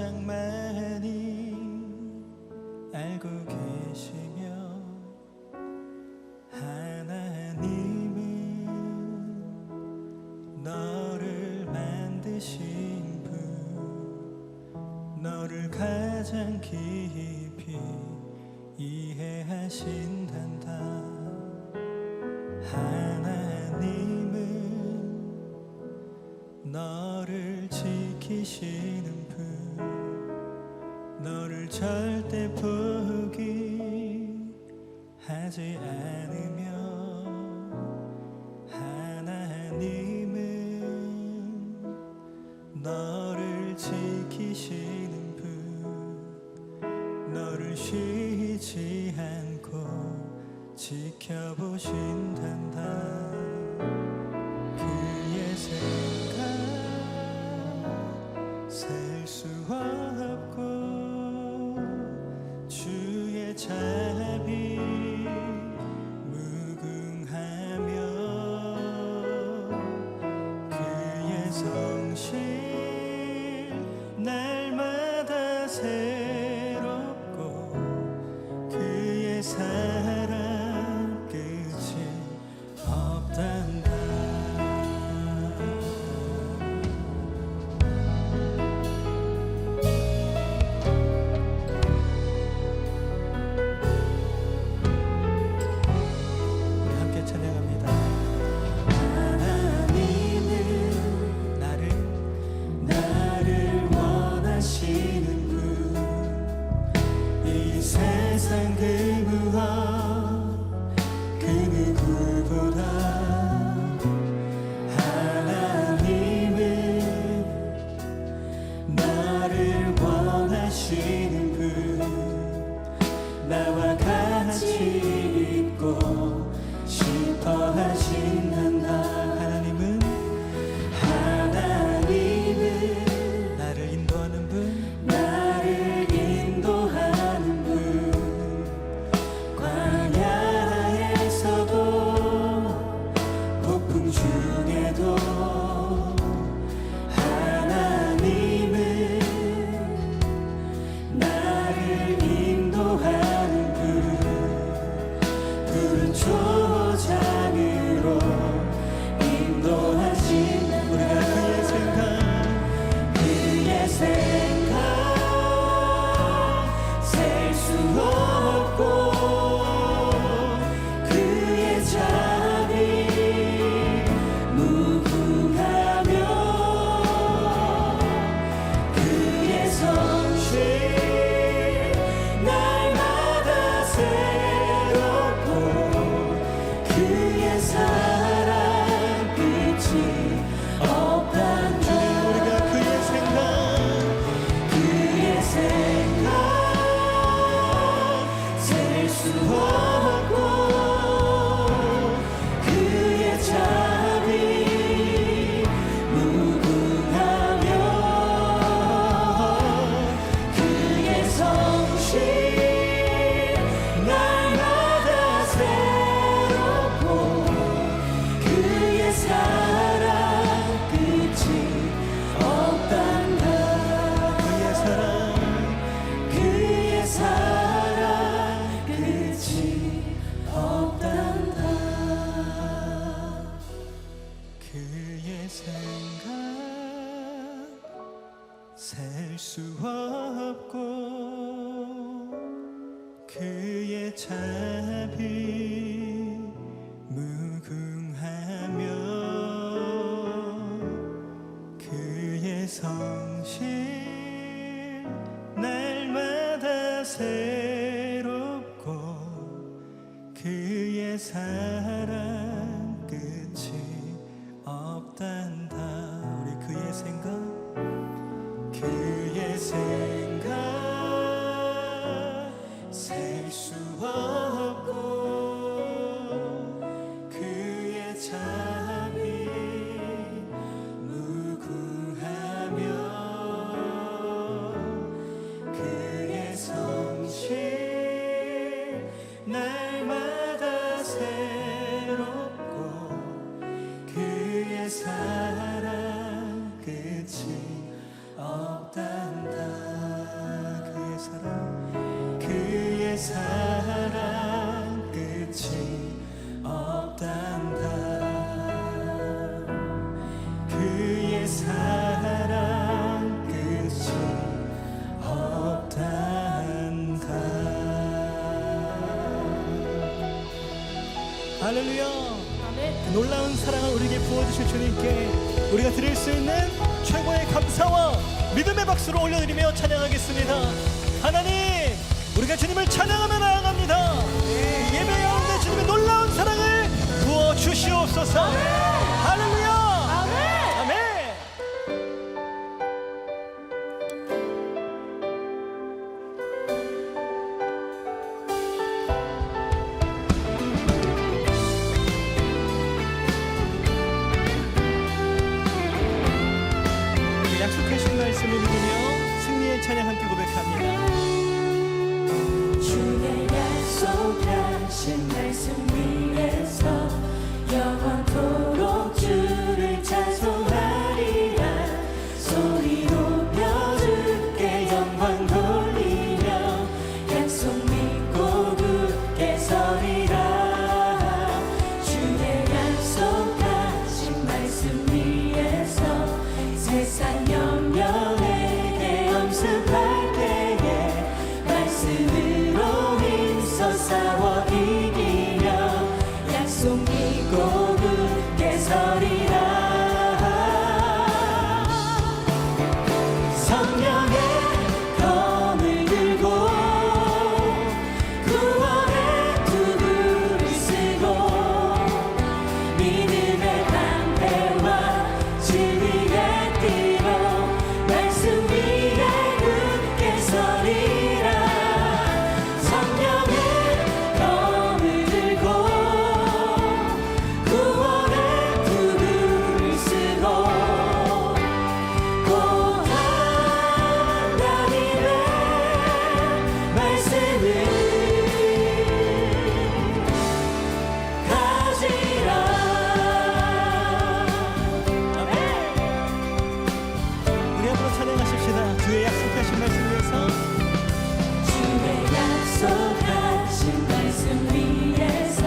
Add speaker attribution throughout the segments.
Speaker 1: 가장 많이 알고 계시며 하나님은 너를 만드신 분, 너를 가장 깊이 이해하신단다. 하나님은 너를 지키시는 분, 너를 절대 포기하지 않으며 하나님은 너를 지키시는 분, 너를 쉬지 않고 지켜보신단다. 그의 생각 셀 수 없고 주의 자비 무궁하며 그의 성실 날마다 새롭고 그의 사랑 끝이 없단다. 세상 그 무엇 그 누구보다 하나님은 나를 원하시는 분, 나와 같이 있고 싶어 하신단다. 하나님은 나를 인도하는 분, 초장으로 인도하신 우리가 그의 생각 셀 수 없고 그의 자비 무궁하며 그의 성실 날마다 새롭고 그의 사랑 끝이 없단다. 우리가 그의 생각 셀 수 없고 그의 자비 무궁하며 그의 성실 날마다 새롭고 그의 사랑 끝이 없단다. 그의 사랑 끝이 없단다. 그의 생각 셀 수 없고 그의 자비 무궁하며 그의 성실 날마다 새롭고 그의 사랑 끝이 없단다. 우리 그의 생각 셀 수 없고 그의 자비 무궁하며 그의 성실 날마다 새롭고 사랑 그의 사랑 끝이 없단다 그의 사랑 끝이 없단다 할렐루야 그 놀라운 사랑을 우리에게 부어주실 주님께 우리가 드릴 수 있는 최고의 감사와 믿음의 박수를 올려드리며 찬양하겠습니다. 하나님 우리가 주님을 찬양하며 나아갑니다. 예배 가운데 주님의 놀라운 사랑을 부어주시옵소서. 할렐루야 아멘. 약속하신 말씀을 믿으며 승리의 찬양 함께 고백합니다.
Speaker 2: 주의 약속하신 말씀 위에서 영원토록 주를 찬송하리라 소리 높여 주께 영광 돌리며 약속 믿고 굳게 서리라 주의 약속하신 말씀 위에서 세상 염려에게 엄습할 때에 말씀으로 힘써 싸워 이기며 약속 믿고 굳게 서리라 성령의 검을 들고 구원의 투구를 쓰고 믿음의 방패와 진리의 띠로 말씀 위에 굳게 서리라 성령의 검을 들고 구원의 투구를 쓰고 곧 하나님의 말씀을 가지라
Speaker 1: 우리 앞으로 찬양하십시다. 주의 약속하신 말씀 위에서
Speaker 2: 주의 약속하신 말씀 위에서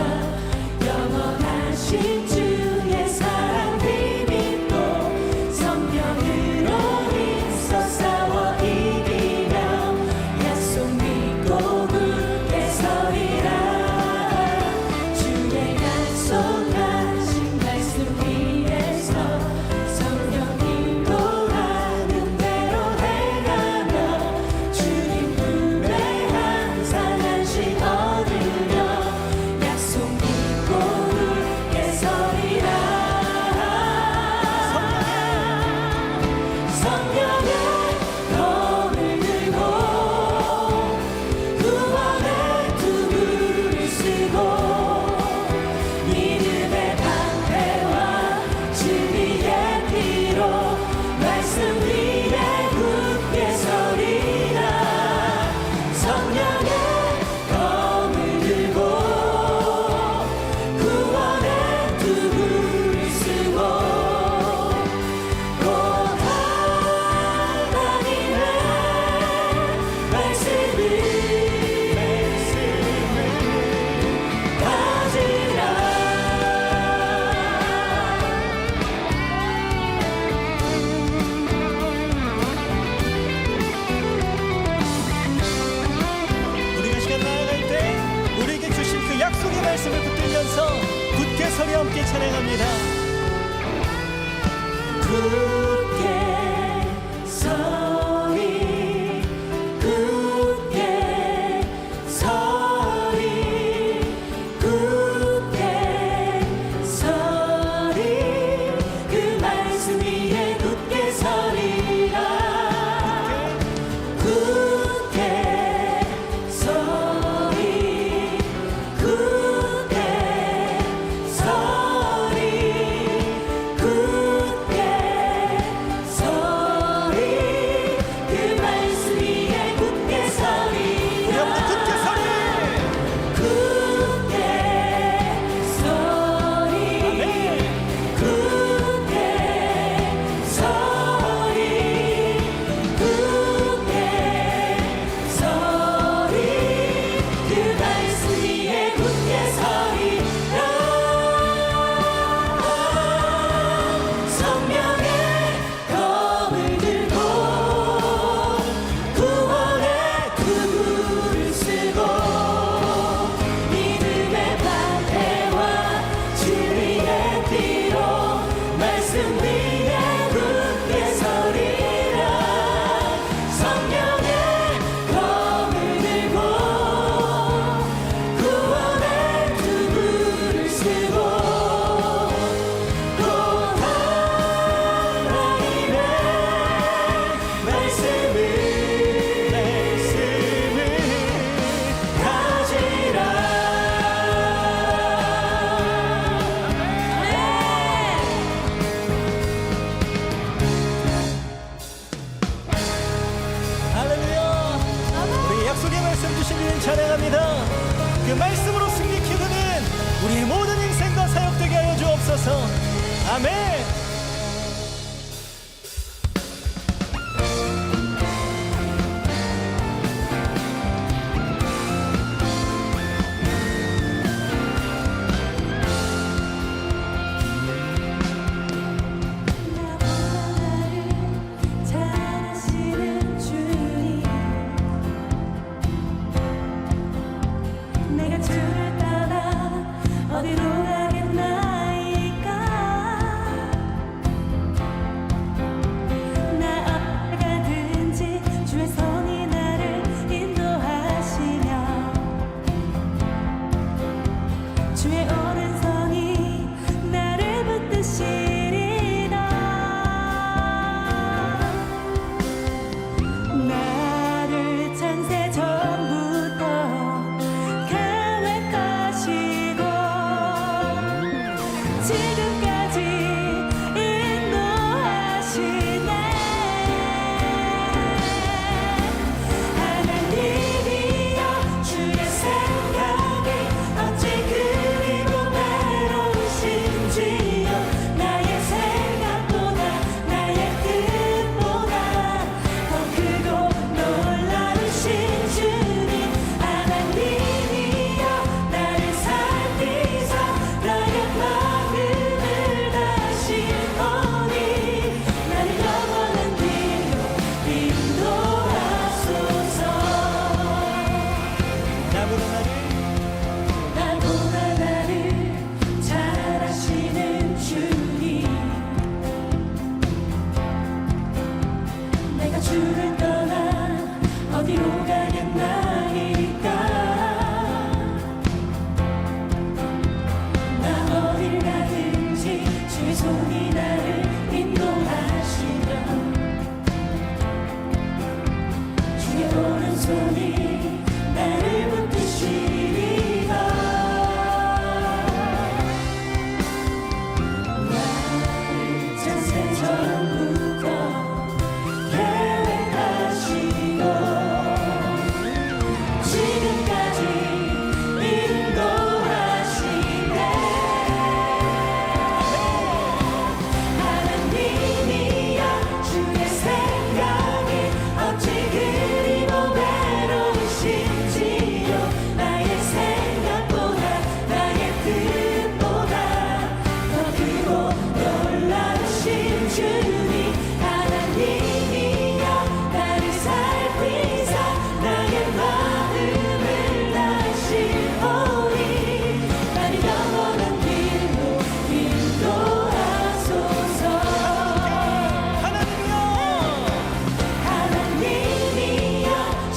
Speaker 2: 영원하신 주의 사랑 비밀도 성령으로 힘써 싸워 이기며 약속 믿고 굳게 서리라 주의 약속하신 말씀 위에서 성령 인도하는 대로 행하며 주님 품에 항상 안식 얻으며 약속 믿고 굳게 서리라 성령의 검을 들고 구원의 투구를 쓰고 믿음의 방패와 진리의 피로 말씀 위에 굳게 서리라 성령의 검을 들고 구원의 투구를 쓰고 곧 하나님의 말씀을 가지라
Speaker 1: 우리가 시간 나아갈 때 우리에게 주신 그 약속의 말씀을 붙들면서 굳게 서려 함께 찬양합니다.
Speaker 2: 굳게 서리 굳게 서리 굳게 서리 그 말씀 위에 굳게 서리라 굳게 서리 굳게 서리 굳게
Speaker 1: 말씀 주신 주님 찬양합니다. 그 말씀으로 승리 기도는 우리의 모든 인생과 사역되게 하여 주옵소서. 아멘.
Speaker 2: 잘하시는 주님, 내가 주를 따라 어디로 가겠나이까. 나 어디 가든지 주의 손이 나를 인도하시며 주의 오른손이 나를 붙드시리다. 나를 창세 전부터 계획하시고 지금까지 인도하시네. 하나님이여, 주의 생각이 어찌 그리 고배로우신지요. 나의 생각보다 나의 뜻보다 더 크고 놀라우신 주님. 하나님이여, 나를 살피사 나의 마음을 다시오니 나를 영원한 길로 인도하소서. 나보다 나를 잘하시는 주님, 내가 주를 떠나 어디로 가겠나이까. 나 어딜 가든지 주의 손이 나를 인도하시며 주의 오른손이 나를 붙드시리다. 나를 창세 전부터 계획하시고 지금까지 인도하시네. 하나님이여, 주의 생각이 어찌 그리 보배로우신지요. 나의 생각보다 나의 뜻보다 더 크고 놀라우신 주님. 하나님이여, 나를 살피사 나의 마음을 다시오니 나를 영원한 길로 인도하소서. 하나님이여,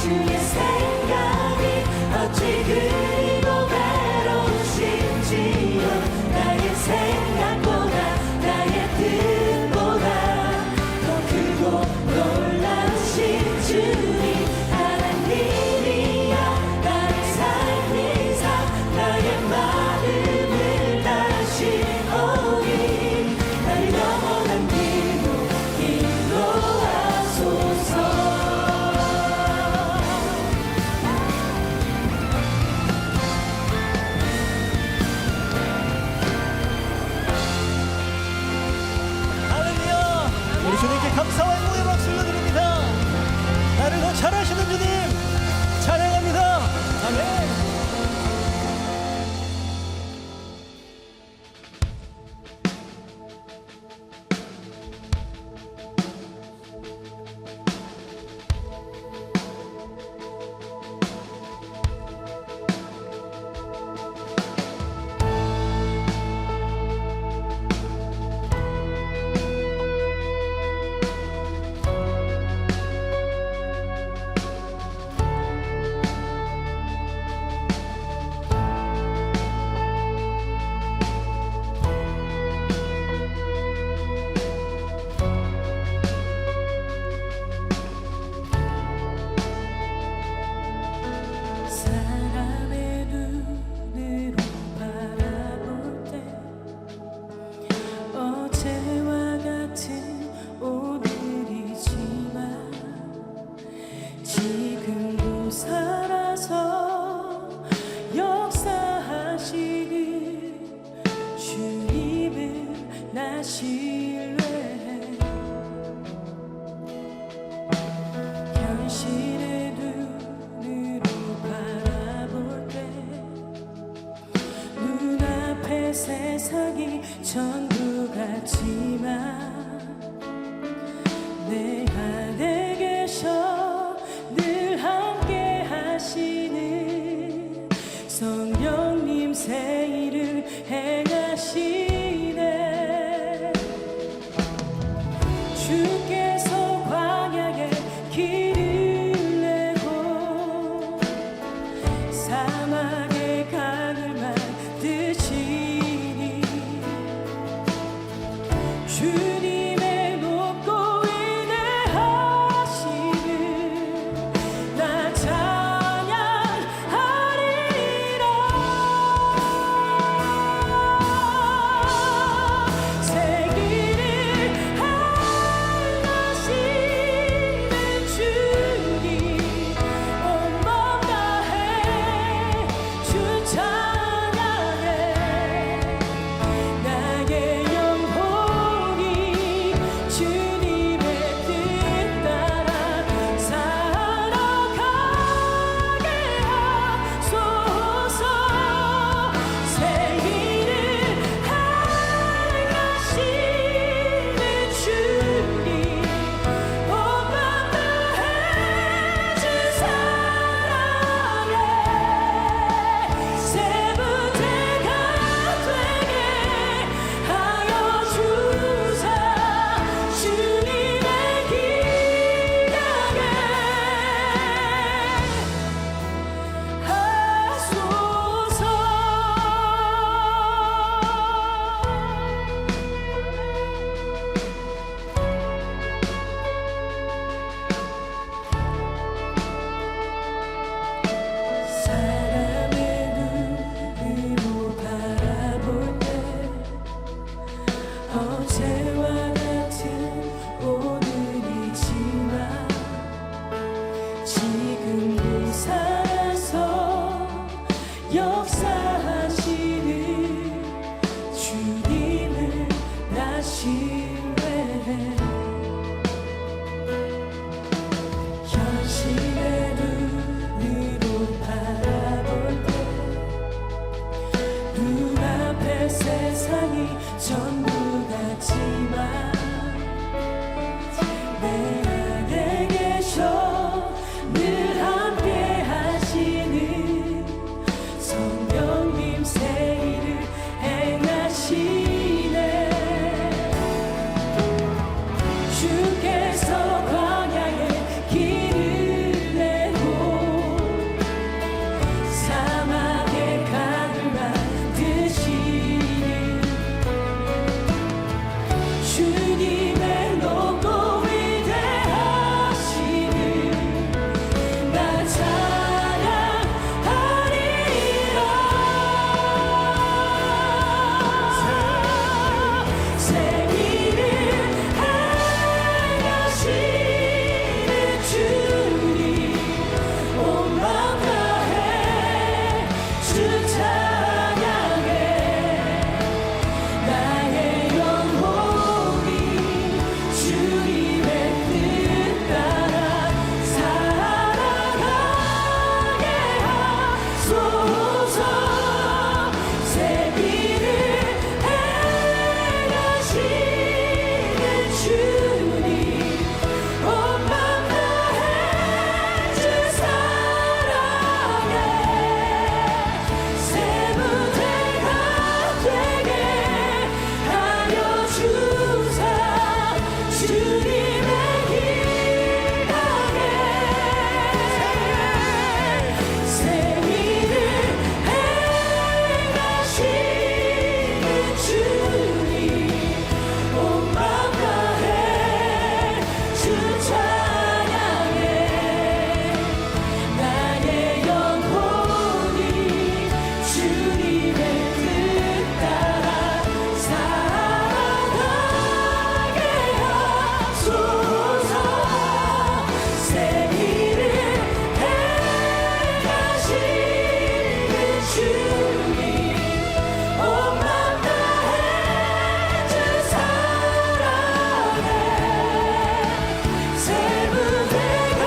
Speaker 2: 주의 생각이 어찌 그리 보배로우신지요. 나의 생각보다 나의 뜻보다 더 크고 놀라우신 주님. 하나님이여, 나를 살피사 나의 마음을 다시오니 나를 영원한 길로 인도하소서.
Speaker 1: 할렐루야. 우리 주님께 감사와 영광의 박수 올려드립니다. 나를 더 잘하시는 주님 찬양합니다. 아멘.
Speaker 2: 지금도 살아서 역사하시는 주님을 나 신뢰해. 현실의 눈으로 바라볼 때 눈앞의 세상이 전부 같지만 내 안에 계셔 늘 함께 하시는 성령님 새 일을 행하시네. 주께서 광야에 길을 내고 사막에 강을 만드시는 주님의 높고 위대하심을 나 찬양하리라. 새 일을 행하시는 주님 온 맘 다해 주 찬양해. 나의 영혼이 주님의 뜻 따라 살아가게 하소서. 새 일을 행하시는 주님 온 맘 다해 주 사랑해. 새 무대가 되게 하여 주사 주님의 길 가게. 새 일을 행하시는 주님 온 맘 다해 주 찬양해. 나의 영혼이 주님의 뜻 따라 살아가게 하소서. 새 일을 행하시는 주님 온 맘 다해 주 사랑해. 새 무대가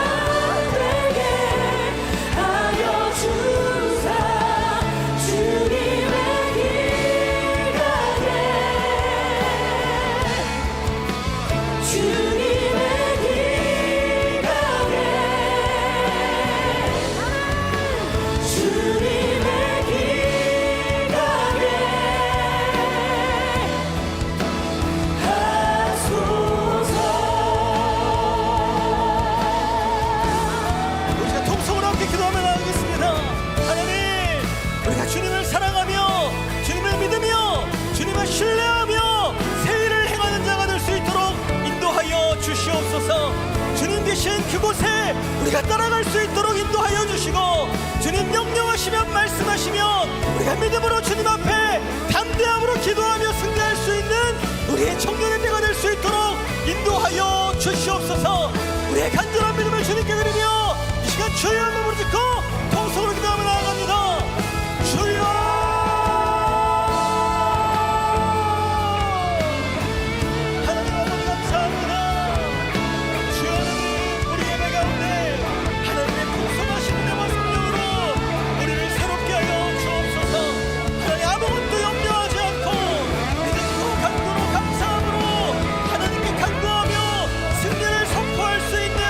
Speaker 2: 되게 하여 주사 주님의 길 가게. 주님의 길 가게. 주님의 길 가게 하소서.
Speaker 1: 우리가 통성으로 함께 기도하며 나가겠습니다. 하나님, 우리가 주님을 사랑하며 주님을 믿으며 주님을 신뢰하며 새 일을 행하는 자가 될 수 있도록 인도하여 주시옵소서. 주님 계신 그곳에 우리가 따라갈 수 있도록 인도하여 주시고, 주님 명령하시면 말씀하시면 우리가 믿음으로 주님 앞에 담대함으로 기도하며 승리할 수 있는 우리의 청년의 때가 될 수 있도록 인도하여 주시옵소서. 우리의 간절한 믿음을 주님께 드리며 이 시간 주의 이름으로 부르짖고 통성으로 기도하며 나아갑니다. 주여, 하나님 아버지 감사합니다. 주여, 하나님 우리 예배 가운데 하나님의 풍성하신 은혜와 성령으로 우리를 새롭게 하여 주옵소서. 하나님 아무것도 염려하지 않고 믿음으로 간구로 감사함으로 하나님께 간구하며 승리를 선포할 수 있는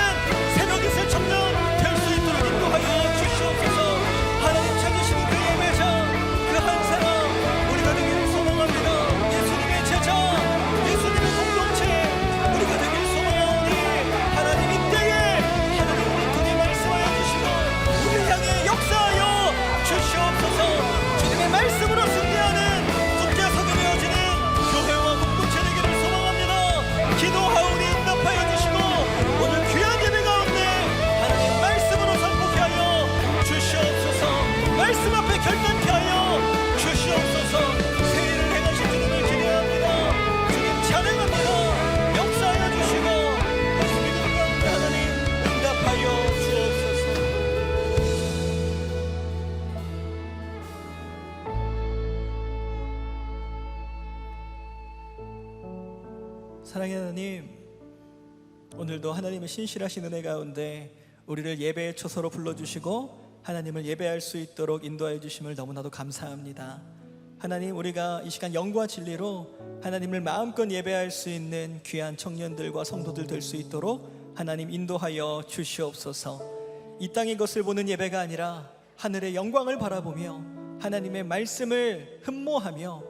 Speaker 1: 새벽 이슬 청년 사랑의 하나님, 오늘도 하나님의 신실하신 은혜 가운데 우리를 예배의 초소로 불러주시고 하나님을 예배할 수 있도록 인도하여 주심을 너무나도 감사합니다. 하나님, 우리가 이 시간 영과 진리로 하나님을 마음껏 예배할 수 있는 귀한 청년들과 성도들 될 수 있도록 하나님 인도하여 주시옵소서. 이 땅의 것을 보는 예배가 아니라 하늘의 영광을 바라보며 하나님의 말씀을 흠모하며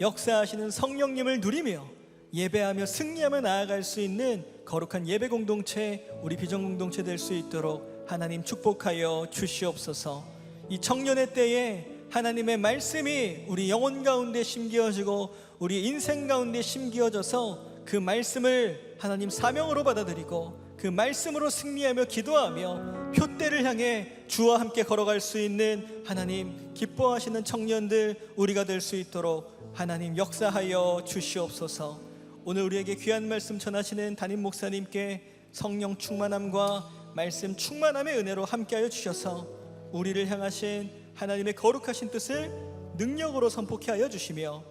Speaker 1: 역사하시는 성령님을 누리며 예배하며 승리하며 나아갈 수 있는 거룩한 예배 공동체, 우리 비전 공동체 될 수 있도록 하나님 축복하여 주시옵소서. 이 청년의 때에 하나님의 말씀이 우리 영혼 가운데 심기어지고 우리 인생 가운데 심기어져서 그 말씀을 하나님 사명으로 받아들이고 그 말씀으로 승리하며 기도하며 표대를 향해 주와 함께 걸어갈 수 있는 하나님 기뻐하시는 청년들 우리가 될 수 있도록 하나님 역사하여 주시옵소서. 오늘 우리에게 귀한 말씀 전하시는 담임 목사님께 성령 충만함과 말씀 충만함의 은혜로 함께하여 주셔서 우리를 향하신 하나님의 거룩하신 뜻을 능력으로 선포케 하여 주시며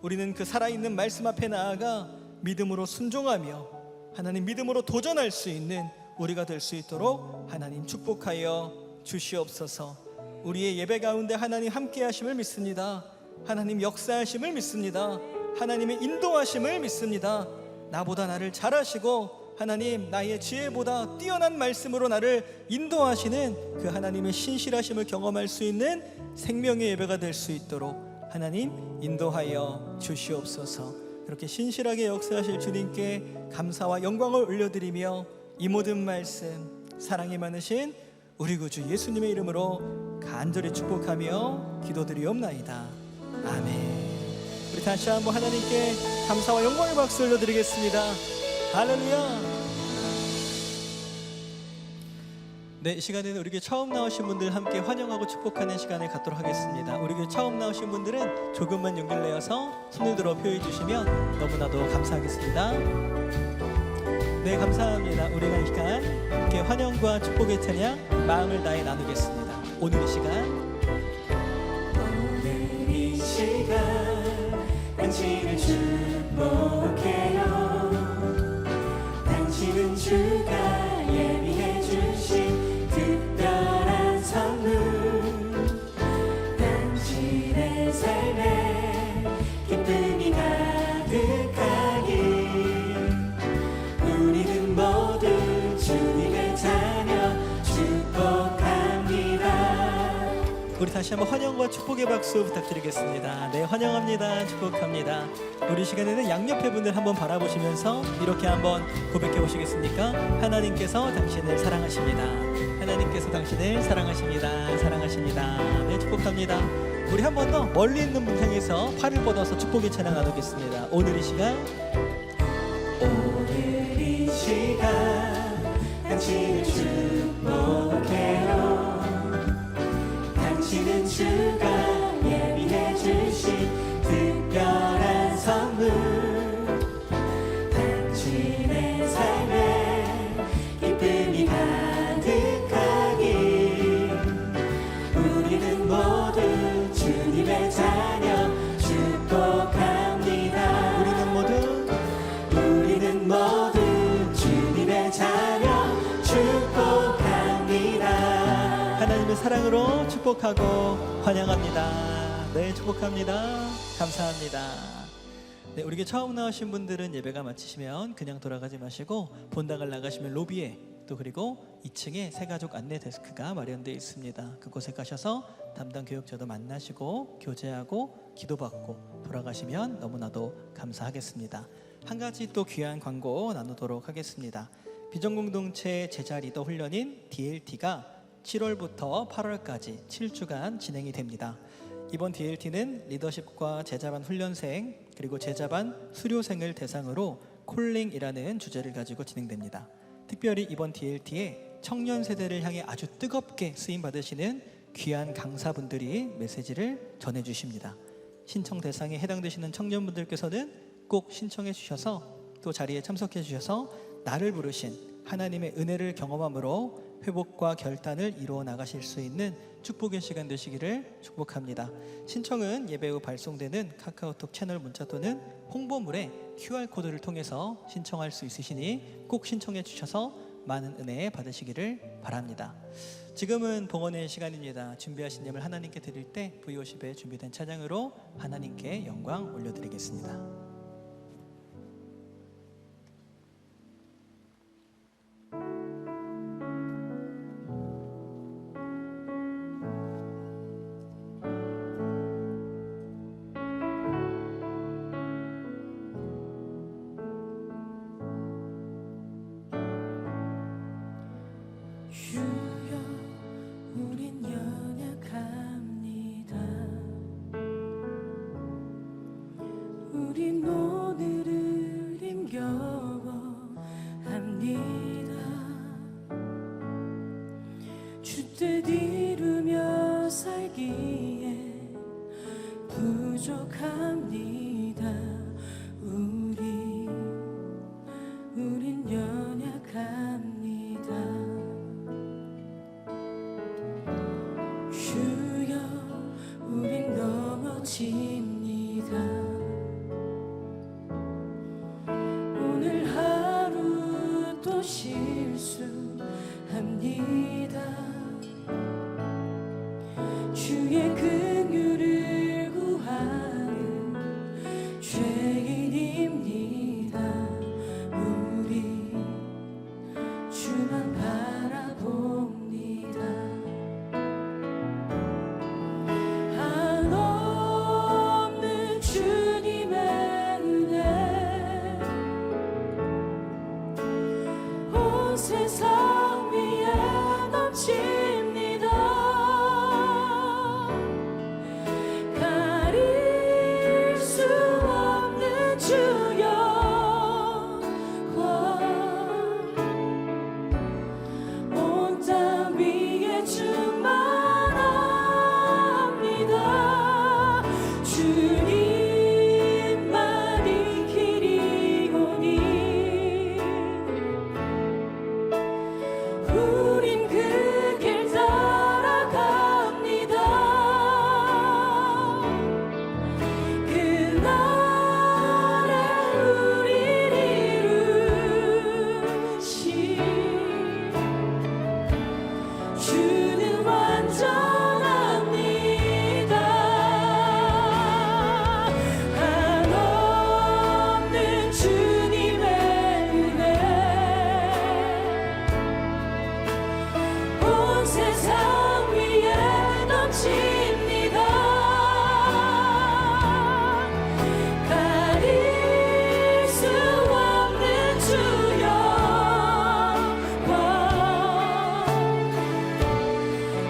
Speaker 1: 우리는 그 살아있는 말씀 앞에 나아가 믿음으로 순종하며 하나님 믿음으로 도전할 수 있는 우리가 될 수 있도록 하나님 축복하여 주시옵소서. 우리의 예배 가운데 하나님 함께 하심을 믿습니다. 하나님 역사하심을 믿습니다. 하나님의 인도하심을 믿습니다. 나보다 나를 잘 아시고 하나님 나의 지혜보다 뛰어난 말씀으로 나를 인도하시는 그 하나님의 신실하심을 경험할 수 있는 생명의 예배가 될 수 있도록 하나님 인도하여 주시옵소서. 이렇게 신실하게 역사하실 주님께 감사와 영광을 올려드리며 이 모든 말씀 사랑이 많으신 우리 구주 예수님의 이름으로 간절히 축복하며 기도드리옵나이다. 아멘. 우리 다시 한번 하나님께 감사와 영광의 박수 올려드리겠습니다. 할렐루야. 네, 이 시간에는 우리 교회 처음 나오신 분들 함께 환영하고 축복하는 시간을 갖도록 하겠습니다. 우리 교회 처음 나오신 분들은 조금만 용기를 내어서 손을 들어 표해 주시면 너무나도 감사하겠습니다. 네, 감사합니다. 우리가 이 시간 함께 환영과 축복의 찬양 마음을 다해 나누겠습니다. 오늘 이 시간 당신을 축복해요. 당신은 주가 예비해 주신 특별한 선물, 당신의 삶에 기쁨이 가득하기 우리는 모두 주님의 자녀 축복합니다. 우리 다시 한번 환영과 축복의 박수 부탁드리겠습니다. 네, 환영합니다. 축복합니다. 우리 시간에는 양옆에 분들 한번 바라보시면서 이렇게 한번 고백해 보시겠습니까? 하나님께서 당신을 사랑하십니다. 하나님께서 당신을 사랑하십니다. 사랑하십니다. 네, 축복합니다. 우리 한 번 더 멀리 있는 분 향해서 팔을 뻗어서 축복의 찬양 나누겠습니다. 오늘 이 시간 당신을 축복해요. 당신은 주가 예비해 주신 특별한 선물, 당신의 삶에 기쁨이 가득하기 우리는 모두 주님의 자녀 축복합니다. 우리는 모두 주님의 자녀 축복합니다. 하나님의 사랑으로 축복하고 환영합니다. 네, 축복합니다. 감사합니다. 네, 우리 교회 처음 나오신 분들은 예배가 마치시면 그냥 돌아가지 마시고 본당을 나가시면 로비에 또 그리고 2층에 새가족 안내 데스크가 마련되어 있습니다. 그곳에 가셔서 담당 교육자도 만나시고 교제하고 기도받고 돌아가시면 너무나도 감사하겠습니다. 한 가지 또 귀한 광고 나누도록 하겠습니다. 비전공동체 제자 리더 훈련인 DLT가 7월부터 8월까지 7주간 진행이 됩니다. 이번 DLT는 리더십과 제자반 훈련생 그리고 제자반 수료생을 대상으로 콜링이라는 주제를 가지고 진행됩니다. 특별히 이번 DLT에 청년 세대를 향해 아주 뜨겁게 쓰임 받으시는 귀한 강사분들이 메시지를 전해주십니다. 신청 대상에 해당되시는 청년분들께서는 꼭 신청해 주셔서 또 자리에 참석해 주셔서 나를 부르신 하나님의 은혜를 경험함으로 회복과 결단을 이루어 나가실 수 있는 축복의 시간 되시기를 축복합니다. 신청은 예배 후 발송되는 카카오톡 채널 문자 또는 홍보물에 QR코드를 통해서 신청할 수 있으시니 꼭 신청해 주셔서 많은 은혜 받으시기를 바랍니다. 지금은 봉헌의 시간입니다. 준비하신 예물 하나님께 드릴 때 V50에 준비된 찬양으로 하나님께 영광 올려드리겠습니다.
Speaker 2: 주여 우린 연약합니다. 우린 오늘을 힘겨워합니다. 주뜻 이루며 살기에 부족합니다. 우린 연약합니다. 주여 우린 넘어집니다. 오늘 하루 또 실수합니다. 주의 긍휼을 구하는 죄인입니다. 우리 주만 바라봅니다. 한없는 주님의 은혜 온 세상 위에 넘칩니다. 가릴 수 없는 주여 온 땅 위에 충만합니다. 주님만이 길이오니 우린 그 길 따라갑니다. 그날에 우릴 이루신 주는 완전합니다. 한없는 주님의 은혜 온 세상 위에 넘칩니다. 가릴 수 없는 주여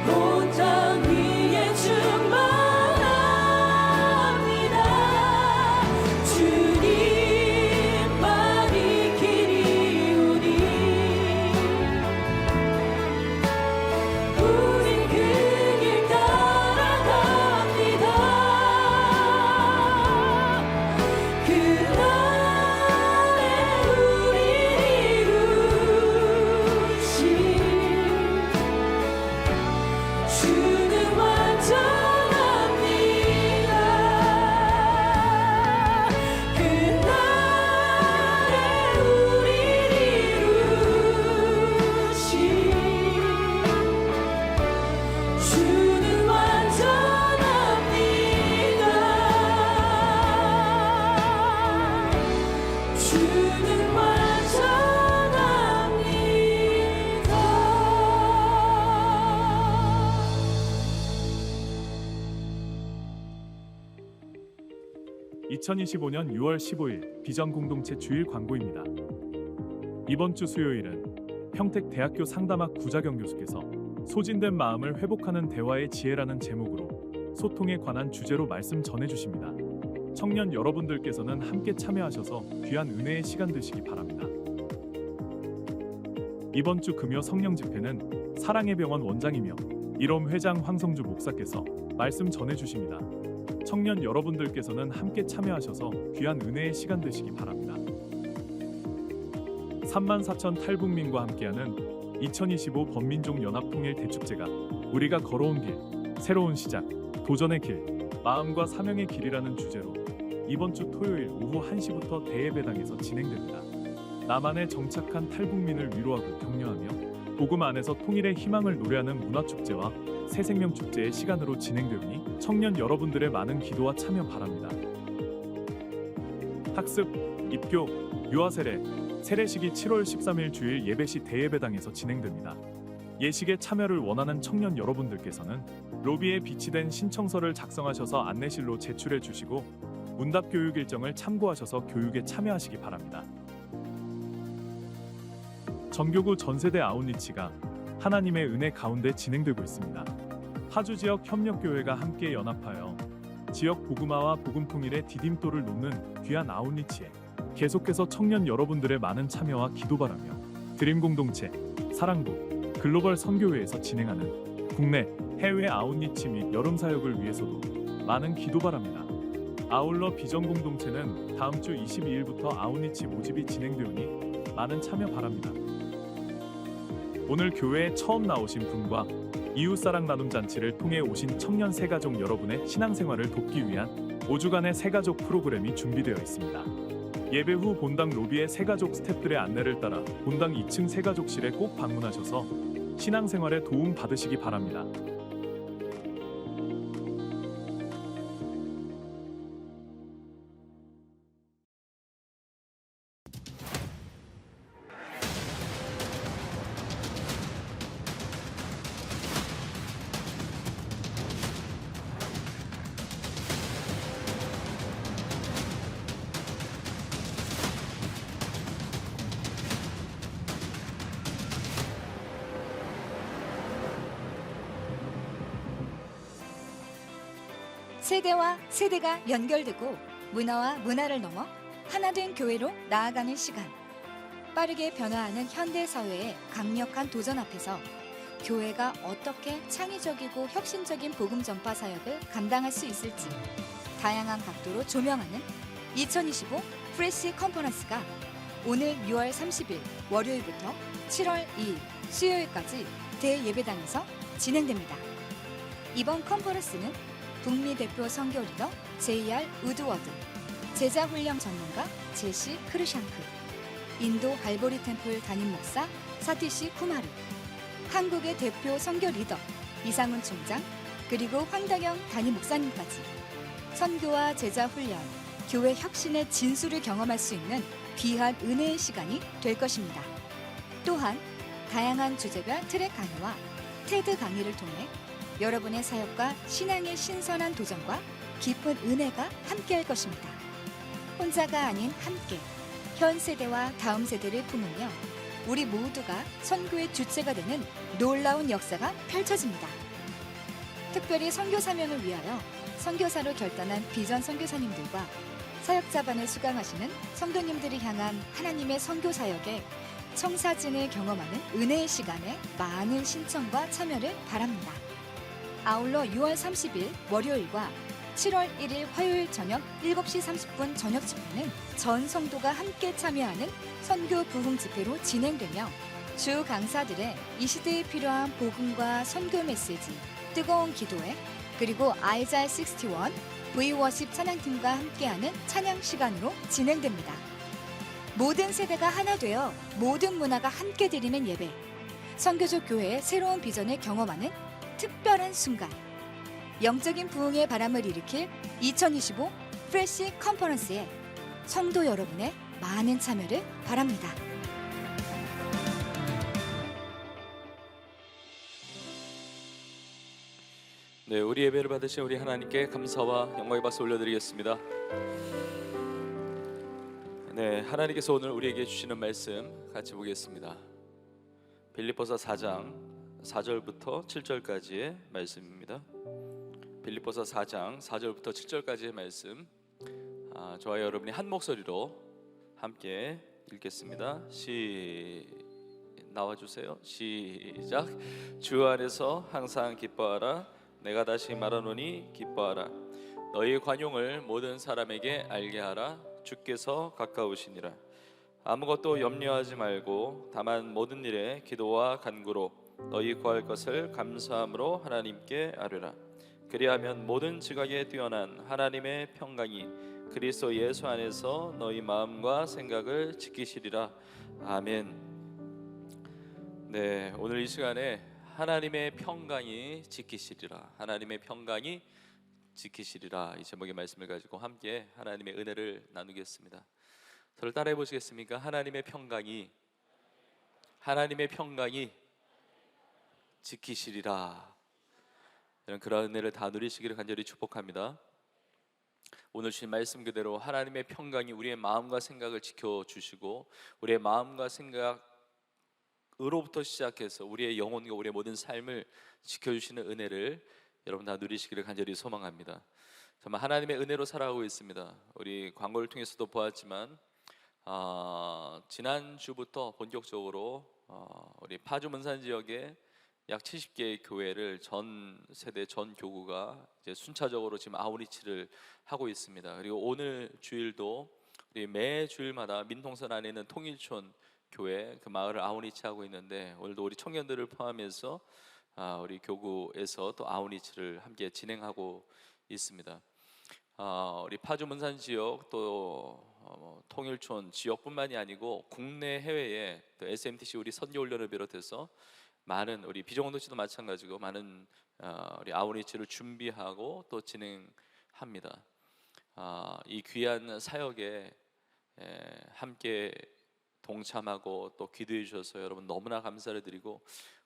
Speaker 2: 온 땅 위에 충만합니다. 주님만이 길이오니 우린 그 길 따라갑니다. 그날에 우릴 이루신 주는 완전합니다. 그날에 우릴 이루신 주는 완전합니다. 주는 완전합니다.
Speaker 3: 2025년 6월 15일 비전공동체 주일 광고입니다. 이번 주 수요일은 평택대학교 상담학 구자경 교수께서 소진된 마음을 회복하는 대화의 지혜라는 제목으로 소통에 관한 주제로 말씀 전해주십니다. 청년 여러분들께서는 함께 참여하셔서 귀한 은혜의 시간 되시기 바랍니다. 이번 주 금요 성령 집회는 사랑의 병원 원장이며 이롬 회장 황성주 목사께서 말씀 전해주십니다. 청년 여러분들께서는 함께 참여하셔서 귀한 은혜의 시간 되시기 바랍니다. 34,000 탈북민과 함께하는 2025 범민족 연합통일 대축제가 우리가 걸어온 길, 새로운 시작, 도전의 길, 마음과 사명의 길이라는 주제로 이번 주 토요일 오후 1시부터 대예배당에서 진행됩니다. 남한에 정착한 탈북민을 위로하고 격려하며 복음 안에서 통일의 희망을 노래하는 문화축제와 새생명축제의 시간으로 진행되오니 청년 여러분들의 많은 기도와 참여 바랍니다. 학습, 입교, 유아세례, 세례식이 7월 13일 주일 예배시 대예배당에서 진행됩니다. 예식에 참여를 원하는 청년 여러분들께서는 로비에 비치된 신청서를 작성하셔서 안내실로 제출해 주시고 문답 교육 일정을 참고하셔서 교육에 참여하시기 바랍니다. 전교구 전세대 아웃리치가 하나님의 은혜 가운데 진행되고 있습니다. 파주 지역 협력교회가 함께 연합하여 지역 복음화와 복음통일의 디딤돌을 놓는 귀한 아웃리치에 계속해서 청년 여러분들의 많은 참여와 기도 바라며 드림 공동체, 사랑부, 글로벌 선교회에서 진행하는 국내, 해외 아웃리치 및 여름 사역을 위해서도 많은 기도 바랍니다. 아울러 비전 공동체는 다음 주 22일부터 아웃리치 모집이 진행되오니 많은 참여 바랍니다. 오늘 교회에 처음 나오신 분과 이웃사랑 나눔 잔치를 통해 오신 청년 새가족 여러분의 신앙생활을 돕기 위한 5주간의 새가족 프로그램이 준비되어 있습니다. 예배 후 본당 로비의 새가족 스태프들의 안내를 따라 본당 2층 새가족실에 꼭 방문하셔서 신앙생활에 도움 받으시기 바랍니다.
Speaker 4: 세대와 세대가 연결되고 문화와 문화를 넘어 하나된 교회로 나아가는 시간. 빠르게 변화하는 현대 사회의 강력한 도전 앞에서 교회가 어떻게 창의적이고 혁신적인 복음 전파 사역을 감당할 수 있을지 다양한 각도로 조명하는 2025 프레시 컨퍼런스가 오늘 6월 30일 월요일부터 7월 2일 수요일까지 대예배당에서 진행됩니다. 이번 컨퍼런스는 북미 대표 선교 리더 JR 우드워드, 제자훈련 전문가 제시 크르샹크, 인도 발보리 템플 담임 목사 사티시 쿠마르, 한국의 대표 선교 리더 이상훈 총장, 그리고 황덕영 담임 목사님까지 선교와 제자훈련, 교회 혁신의 진수를 경험할 수 있는 귀한 은혜의 시간이 될 것입니다. 또한 다양한 주제별 트랙 강의와 테드 강의를 통해 여러분의 사역과 신앙의 신선한 도전과 깊은 은혜가 함께할 것입니다. 혼자가 아닌 함께, 현 세대와 다음 세대를 품으며 우리 모두가 선교의 주체가 되는 놀라운 역사가 펼쳐집니다. 특별히 선교 사명을 위하여 선교사로 결단한 비전 선교사님들과 사역자반을 수강하시는 성도님들을 향한 하나님의 선교 사역에 청사진을 경험하는 은혜의 시간에 많은 신청과 참여를 바랍니다. 아울러 6월 30일 월요일과 7월 1일 화요일 저녁 7시 30분 저녁 집회는 전 성도가 함께 참여하는 선교 부흥 집회로 진행되며 주 강사들의 이 시대에 필요한 복음과 선교 메시지, 뜨거운 기도회, 그리고 아이자이 61 V워십 찬양팀과 함께하는 찬양 시간으로 진행됩니다. 모든 세대가 하나 되어 모든 문화가 함께 드리는 예배, 선교적 교회의 새로운 비전을 경험하는 특별한 순간, 영적인 부흥의 바람을 일으킬 2025 프레시 컨퍼런스에 성도 여러분의 많은 참여를 바랍니다.
Speaker 5: 네, 우리 예배를 받으신 우리 하나님께 감사와 영광의 박수 올려드리겠습니다. 네, 하나님께서 오늘 우리에게 주시는 말씀 같이 보겠습니다. 빌립보서 4장 4절부터 7절까지의 말씀입니다. 빌립보서 4장 4절부터 7절까지의 말씀, 저와 여러분이 한 목소리로 함께 읽겠습니다. 나와주세요. 시작. 주 안에서 항상 기뻐하라. 내가 다시 말하노니 기뻐하라. 너희 관용을 모든 사람에게 알게 하라. 주께서 가까우시니라. 아무것도 염려하지 말고 다만 모든 일에 기도와 간구로 너희 구할 것을 감사함으로 하나님께 아뢰라. 그리하면 모든 지각에 뛰어난 하나님의 평강이 그리스도 예수 안에서 너희 마음과 생각을 지키시리라. 아멘. 네, 오늘 이 시간에 하나님의 평강이 지키시리라, 하나님의 평강이 지키시리라, 이 제목의 말씀을 가지고 함께 하나님의 은혜를 나누겠습니다. 저를 따라해 보시겠습니까? 하나님의 평강이 지키시리라. 이런 그런 은혜를 다 누리시기를 간절히 축복합니다. 오늘 주신 말씀 그대로 하나님의 평강이 우리의 마음과 생각을 지켜주시고 우리의 마음과 생각으로부터 시작해서 우리의 영혼과 우리의 모든 삶을 지켜주시는 은혜를 여러분 다 누리시기를 간절히 소망합니다. 정말 하나님의 은혜로 살아가고 있습니다. 우리 광고를 통해서도 보았지만 지난주부터 본격적으로 우리 파주 문산 지역에 약 70개의 교회를 전 세대 전 교구가 이제 순차적으로 지금 아우리치를 하고 있습니다. 그리고 오늘 주일도 우리 매 주일마다 민통선 안에 있는 통일촌 교회 그 마을을 아우리치하고 있는데 오늘도 우리 청년들을 포함해서 우리 교구에서 또 아우리치를 함께 진행하고 있습니다. 우리 파주 문산 지역 또 통일촌 지역뿐만이 아니고 국내 해외에 또 SMTC 우리 선교훈련을 비롯해서 많은 우리 비정원도시도 마찬가지고 많은 우리 아우리치를 준비하고 또 진행합니다. 이 귀한 사역에 함께 동참하고 또 기도해 주셔서 여러분 너무나 감사를 드리고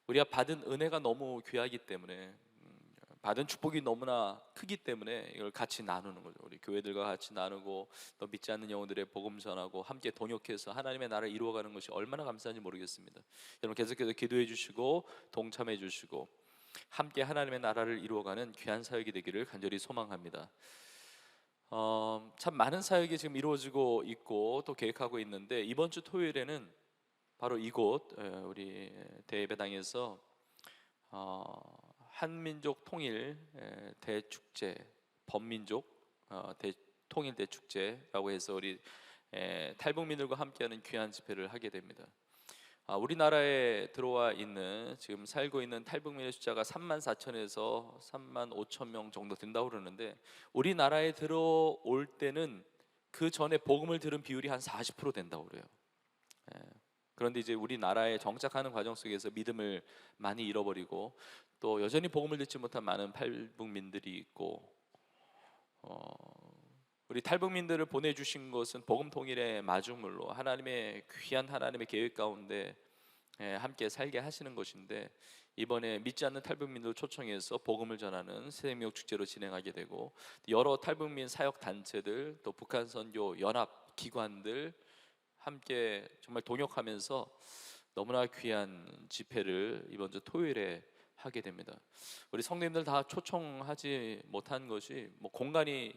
Speaker 5: 우리가 받은 은혜가 너무 귀하기 때문에 받은 축복이 너무나 크기 때문에 이걸 같이 나누는 거죠. 우리 교회들과 같이 나누고 또 믿지 않는 영혼들의 복음 전하고 함께 동역해서 하나님의 나라를 이루어가는 것이 얼마나 감사한지 모르겠습니다. 여러분 계속해서 기도해 주시고 동참해 주시고 함께 하나님의 나라를 이루어가는 귀한 사역이 되기를 간절히 소망합니다. 참 많은 사역이 지금 이루어지고 있고 또 계획하고 있는데 이번 주 토요일에는 바로 이곳 우리 대예배당에서 한민족 통일 대축제, 범민족 통일 대축제라고 해서 우리 탈북민들과 함께하는 귀한 집회를 하게 됩니다. 우리나라에 들어와 있는 지금 살고 있는 탈북민의 숫자가 34,000에서 35,000명 정도 된다고 그러는데 우리나라에 들어올 때는 그 전에 복음을 들은 비율이 한 40% 된다고 그래요. 그런데 이제 우리나라에 정착하는 과정 속에서 믿음을 많이 잃어버리고 또 여전히 복음을 듣지 못한 많은 탈북민들이 있고 우리 탈북민들을 보내주신 것은 복음 통일의 마중물로 하나님의 귀한 하나님의 계획 가운데 함께 살게 하시는 것인데 이번에 믿지 않는 탈북민들 초청해서 복음을 전하는 새생명 축제로 진행하게 되고 여러 탈북민 사역 단체들 또 북한 선교 연합 기관들 함께 정말 동역하면서 너무나 귀한 집회를 이번 주 토요일에 하게 됩니다. 우리 성도님들 다 초청하지 못한 것이 공간이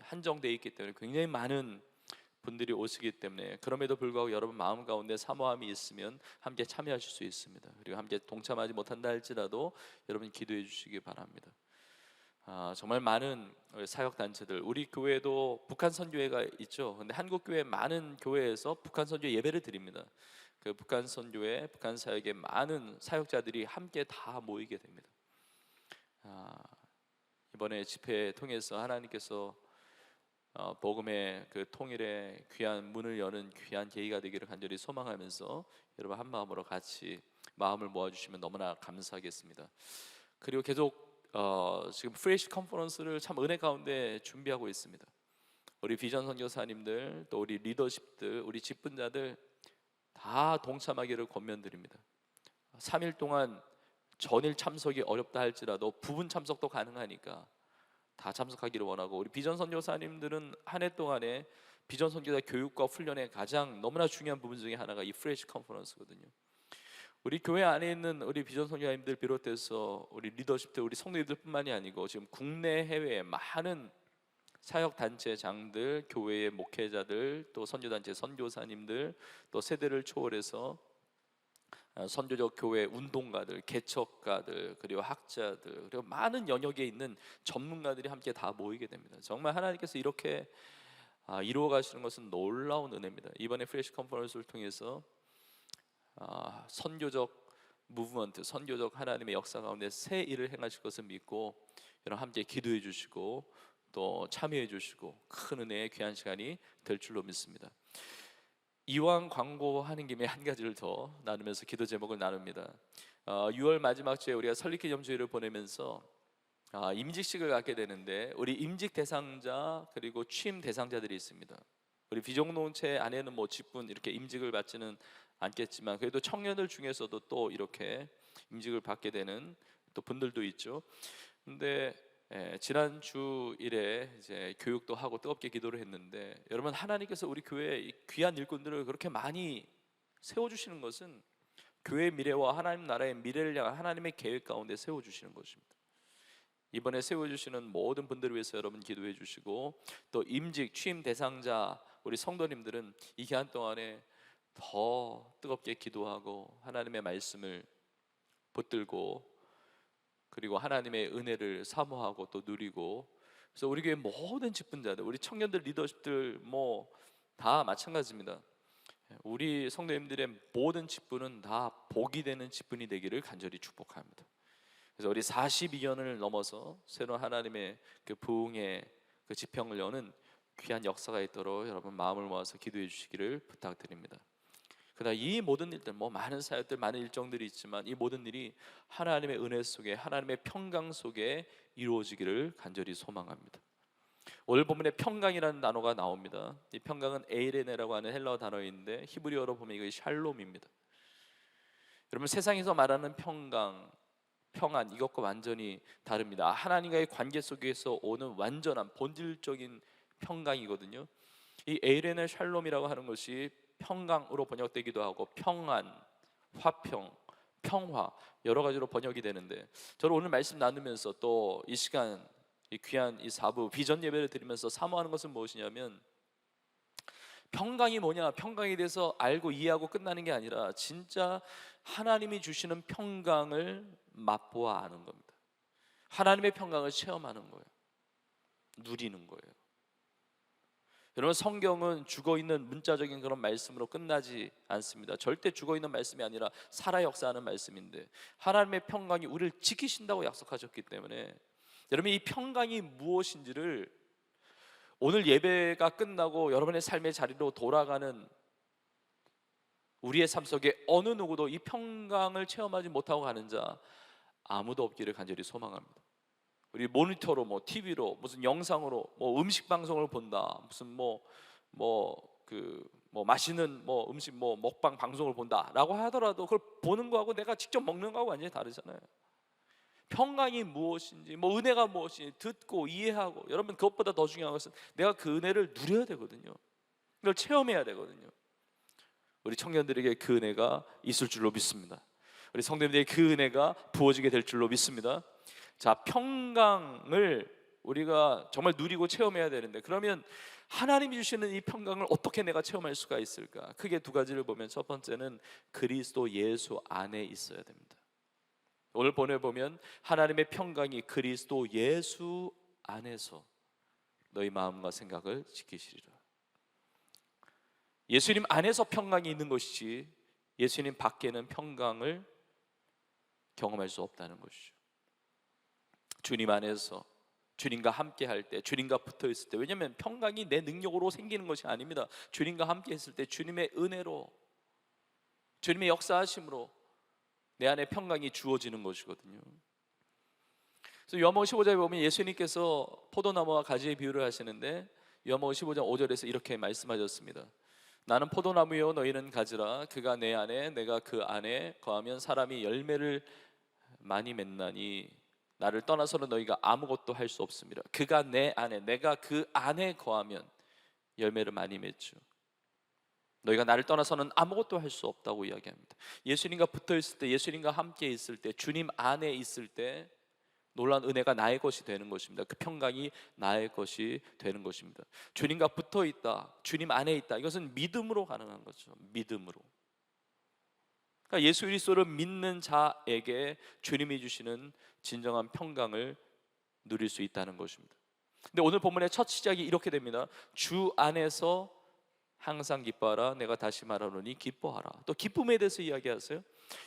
Speaker 5: 한정되어 있기 때문에 굉장히 많은 분들이 오시기 때문에 그럼에도 불구하고 여러분 마음 가운데 사모함이 있으면 함께 참여하실 수 있습니다. 그리고 함께 동참하지 못한다 할지라도 여러분 기도해 주시기 바랍니다. 정말 많은 사역 단체들 우리 교회도 북한 선교회가 있죠. 근데 한국 교회 많은 교회에서 북한 선교 예배를 드립니다. 그 북한 선교회, 북한 사역에 많은 사역자들이 함께 다 모이게 됩니다. 이번에 집회 통해서 하나님께서 복음의 그 통일의 귀한 문을 여는 귀한 계기가 되기를 간절히 소망하면서 여러분 한 마음으로 같이 마음을 모아주시면 너무나 감사하겠습니다. 그리고 계속 지금 프레시 컨퍼런스를 참 은혜 가운데 준비하고 있습니다. 우리 비전 선교사님들 또 우리 리더십들 우리 직분자들 다 동참하기를 권면드립니다. 3일 동안 전일 참석이 어렵다 할지라도 부분 참석도 가능하니까 다 참석하기를 원하고 우리 비전 선교사님들은 한 해 동안에 비전 선교사 교육과 훈련의 가장 너무나 중요한 부분 중에 하나가 이 프레시 컨퍼런스거든요. 우리 교회 안에 있는 우리 비전 선교사님들 비롯해서 우리 리더십들 우리 성도님들뿐만이 아니고 지금 국내 해외에 많은 사역 단체장들, 교회의 목회자들, 또 선교단체 선교사님들, 또 세대를 초월해서 선교적 교회 운동가들, 개척가들, 그리고 학자들, 그리고 많은 영역에 있는 전문가들이 함께 다 모이게 됩니다. 정말 하나님께서 이렇게 이루어 가시는 것은 놀라운 은혜입니다. 이번에 프레시 컨퍼런스를 통해서 선교적 무브먼트, 선교적 하나님의 역사 가운데 새 일을 행하실 것을 믿고 여러분 함께 기도해 주시고 또 참여해 주시고 큰 은혜의 귀한 시간이 될 줄로 믿습니다. 이왕 광고하는 김에 한 가지를 더 나누면서 기도 제목을 나눕니다. 6월 마지막 주에 우리가 설립기념 주일을 보내면서 임직식을 갖게 되는데 우리 임직 대상자 그리고 취임 대상자들이 있습니다. 우리 비정농체 안에는 뭐 직분 이렇게 임직을 받지는 않겠지만 그래도 청년들 중에서도 또 이렇게 임직을 받게 되는 또 분들도 있죠. 근데 지난 주일에 이제 교육도 하고 뜨겁게 기도를 했는데 여러분 하나님께서 우리 교회에 귀한 일꾼들을 그렇게 많이 세워주시는 것은 교회의 미래와 하나님 나라의 미래를 향한 하나님의 계획 가운데 세워주시는 것입니다. 이번에 세워주시는 모든 분들을 위해서 여러분 기도해 주시고 또 임직 취임 대상자 우리 성도님들은 이 기간 동안에 더 뜨겁게 기도하고 하나님의 말씀을 붙들고 그리고 하나님의 은혜를 사모하고 또 누리고 그래서 우리 교회 모든 직분자들 우리 청년들 리더십들 뭐 다 마찬가지입니다. 우리 성도님들의 모든 직분은 다 복이 되는 직분이 되기를 간절히 축복합니다. 그래서 우리 42년을 넘어서 새로운 하나님의 그 부흥의 그 지평을 여는 귀한 역사가 있도록 여러분 마음을 모아서 기도해 주시기를 부탁드립니다. 그러나 이 모든 일들 뭐 많은 사역들 많은 일정들이 있지만 이 모든 일이 하나님의 은혜 속에 하나님의 평강 속에 이루어지기를 간절히 소망합니다. 오늘 본문에 평강이라는 단어가 나옵니다. 이 평강은 에이레네라고 하는 헬라어 단어인데 히브리어로 보면 이거 샬롬입니다. 여러분 세상에서 말하는 평강 평안 이것과 완전히 다릅니다. 하나님과의 관계 속에서 오는 완전한 본질적인 평강이거든요. 이 에이레네 샬롬이라고 하는 것이 평강으로 번역되기도 하고 평안, 화평, 평화 여러 가지로 번역이 되는데 저는 오늘 말씀 나누면서 또 이 시간 이 귀한 이 4부 비전 예배를 드리면서 사모하는 것은 무엇이냐면 평강이 뭐냐 평강에 대해서 알고 이해하고 끝나는 게 아니라 진짜 하나님이 주시는 평강을 맛보아 아는 겁니다. 하나님의 평강을 체험하는 거예요. 누리는 거예요. 여러분 성경은 죽어있는 문자적인 그런 말씀으로 끝나지 않습니다. 절대 죽어있는 말씀이 아니라 살아 역사하는 말씀인데 하나님의 평강이 우리를 지키신다고 약속하셨기 때문에 여러분 이 평강이 무엇인지를 오늘 예배가 끝나고 여러분의 삶의 자리로 돌아가는 우리의 삶 속에 어느 누구도 이 평강을 체험하지 못하고 가는 자 아무도 없기를 간절히 소망합니다. 우리 모니터로 뭐 TV로 무슨 영상으로 뭐 음식 방송을 본다 무슨 맛있는 뭐 음식 뭐 먹방 방송을 본다라고 하더라도 그걸 보는 거하고 내가 직접 먹는 거하고 완전히 다르잖아요. 평강이 무엇인지 뭐 은혜가 무엇인지 듣고 이해하고 여러분 그것보다 더 중요한 것은 내가 그 은혜를 누려야 되거든요. 그걸 체험해야 되거든요. 우리 청년들에게 그 은혜가 있을 줄로 믿습니다. 우리 성도님들에게 그 은혜가 부어지게 될 줄로 믿습니다. 자, 평강을 우리가 정말 누리고 체험해야 되는데 그러면 하나님이 주시는 이 평강을 어떻게 내가 체험할 수가 있을까? 크게 두 가지를 보면 첫 번째는 그리스도 예수 안에 있어야 됩니다. 오늘 보내보면 하나님의 평강이 그리스도 예수 안에서 너희 마음과 생각을 지키시리라. 예수님 안에서 평강이 있는 것이지 예수님 밖에는 평강을 경험할 수 없다는 것이죠. 주님 안에서 주님과 함께 할 때 주님과 붙어 있을 때 왜냐하면 평강이 내 능력으로 생기는 것이 아닙니다. 주님과 함께 있을 때 주님의 은혜로 주님의 역사하심으로 내 안에 평강이 주어지는 것이거든요. 그래서 요한복음 15장에 보면 예수님께서 포도나무와 가지의 비유를 하시는데 요한복음 15장 5절에서 이렇게 말씀하셨습니다. 나는 포도나무요 너희는 가지라 그가 내 안에 내가 그 안에 거하면 사람이 열매를 많이 맺나니 나를 떠나서는 너희가 아무것도 할 수 없습니다. 그가 내 안에 내가 그 안에 거하면 열매를 많이 맺죠. 너희가 나를 떠나서는 아무것도 할 수 없다고 이야기합니다. 예수님과 붙어 있을 때 예수님과 함께 있을 때 주님 안에 있을 때 놀라운 은혜가 나의 것이 되는 것입니다. 그 평강이 나의 것이 되는 것입니다. 주님과 붙어 있다 주님 안에 있다 이것은 믿음으로 가능한 거죠. 믿음으로. 그러니까 예수 그리스도를 믿는 자에게 주님이 주시는 진정한 평강을 누릴 수 있다는 것입니다. 근데 오늘 본문의 첫 시작이 이렇게 됩니다. 주 안에서 항상 기뻐하라. 내가 다시 말하노니 기뻐하라. 또 기쁨에 대해서 이야기하세요.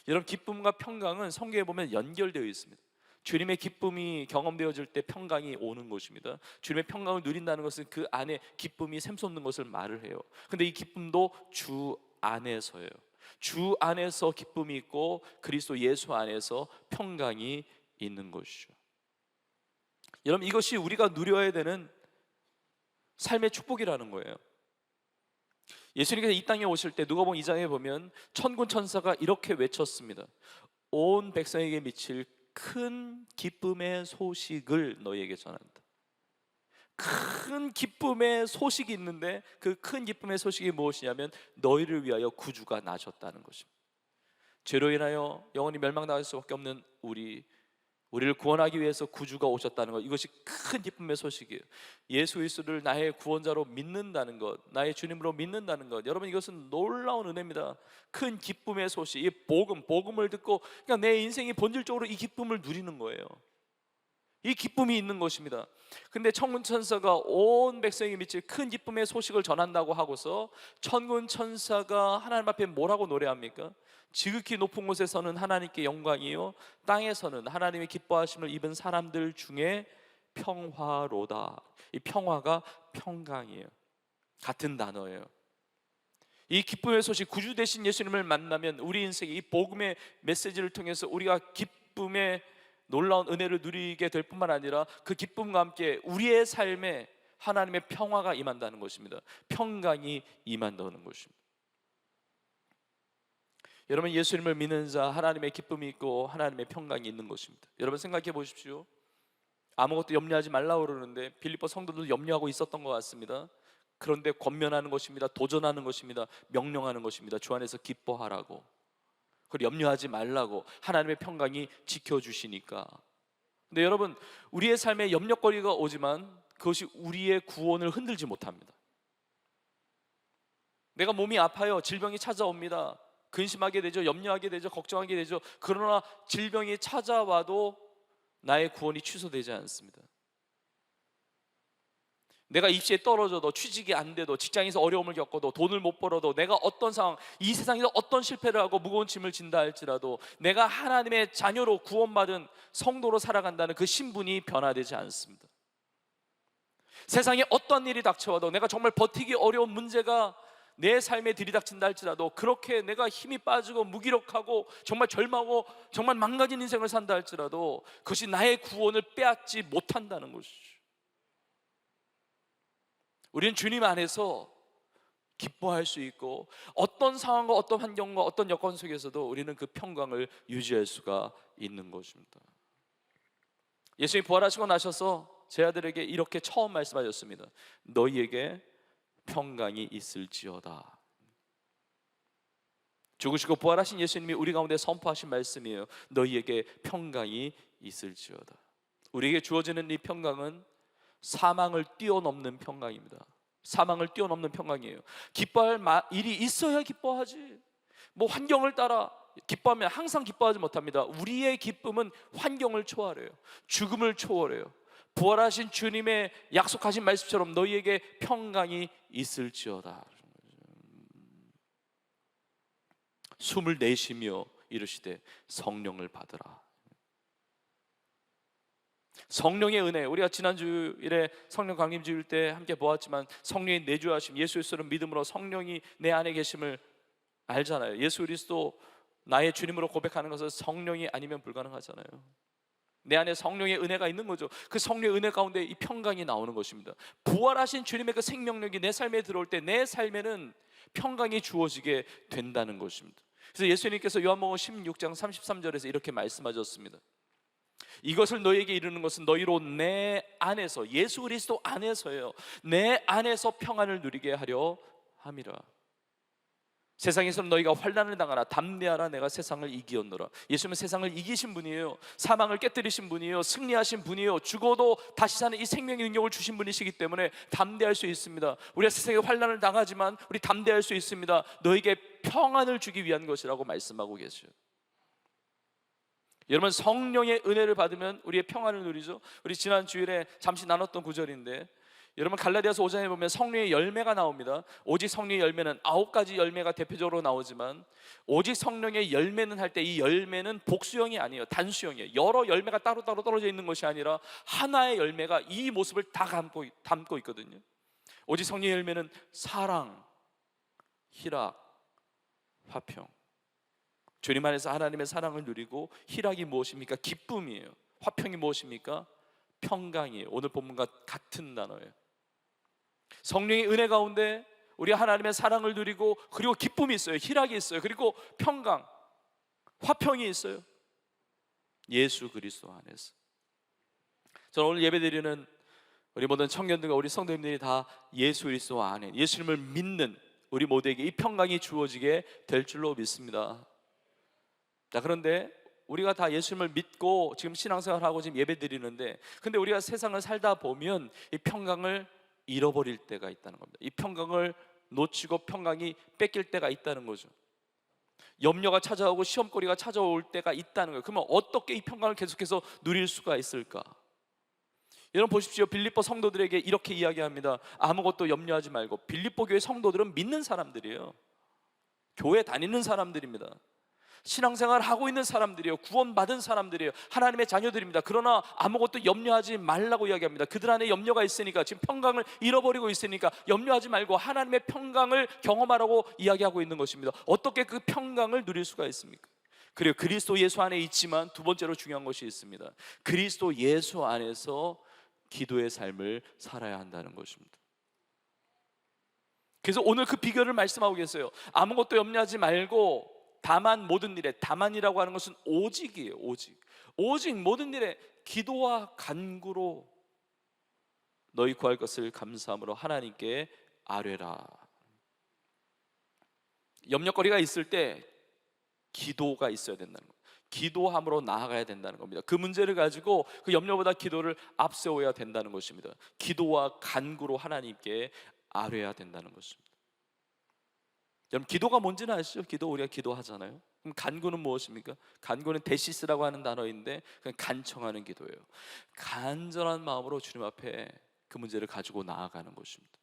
Speaker 5: 여러분, 기쁨과 평강은 성경에 보면 연결되어 있습니다. 주님의 기쁨이 경험되어질 때 평강이 오는 것입니다. 주님의 평강을 누린다는 것은 그 안에 기쁨이 샘솟는 것을 말을 해요. 근데 이 기쁨도 주 안에서예요. 주 안에서 기쁨이 있고 그리스도 예수 안에서 평강이 있는 것이죠. 여러분, 이것이 우리가 누려야 되는 삶의 축복이라는 거예요. 예수님께서 이 땅에 오실 때 누가복음 2장에 보면 천군 천사가 이렇게 외쳤습니다. 온 백성에게 미칠 큰 기쁨의 소식을 너희에게 전한다. 큰 기쁨의 소식이 있는데 그 큰 기쁨의 소식이 무엇이냐면 너희를 위하여 구주가 나셨다는 것입니다. 죄로 인하여 영원히 멸망당할 수밖에 없는 우리를 구원하기 위해서 구주가 오셨다는 것, 이것이 큰 기쁨의 소식이에요. 예수 그리스도를 나의 구원자로 믿는다는 것, 나의 주님으로 믿는다는 것, 여러분, 이것은 놀라운 은혜입니다. 큰 기쁨의 소식, 이 복음을 듣고 그냥 내 인생이 본질적으로 이 기쁨을 누리는 거예요. 이 기쁨이 있는 것입니다. 근데 천군 천사가 온 백성에게 미칠 큰 기쁨의 소식을 전한다고 하고서 천군 천사가 하나님 앞에 뭐라고 노래합니까? 지극히 높은 곳에서는 하나님께 영광이요 땅에서는 하나님의 기뻐하심을 입은 사람들 중에 평화로다. 이 평화가 평강이에요. 같은 단어예요. 이 기쁨의 소식, 구주 되신 예수님을 만나면 우리 인생에 이 복음의 메시지를 통해서 우리가 기쁨의 놀라운 은혜를 누리게 될 뿐만 아니라 그 기쁨과 함께 우리의 삶에 하나님의 평화가 임한다는 것입니다. 평강이 임한다는 것입니다. 여러분, 예수님을 믿는 자, 하나님의 기쁨이 있고 하나님의 평강이 있는 것입니다. 여러분, 생각해 보십시오. 아무것도 염려하지 말라고 그러는데 빌립보 성도들도 염려하고 있었던 것 같습니다. 그런데 권면하는 것입니다. 도전하는 것입니다. 명령하는 것입니다. 주 안에서 기뻐하라고, 그리고 염려하지 말라고, 하나님의 평강이 지켜주시니까. 근데 여러분, 우리의 삶에 염려거리가 오지만 그것이 우리의 구원을 흔들지 못합니다. 내가 몸이 아파요. 질병이 찾아옵니다. 근심하게 되죠. 염려하게 되죠. 걱정하게 되죠. 그러나 질병이 찾아와도 나의 구원이 취소되지 않습니다. 내가 입시에 떨어져도, 취직이 안 돼도, 직장에서 어려움을 겪어도, 돈을 못 벌어도, 내가 어떤 상황, 이 세상에서 어떤 실패를 하고 무거운 짐을 진다 할지라도 내가 하나님의 자녀로 구원받은 성도로 살아간다는 그 신분이 변화되지 않습니다. 세상에 어떤 일이 닥쳐와도, 내가 정말 버티기 어려운 문제가 내 삶에 들이닥친다 할지라도, 그렇게 내가 힘이 빠지고 무기력하고 정말 절망하고 정말 망가진 인생을 산다 할지라도 그것이 나의 구원을 빼앗지 못한다는 것이죠. 우리는 주님 안에서 기뻐할 수 있고 어떤 상황과 어떤 환경과 어떤 여건 속에서도 우리는 그 평강을 유지할 수가 있는 것입니다. 예수님이 부활하시고 나셔서 제 아들에게 이렇게 처음 말씀하셨습니다. 너희에게 평강이 있을지어다. 죽으시고 부활하신 예수님이 우리 가운데 선포하신 말씀이에요. 너희에게 평강이 있을지어다. 우리에게 주어지는 이 평강은 사망을 뛰어넘는 평강입니다. 사망을 뛰어넘는 평강이에요. 기뻐할 일이 있어야 기뻐하지. 뭐 환경을 따라 기뻐하면 항상 기뻐하지 못합니다. 우리의 기쁨은 환경을 초월해요. 죽음을 초월해요. 부활하신 주님의 약속하신 말씀처럼 너희에게 평강이 있을지어다. 숨을 내쉬며 이르시되 성령을 받으라. 성령의 은혜, 우리가 지난주일에 성령 강림 주일 때 함께 보았지만 성령의 내주하심, 예수 그리스도를 믿음으로 성령이 내 안에 계심을 알잖아요. 예수 그리스도 나의 주님으로 고백하는 것은 성령이 아니면 불가능하잖아요. 내 안에 성령의 은혜가 있는 거죠. 그 성령의 은혜 가운데 이 평강이 나오는 것입니다. 부활하신 주님의 그 생명력이 내 삶에 들어올 때 내 삶에는 평강이 주어지게 된다는 것입니다. 그래서 예수님께서 요한복음 16장 33절에서 이렇게 말씀하셨습니다. 이것을 너희에게 이르는 것은 너희로 내 안에서, 예수 그리스도 안에서요, 내 안에서 평안을 누리게 하려 함이라. 세상에서는 너희가 환난을 당하라. 담대하라. 내가 세상을 이기었노라. 예수님은 세상을 이기신 분이에요. 사망을 깨뜨리신 분이에요. 승리하신 분이에요. 죽어도 다시 사는 이 생명의 능력을 주신 분이시기 때문에 담대할 수 있습니다. 우리가 세상에 환난을 당하지만 우리 담대할 수 있습니다. 너에게 평안을 주기 위한 것이라고 말씀하고 계세요. 여러분, 성령의 은혜를 받으면 우리의 평안을 누리죠. 우리 지난 주일에 잠시 나눴던 구절인데, 여러분 갈라디아서 5장에 보면 성령의 열매가 나옵니다. 오직 성령의 열매는 9가지 열매가 대표적으로 나오지만, 오직 성령의 열매는 할 때 이 열매는 복수형이 아니에요. 단수형이에요. 여러 열매가 따로따로 떨어져 있는 것이 아니라 하나의 열매가 이 모습을 다 담고 있거든요. 오직 성령의 열매는 사랑, 희락, 화평. 주님 안에서 하나님의 사랑을 누리고, 희락이 무엇입니까? 기쁨이에요. 화평이 무엇입니까? 평강이에요. 오늘 본문과 같은 단어예요. 성령의 은혜 가운데 우리 하나님의 사랑을 누리고, 그리고 기쁨이 있어요. 희락이 있어요. 그리고 평강, 화평이 있어요. 예수 그리스도 안에서. 저는 오늘 예배드리는 우리 모든 청년들과 우리 성도님들이 다 예수 그리스도 안에, 예수님을 믿는 우리 모두에게 이 평강이 주어지게 될 줄로 믿습니다. 자, 그런데 우리가 다 예수님을 믿고 지금 신앙생활하고 지금 예배드리는데, 근데 우리가 세상을 살다 보면 이 평강을 잃어버릴 때가 있다는 겁니다. 이 평강을 놓치고 평강이 뺏길 때가 있다는 거죠. 염려가 찾아오고 시험거리가 찾아올 때가 있다는 거예요. 그러면 어떻게 이 평강을 계속해서 누릴 수가 있을까? 여러분 보십시오. 빌립보 성도들에게 이렇게 이야기합니다. 아무것도 염려하지 말고. 빌립보 교회 성도들은 믿는 사람들이에요. 교회 다니는 사람들입니다. 신앙생활 하고 있는 사람들이에요. 구원받은 사람들이에요. 하나님의 자녀들입니다. 그러나 아무것도 염려하지 말라고 이야기합니다. 그들 안에 염려가 있으니까, 지금 평강을 잃어버리고 있으니까 염려하지 말고 하나님의 평강을 경험하라고 이야기하고 있는 것입니다. 어떻게 그 평강을 누릴 수가 있습니까? 그리고 그리스도 예수 안에 있지만 두 번째로 중요한 것이 있습니다. 그리스도 예수 안에서 기도의 삶을 살아야 한다는 것입니다. 그래서 오늘 그 비결을 말씀하고 계세요. 아무것도 염려하지 말고 다만 모든 일에, 다만이라고 하는 것은 오직이에요. 오직 모든 일에 기도와 간구로 너희 구할 것을 감사함으로 하나님께 아뢰라. 염려거리가 있을 때 기도가 있어야 된다는 겁니다. 기도함으로 나아가야 된다는 겁니다. 그 문제를 가지고 그 염려보다 기도를 앞세워야 된다는 것입니다. 기도와 간구로 하나님께 아뢰야 된다는 것입니다. 여러분, 기도가 뭔지는 아시죠? 기도, 우리가 기도하잖아요. 그럼 간구는 무엇입니까? 간구는 데시스라고 하는 단어인데 그냥 간청하는 기도예요. 간절한 마음으로 주님 앞에 그 문제를 가지고 나아가는 것입니다.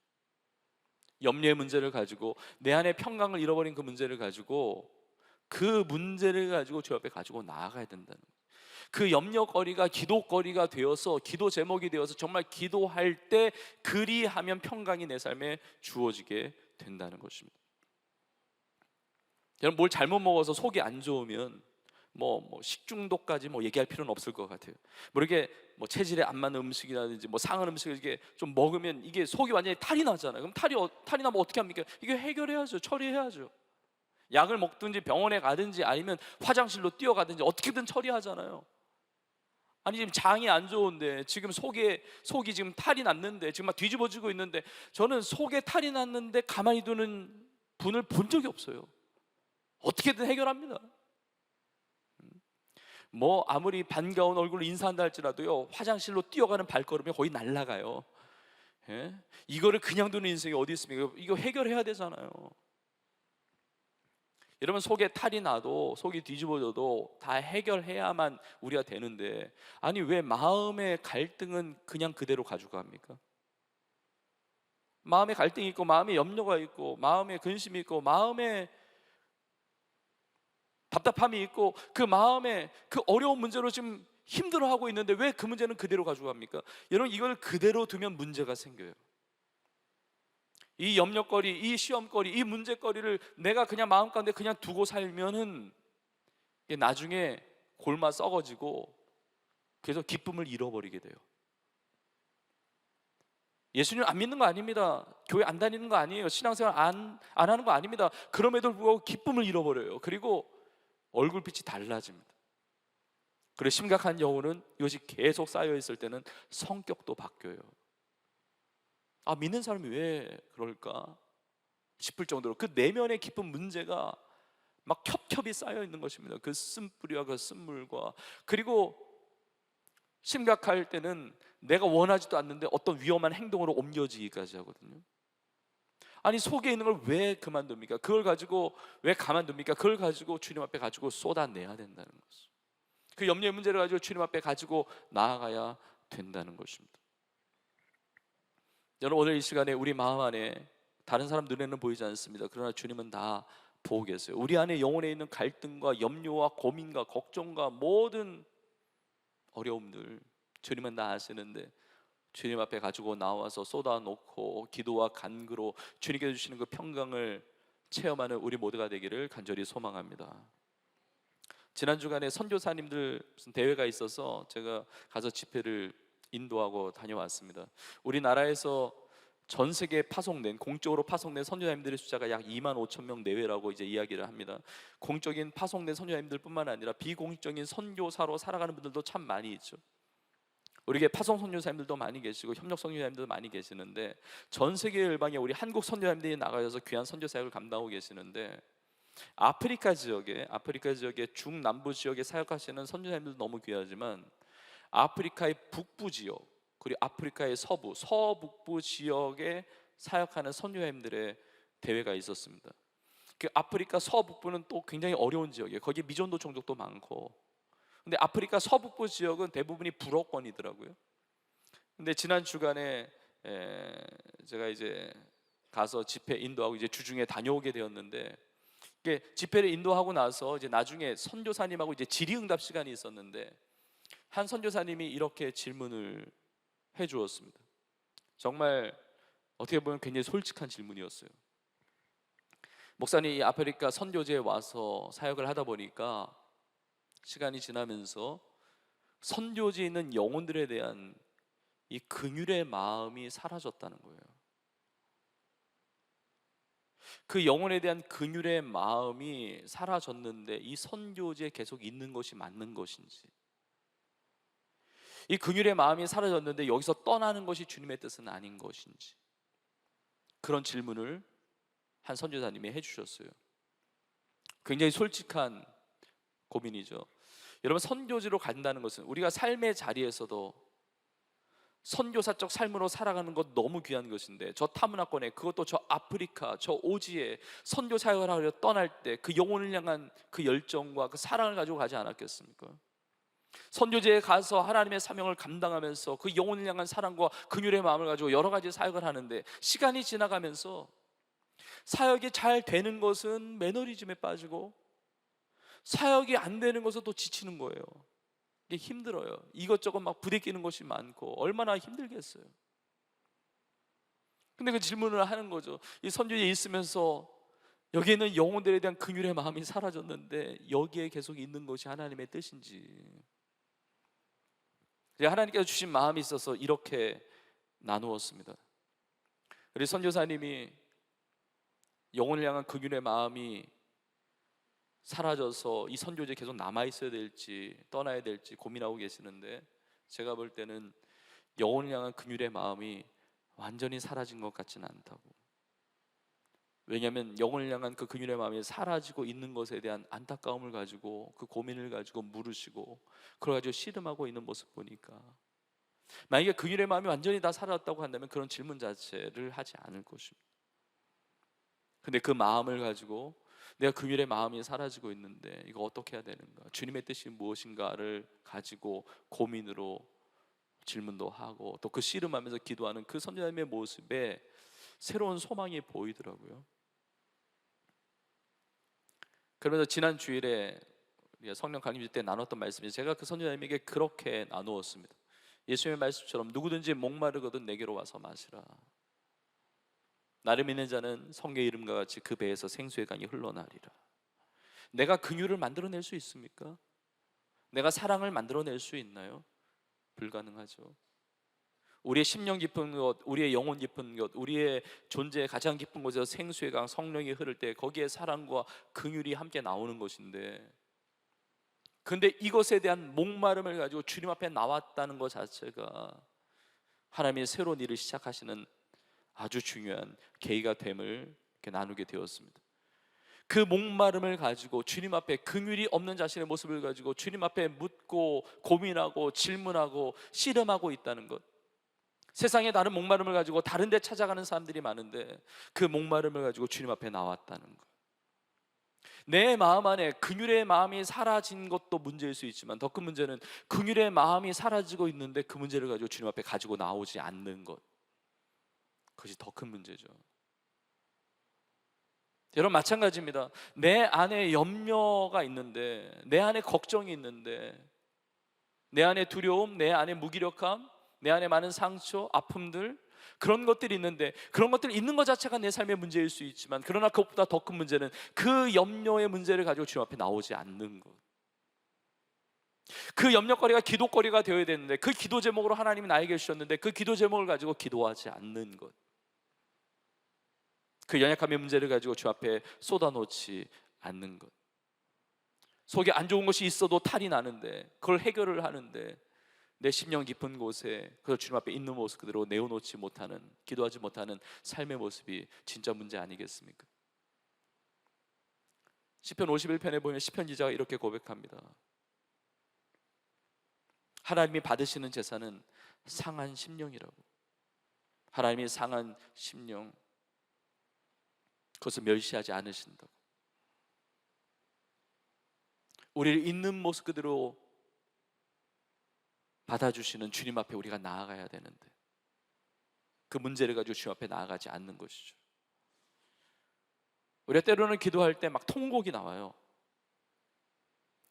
Speaker 5: 염려의 문제를 가지고, 내 안에 평강을 잃어버린 그 문제를 가지고, 그 문제를 가지고 주 앞에 가지고 나아가야 된다는 거예요. 그 염려거리가 기도거리가 되어서, 기도 제목이 되어서 정말 기도할 때 그리하면 평강이 내 삶에 주어지게 된다는 것입니다. 여러분, 뭘 잘못 먹어서 속이 안 좋으면 식중독까지 얘기할 필요는 없을 것 같아요. 이렇게 체질에 안 맞는 음식이라든지 상한 음식을 이게 좀 먹으면 이게 속이 완전히 탈이 나잖아요. 그럼 탈이 나면 어떻게 합니까? 이게 해결해야죠. 처리해야죠. 약을 먹든지 병원에 가든지 아니면 화장실로 뛰어가든지 어떻게든 처리하잖아요. 아니, 지금 장이 안 좋은데, 지금 속이 지금 탈이 났는데, 지금 막 뒤집어지고 있는데, 저는 속에 탈이 났는데 가만히 두는 분을 본 적이 없어요. 어떻게든 해결합니다. 아무리 반가운 얼굴로 인사한다 할지라도요, 화장실로 뛰어가는 발걸음이 거의 날아가요. 예? 이거를 그냥 두는 인생이 어디 있습니까? 이거 해결해야 되잖아요. 여러분, 속에 탈이 나도, 속이 뒤집어져도 다 해결해야만 우리가 되는데, 아니 왜 마음의 갈등은 그냥 그대로 가지고 갑니까? 마음에 갈등이 있고, 마음에 염려가 있고, 마음에 근심이 있고, 마음에 답답함이 있고, 그 마음에 그 어려운 문제로 지금 힘들어하고 있는데 왜 그 문제는 그대로 가지고 갑니까? 여러분, 이걸 그대로 두면 문제가 생겨요. 이 염려거리, 이 시험거리, 이 문제거리를 내가 그냥 마음 가운데 그냥 두고 살면은 이게 나중에 골마 썩어지고, 그래서 기쁨을 잃어버리게 돼요. 예수님 안 믿는 거 아닙니다. 교회 안 다니는 거 아니에요. 신앙생활 안 하는 거 아닙니다. 그럼에도 불구하고 기쁨을 잃어버려요. 그리고 얼굴빛이 달라집니다. 그리고 심각한 경우는 이것이 계속 쌓여있을 때는 성격도 바뀌어요. 믿는 사람이 왜 그럴까 싶을 정도로 그 내면의 깊은 문제가 막 겹겹이 쌓여있는 것입니다. 그 쓴뿌리와 그 쓴물과, 그리고 심각할 때는 내가 원하지도 않는데 어떤 위험한 행동으로 옮겨지기까지 하거든요. 아니, 속에 있는 걸 왜 그만둡니까? 그걸 가지고 왜 가만둡니까? 그걸 가지고 주님 앞에 가지고 쏟아내야 된다는 거죠. 그 염려의 문제를 가지고 주님 앞에 가지고 나아가야 된다는 것입니다. 여러분, 오늘 이 시간에 우리 마음 안에 다른 사람 눈에는 보이지 않습니다. 그러나 주님은 다 보고 계세요. 우리 안에 영혼에 있는 갈등과 염려와 고민과 걱정과 모든 어려움들 주님은 다 아시는데 주님 앞에 가지고 나와서 쏟아놓고 기도와 간구로 주님께서 주시는 그 평강을 체험하는 우리 모두가 되기를 간절히 소망합니다. 지난 주간에 선교사님들 무슨 대회가 있어서 제가 가서 집회를 인도하고 다녀왔습니다. 우리나라에서 전 세계에 파송된, 공적으로 파송된 선교사님들의 숫자가 약 2만 5천 명 내외라고 이제 이야기를 합니다. 공적인 파송된 선교사님들뿐만 아니라 비공적인 선교사로 살아가는 분들도 참 많이 있죠. 우리에게 파송 선교사님들도 많이 계시고 협력 선교사님들도 많이 계시는데 전 세계 열방에 우리 한국 선교사님들이 나가셔서 귀한 선교 사역을 감당하고 계시는데 아프리카 지역에 중남부 지역에 사역하시는 선교사님들도 너무 귀하지만 아프리카의 북부 지역 그리고 아프리카의 서북부 지역에 사역하는 선교사님들의 대회가 있었습니다. 그 아프리카 서북부는 또 굉장히 어려운 지역이에요. 거기 미존도 종족도 많고, 근데 아프리카 서북부 지역은 대부분이 불어권이더라고요. 근데 지난 주간에 제가 이제 가서 집회 인도하고 이제 주중에 다녀오게 되었는데, 이게 집회를 인도하고 나서 이제 나중에 선교사님하고 이제 질의응답 시간이 있었는데 한 선교사님이 이렇게 질문을 해주었습니다. 정말 어떻게 보면 굉장히 솔직한 질문이었어요. 목사님, 이 아프리카 선교제에 와서 사역을 하다 보니까 시간이 지나면서 선교지에 있는 영혼들에 대한 이 긍휼의 마음이 사라졌다는 거예요. 그 영혼에 대한 긍휼의 마음이 사라졌는데 이 선교지에 계속 있는 것이 맞는 것인지, 이 긍휼의 마음이 사라졌는데 여기서 떠나는 것이 주님의 뜻은 아닌 것인지, 그런 질문을 한 선교사님이 해주셨어요. 굉장히 솔직한 고민이죠. 여러분, 선교지로 간다는 것은 우리가 삶의 자리에서도 선교사적 삶으로 살아가는 것 너무 귀한 것인데, 저 타문화권에, 그것도 저 아프리카 저 오지에 선교 사역을 하려 떠날 때 그 영혼을 향한 그 열정과 그 사랑을 가지고 가지 않았겠습니까? 선교지에 가서 하나님의 사명을 감당하면서 그 영혼을 향한 사랑과 긍휼의 마음을 가지고 여러 가지 사역을 하는데, 시간이 지나가면서 사역이 잘 되는 것은 매너리즘에 빠지고 사역이 안 되는 것은 또 지치는 거예요. 이게 힘들어요. 이것저것 막 부대끼는 것이 많고 얼마나 힘들겠어요. 근데 그 질문을 하는 거죠. 이 선교지에 있으면서 여기에 있는 영혼들에 대한 긍휼의 마음이 사라졌는데 여기에 계속 있는 것이 하나님의 뜻인지. 하나님께서 주신 마음이 있어서 이렇게 나누었습니다. 우리 선교사님이 영혼을 향한 긍휼의 마음이 사라져서 이 선교지에 계속 남아있어야 될지 떠나야 될지 고민하고 계시는데, 제가 볼 때는 영혼을 향한 긍휼의 마음이 완전히 사라진 것 같지는 않다고. 왜냐하면 영혼을 향한 그 긍휼의 마음이 사라지고 있는 것에 대한 안타까움을 가지고 그 고민을 가지고 물으시고 그걸 가지고 씨름하고 있는 모습 보니까, 만약에 긍휼의 마음이 완전히 다 사라졌다고 한다면 그런 질문 자체를 하지 않을 것입니다. 근데 그 마음을 가지고 내가 긍휼의 마음이 사라지고 있는데 이거 어떻게 해야 되는가, 주님의 뜻이 무엇인가를 가지고 고민으로 질문도 하고 또 그 씨름하면서 기도하는 그 선교사님의 모습에 새로운 소망이 보이더라고요. 그러면서 지난 주일에 성령 강림주 때 나눴던 말씀이, 제가 그 선교사님에게 그렇게 나누었습니다. 예수님의 말씀처럼 누구든지 목마르거든 내게로 와서 마시라. 나를 믿는 자는 성경의 이름과 같이 그 배에서 생수의 강이 흘러나리라. 내가 긍휼을 만들어낼 수 있습니까? 내가 사랑을 만들어낼 수 있나요? 불가능하죠. 우리의 심령 깊은 것, 우리의 영혼 깊은 것, 우리의 존재의 가장 깊은 곳에서 생수의 강 성령이 흐를 때 거기에 사랑과 긍휼이 함께 나오는 것인데, 근데 이것에 대한 목마름을 가지고 주님 앞에 나왔다는 것 자체가 하나님의 새로운 일을 시작하시는 아주 중요한 계기가 됨을 이렇게 나누게 되었습니다. 그 목마름을 가지고 주님 앞에 긍휼이 없는 자신의 모습을 가지고 주님 앞에 묻고 고민하고 질문하고 씨름하고 있다는 것, 세상에 다른 목마름을 가지고 다른 데 찾아가는 사람들이 많은데 그 목마름을 가지고 주님 앞에 나왔다는 것, 내 마음 안에 긍휼의 마음이 사라진 것도 문제일 수 있지만 더 큰 문제는 긍휼의 마음이 사라지고 있는데 그 문제를 가지고 주님 앞에 가지고 나오지 않는 것, 그것이 더 큰 문제죠. 여러분 마찬가지입니다. 내 안에 염려가 있는데, 내 안에 걱정이 있는데, 내 안에 두려움, 내 안에 무기력함, 내 안에 많은 상처, 아픔들, 그런 것들이 있는데, 그런 것들이 있는 것 자체가 내 삶의 문제일 수 있지만, 그러나 그것보다 더 큰 문제는 그 염려의 문제를 가지고 주님 앞에 나오지 않는 것. 그 염려거리가 기도거리가 되어야 되는데, 그 기도 제목으로 하나님이 나에게 주셨는데 그 기도 제목을 가지고 기도하지 않는 것, 그 연약함의 문제를 가지고 주 앞에 쏟아놓지 않는 것. 속에 안 좋은 것이 있어도 탈이 나는데 그걸 해결을 하는데 내 심령 깊은 곳에 그걸 주님 앞에 있는 모습 그대로 내어놓지 못하는, 기도하지 못하는 삶의 모습이 진짜 문제 아니겠습니까? 시편 51편에 보면 시편 기자가 이렇게 고백합니다. 하나님이 받으시는 제사는 상한 심령이라고. 하나님이 상한 심령, 그것을 멸시하지 않으신다고. 우리를 있는 모습 그대로 받아주시는 주님 앞에 우리가 나아가야 되는데 그 문제를 가지고 주님 앞에 나아가지 않는 것이죠. 우리가 때로는 기도할 때 막 통곡이 나와요.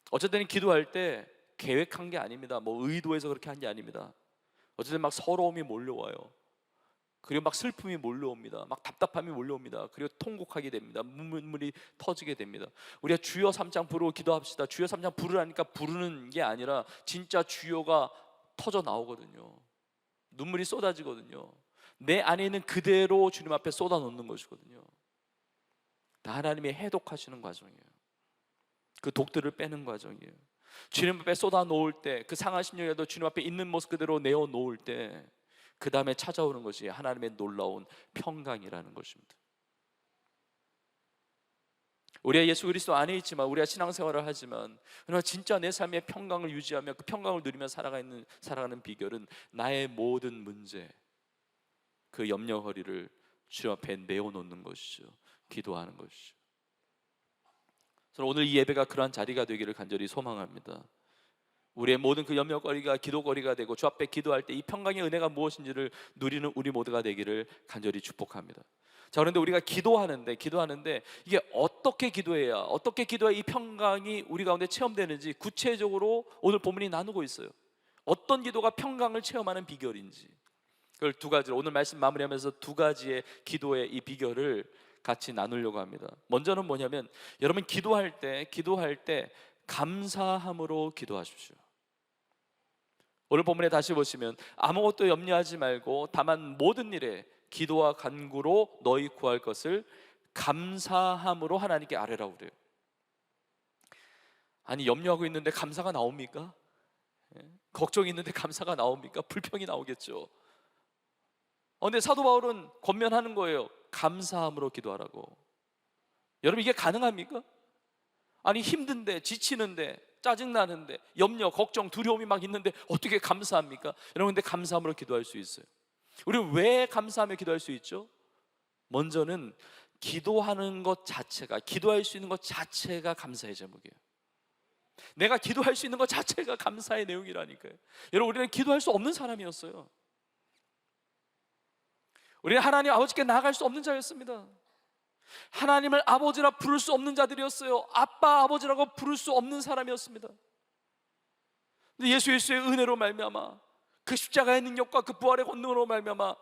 Speaker 5: 어쨌든 기도할 때 계획한 게 아닙니다. 뭐 의도해서 그렇게 한 게 아닙니다. 어쨌든 막 서러움이 몰려와요. 그리고 막 슬픔이 몰려옵니다. 막 답답함이 몰려옵니다. 그리고 통곡하게 됩니다. 눈물이 터지게 됩니다. 우리가 주여 3장 부르고 기도합시다. 주여 3장 부르라니까 부르는 게 아니라 진짜 주여가 터져 나오거든요. 눈물이 쏟아지거든요. 내 안에 있는 그대로 주님 앞에 쏟아 놓는 것이거든요. 다 하나님이 해독하시는 과정이에요. 그 독들을 빼는 과정이에요. 주님 앞에 쏟아 놓을 때, 그 상한 심령이라도 주님 앞에 있는 모습 그대로 내어 놓을 때 그 다음에 찾아오는 것이 하나님의 놀라운 평강이라는 것입니다. 우리가 예수 그리스도 안에 있지만, 우리가 신앙생활을 하지만, 그러나 진짜 내 삶의 평강을 유지하며 그 평강을 누리며 살아가는 비결은 나의 모든 문제, 그 염려거리를 주님 앞에 내어놓는 것이죠. 기도하는 것이죠. 저는 오늘 이 예배가 그러한 자리가 되기를 간절히 소망합니다. 우리의 모든 그 염려거리가 기도거리가 되고 주 앞에 기도할 때 이 평강의 은혜가 무엇인지를 누리는 우리 모두가 되기를 간절히 축복합니다. 자, 그런데 우리가 기도하는데 이게 어떻게 기도해야 이 평강이 우리 가운데 체험되는지 구체적으로 오늘 본문이 나누고 있어요. 어떤 기도가 평강을 체험하는 비결인지, 그걸 두 가지로 오늘 말씀 마무리하면서 두 가지의 기도의 이 비결을 같이 나누려고 합니다. 먼저는 뭐냐면, 여러분 기도할 때 감사함으로 기도하십시오. 오늘 본문에 다시 보시면 아무것도 염려하지 말고 다만 모든 일에 기도와 간구로 너희 구할 것을 감사함으로 하나님께 아뢰라고 그래요. 아니, 염려하고 있는데 감사가 나옵니까? 걱정이 있는데 감사가 나옵니까? 불평이 나오겠죠. 근데 사도 바울은 권면하는 거예요. 감사함으로 기도하라고. 여러분, 이게 가능합니까? 아니, 힘든데, 지치는데, 짜증나는데, 염려, 걱정, 두려움이 막 있는데 어떻게 감사합니까? 여러분, 근데 감사함으로 기도할 수 있어요. 우리 왜 감사하며 기도할 수 있죠? 먼저는 기도하는 것 자체가, 기도할 수 있는 것 자체가 감사의 제목이에요. 내가 기도할 수 있는 것 자체가 감사의 내용이라니까요. 여러분, 우리는 기도할 수 없는 사람이었어요. 우리는 하나님 아버지께 나아갈 수 없는 자였습니다. 하나님을 아버지라 부를 수 없는 자들이었어요. 아빠, 아버지라고 부를 수 없는 사람이었습니다. 근데 예수 그리스도의 은혜로 말미암아, 그 십자가의 능력과 그 부활의 권능으로 말미암아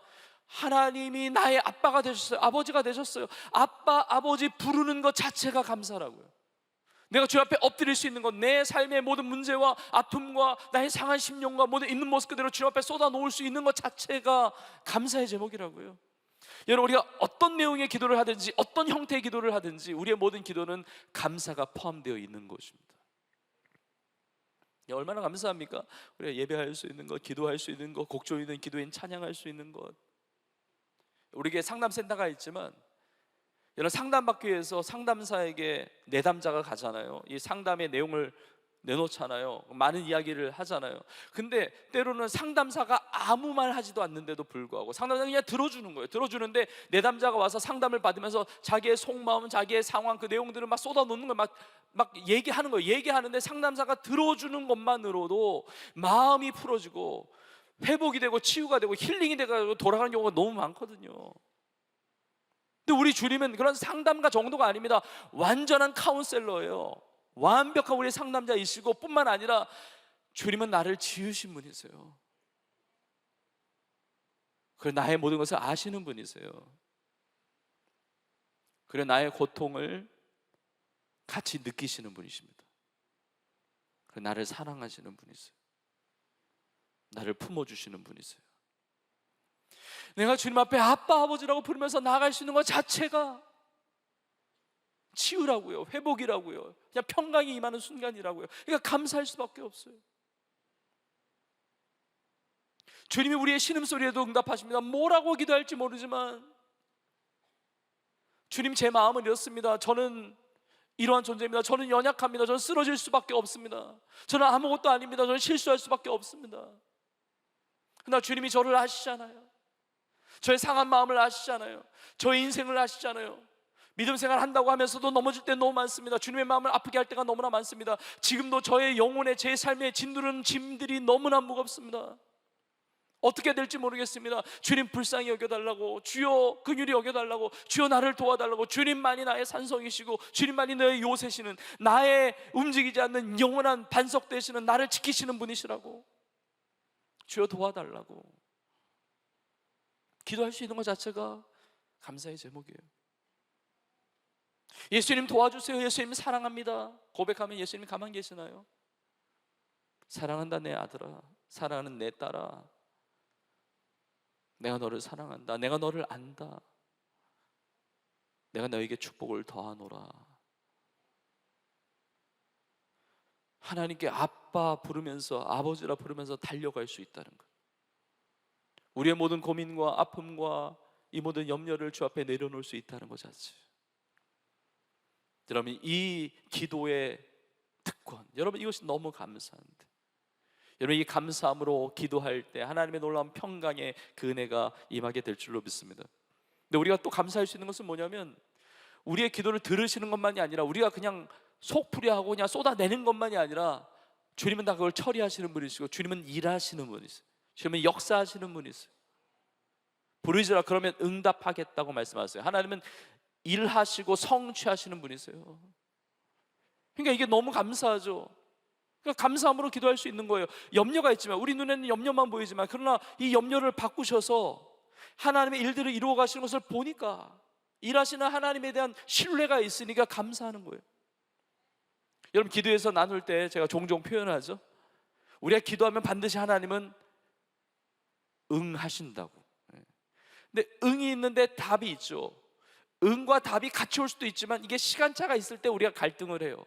Speaker 5: 하나님이 나의 아빠가 되셨어요. 아버지가 되셨어요. 아빠, 아버지 부르는 것 자체가 감사라고요. 내가 주 앞에 엎드릴 수 있는 것, 내 삶의 모든 문제와 아픔과 나의 상한 심령과 모든 있는 모습 그대로 주 앞에 쏟아 놓을 수 있는 것 자체가 감사의 제목이라고요. 여러분, 우리가 어떤 내용의 기도를 하든지 어떤 형태의 기도를 하든지 우리의 모든 기도는 감사가 포함되어 있는 것입니다. 얼마나 감사합니까? 우리가 예배할 수 있는 것, 기도할 수 있는 것, 곡 조이는 기도인 찬양할 수 있는 것. 우리에게 상담센터가 있지만, 여러분, 상담받기 위해서 상담사에게 내담자가 가잖아요. 이 상담의 내용을 내놓잖아요. 많은 이야기를 하잖아요. 근데 때로는 상담사가 아무 말 하지도 않는데도 불구하고 상담사가 그냥 들어주는 거예요. 들어주는데 내담자가 와서 상담을 받으면서 자기의 속마음, 자기의 상황, 그 내용들을 막 쏟아놓는 거예요. 막 얘기하는 거예요. 얘기하는데 상담사가 들어주는 것만으로도 마음이 풀어지고 회복이 되고 치유가 되고 힐링이 되고 돌아가는 경우가 너무 많거든요. 근데 우리 주님은 그런 상담가 정도가 아닙니다. 완전한 카운셀러예요. 완벽한 우리 상담자이시고 뿐만 아니라 주님은 나를 지으신 분이세요. 그리고 나의 모든 것을 아시는 분이세요. 그리고 나의 고통을 같이 느끼시는 분이십니다. 그리고 나를 사랑하시는 분이세요. 나를 품어주시는 분이세요. 내가 주님 앞에 아빠, 아버지라고 부르면서 나아갈 수 있는 것 자체가 치유라고요. 회복이라고요. 그냥 평강이 임하는 순간이라고요. 그러니까 감사할 수밖에 없어요. 주님이 우리의 신음소리에도 응답하십니다. 뭐라고 기도할지 모르지만 주님, 제 마음은 이렇습니다. 저는 이러한 존재입니다. 저는 연약합니다. 저는 쓰러질 수밖에 없습니다. 저는 아무것도 아닙니다. 저는 실수할 수밖에 없습니다. 그러나 주님이 저를 아시잖아요. 저의 상한 마음을 아시잖아요. 저의 인생을 아시잖아요. 믿음 생활 한다고 하면서도 넘어질 때 너무 많습니다. 주님의 마음을 아프게 할 때가 너무나 많습니다. 지금도 저의 영혼의, 제 삶에 짓누르는 짐들이 너무나 무겁습니다. 어떻게 될지 모르겠습니다. 주님 불쌍히 여겨달라고, 주여 긍휼히 여겨달라고, 주여 나를 도와달라고. 주님만이 나의 산성이시고 주님만이 너의 요새시는, 나의 움직이지 않는 영원한 반석 되시는, 나를 지키시는 분이시라고. 주여 도와달라고 기도할 수 있는 것 자체가 감사의 제목이에요. 예수님 도와주세요. 예수님 사랑합니다. 고백하면 예수님 가만히 계시나요? 사랑한다 내 아들아, 사랑하는 내 딸아, 내가 너를 사랑한다. 내가 너를 안다. 내가 너에게 축복을 더하노라. 하나님께 아빠 부르면서, 아버지라 부르면서 달려갈 수 있다는 것. 우리의 모든 고민과 아픔과 이 모든 염려를 주 앞에 내려놓을 수 있다는 것 자체. 여러분, 이 기도의 특권, 여러분 이것이 너무 감사한데, 여러분 이 감사함으로 기도할 때 하나님의 놀라운 평강의 그 은혜가 임하게 될 줄로 믿습니다. 근데 우리가 또 감사할 수 있는 것은 뭐냐면, 우리의 기도를 들으시는 것만이 아니라 우리가 그냥 속풀이하고 그냥 쏟아내는 것만이 아니라 주님은 다 그걸 처리하시는 분이시고, 주님은 일하시는 분이세요. 주님은 역사하시는 분이세요. 부르짖으라 그러면 응답하겠다고 말씀하세요. 하나님은 일하시고 성취하시는 분이세요. 그러니까 이게 너무 감사하죠. 그러니까 감사함으로 기도할 수 있는 거예요. 염려가 있지만, 우리 눈에는 염려만 보이지만, 그러나 이 염려를 바꾸셔서 하나님의 일들을 이루어 가시는 것을 보니까 일하시는 하나님에 대한 신뢰가 있으니까 감사하는 거예요. 여러분, 기도에서 나눌 때 제가 종종 표현하죠. 우리가 기도하면 반드시 하나님은 응하신다고. 근데 응이 있는데 답이 있죠. 응과 답이 같이 올 수도 있지만 이게 시간차가 있을 때 우리가 갈등을 해요.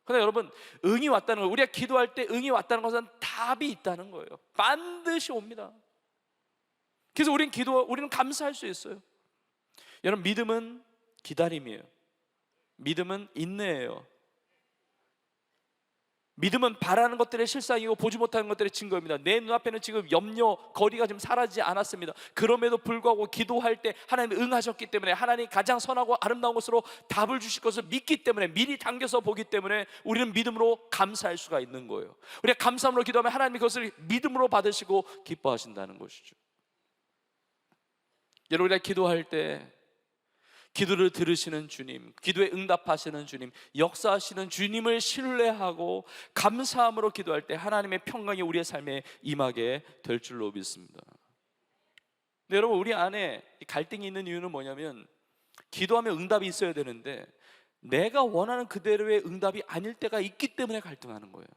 Speaker 5: 그러나 여러분, 응이 왔다는 거, 우리가 기도할 때 응이 왔다는 것은 답이 있다는 거예요. 반드시 옵니다. 그래서 우리는 감사할 수 있어요. 여러분, 믿음은 기다림이에요. 믿음은 인내예요. 믿음은 바라는 것들의 실상이고 보지 못하는 것들의 증거입니다. 내 눈앞에는 지금 염려, 거리가 지금 사라지지 않았습니다. 그럼에도 불구하고 기도할 때 하나님이 응하셨기 때문에, 하나님이 가장 선하고 아름다운 것으로 답을 주실 것을 믿기 때문에, 미리 당겨서 보기 때문에 우리는 믿음으로 감사할 수가 있는 거예요. 우리가 감사함으로 기도하면 하나님이 그것을 믿음으로 받으시고 기뻐하신다는 것이죠. 여러분, 우리가 기도할 때 기도를 들으시는 주님, 기도에 응답하시는 주님, 역사하시는 주님을 신뢰하고 감사함으로 기도할 때 하나님의 평강이 우리의 삶에 임하게 될 줄로 믿습니다. 근데 여러분, 우리 안에 갈등이 있는 이유는 뭐냐면, 기도하면 응답이 있어야 되는데 내가 원하는 그대로의 응답이 아닐 때가 있기 때문에 갈등하는 거예요.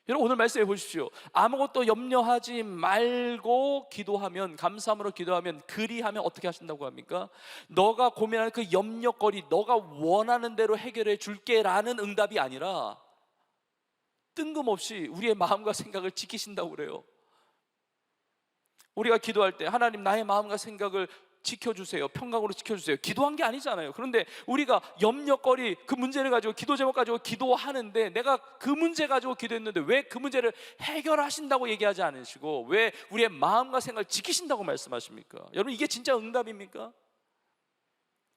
Speaker 5: 여러분, 오늘 말씀해 보십시오. 아무것도 염려하지 말고 기도하면, 감사함으로 기도하면, 그리하면 어떻게 하신다고 합니까? 너가 고민하는 그 염려거리, 너가 원하는 대로 해결해 줄게 라는 응답이 아니라 뜬금없이 우리의 마음과 생각을 지키신다고 그래요. 우리가 기도할 때 하나님, 나의 마음과 생각을 지켜주세요, 평강으로 지켜주세요, 기도한 게 아니잖아요. 그런데 우리가 염려거리 그 문제를 가지고 기도 제목 가지고 기도하는데 내가 그 문제 가지고 기도했는데 왜 그 문제를 해결하신다고 얘기하지 않으시고 왜 우리의 마음과 생각을 지키신다고 말씀하십니까? 여러분, 이게 진짜 응답입니까?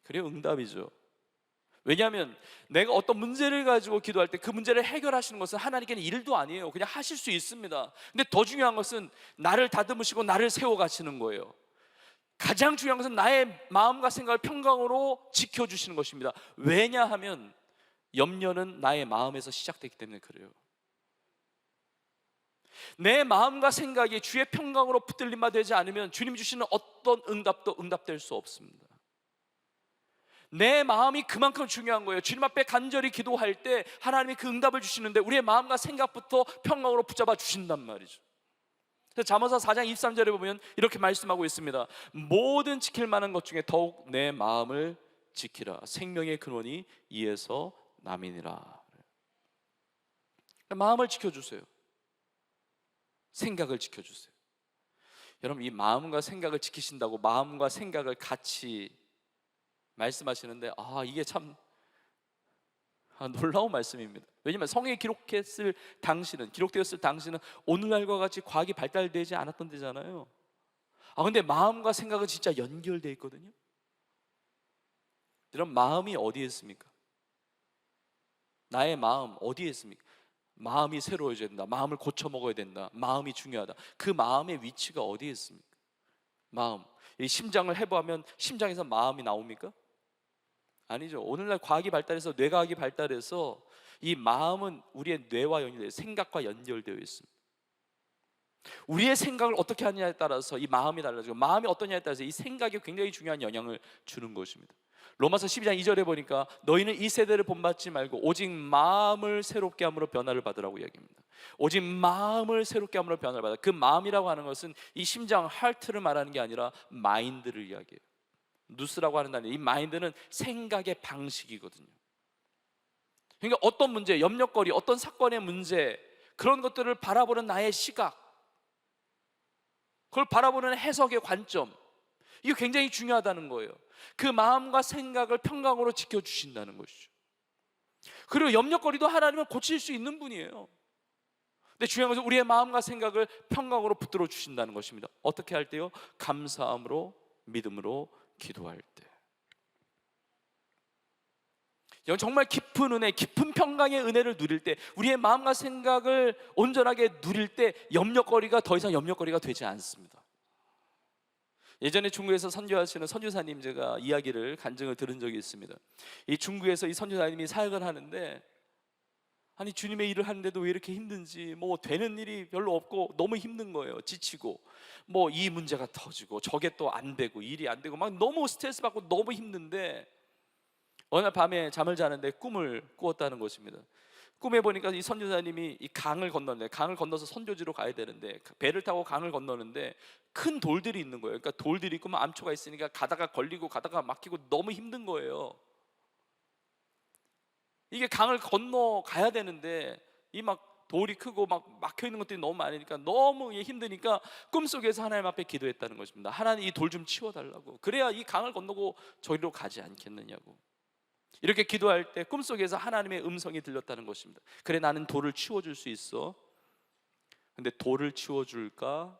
Speaker 5: 그래요, 응답이죠. 왜냐하면 내가 어떤 문제를 가지고 기도할 때 그 문제를 해결하시는 것은 하나님께는 일도 아니에요. 그냥 하실 수 있습니다. 근데 더 중요한 것은 나를 다듬으시고 나를 세워가시는 거예요. 가장 중요한 것은 나의 마음과 생각을 평강으로 지켜주시는 것입니다. 왜냐하면 염려는 나의 마음에서 시작되기 때문에 그래요. 내 마음과 생각이 주의 평강으로 붙들림바 되지 않으면 주님 주시는 어떤 응답도 응답될 수 없습니다. 내 마음이 그만큼 중요한 거예요. 주님 앞에 간절히 기도할 때 하나님이 그 응답을 주시는데 우리의 마음과 생각부터 평강으로 붙잡아 주신단 말이죠. 그래서 잠언서 4장 23절에 보면 이렇게 말씀하고 있습니다. 모든 지킬 만한 것 중에 더욱 내 마음을 지키라. 생명의 근원이 이에서 남이니라. 마음을 지켜주세요. 생각을 지켜주세요. 여러분, 이 마음과 생각을 지키신다고 마음과 생각을 같이 말씀하시는데 이게 참 놀라운 말씀입니다. 왜냐하면 성경에 기록되었을 당시는 오늘날과 같이 과학이 발달되지 않았던 데잖아요. 근데 마음과 생각은 진짜 연결되어 있거든요. 여러분, 마음이 어디에 있습니까? 나의 마음 어디에 있습니까? 마음이 새로워져야 된다, 마음을 고쳐 먹어야 된다, 마음이 중요하다. 그 마음의 위치가 어디에 있습니까? 마음, 이 심장을 해부하면 심장에서 마음이 나옵니까? 아니죠. 오늘날 과학이 발달해서 뇌과학이 발달해서 이 마음은 우리의 뇌와 연결되어 생각과 연결되어 있습니다. 우리의 생각을 어떻게 하느냐에 따라서 이 마음이 달라지고 마음이 어떠냐에 따라서 이 생각이 굉장히 중요한 영향을 주는 것입니다. 로마서 12장 2절에 보니까 너희는 이 세대를 본받지 말고 오직 마음을 새롭게 함으로 변화를 받으라고 이야기합니다. 오직 마음을 새롭게 함으로 변화를 받아. 그 마음이라고 하는 것은 이 심장 하트를 말하는 게 아니라 마인드를 이야기해요. 누스라고 하는 단위, 이 마인드는 생각의 방식이거든요. 그러니까 어떤 문제, 염려거리, 어떤 사건의 문제, 그런 것들을 바라보는 나의 시각, 그걸 바라보는 해석의 관점, 이게 굉장히 중요하다는 거예요. 그 마음과 생각을 평강으로 지켜주신다는 것이죠. 그리고 염려거리도 하나님은 고칠 수 있는 분이에요. 근데 중요한 것은 우리의 마음과 생각을 평강으로 붙들어 주신다는 것입니다. 어떻게 할 때요? 감사함으로, 믿음으로 기도할 때. 정말 깊은 은혜, 깊은 평강의 은혜를 누릴 때, 우리의 마음과 생각을 온전하게 누릴 때 염려거리가 더 이상 염려거리가 되지 않습니다. 예전에 중국에서 선교하시는 선교사님 제가 이야기를 간증을 들은 적이 있습니다. 이 중국에서 이 선교사님이 사역을 하는데 아니 주님의 일을 하는데도 왜 이렇게 힘든지, 뭐 되는 일이 별로 없고 너무 힘든 거예요. 지치고 뭐 이 문제가 터지고 저게 또 안 되고 일이 안 되고 막 너무 스트레스 받고 너무 힘든데 어느 날 밤에 잠을 자는데 꿈을 꾸었다는 것입니다. 꿈에 보니까 이 선교사님이 이 강을 건너는데, 강을 건너서 선교지로 가야 되는데 배를 타고 강을 건너는데 큰 돌들이 있는 거예요. 그러니까 돌들이 있고 암초가 있으니까 가다가 걸리고 가다가 막히고 너무 힘든 거예요. 이게 강을 건너 가야 되는데 이 막 돌이 크고 막 막혀 있는 것들이 너무 많으니까 너무 힘드니까 꿈속에서 하나님 앞에 기도했다는 것입니다. 하나님, 이 돌 좀 치워달라고. 그래야 이 강을 건너고 저기로 가지 않겠느냐고. 이렇게 기도할 때 꿈속에서 하나님의 음성이 들렸다는 것입니다. 그래, 나는 돌을 치워줄 수 있어. 근데 돌을 치워줄까?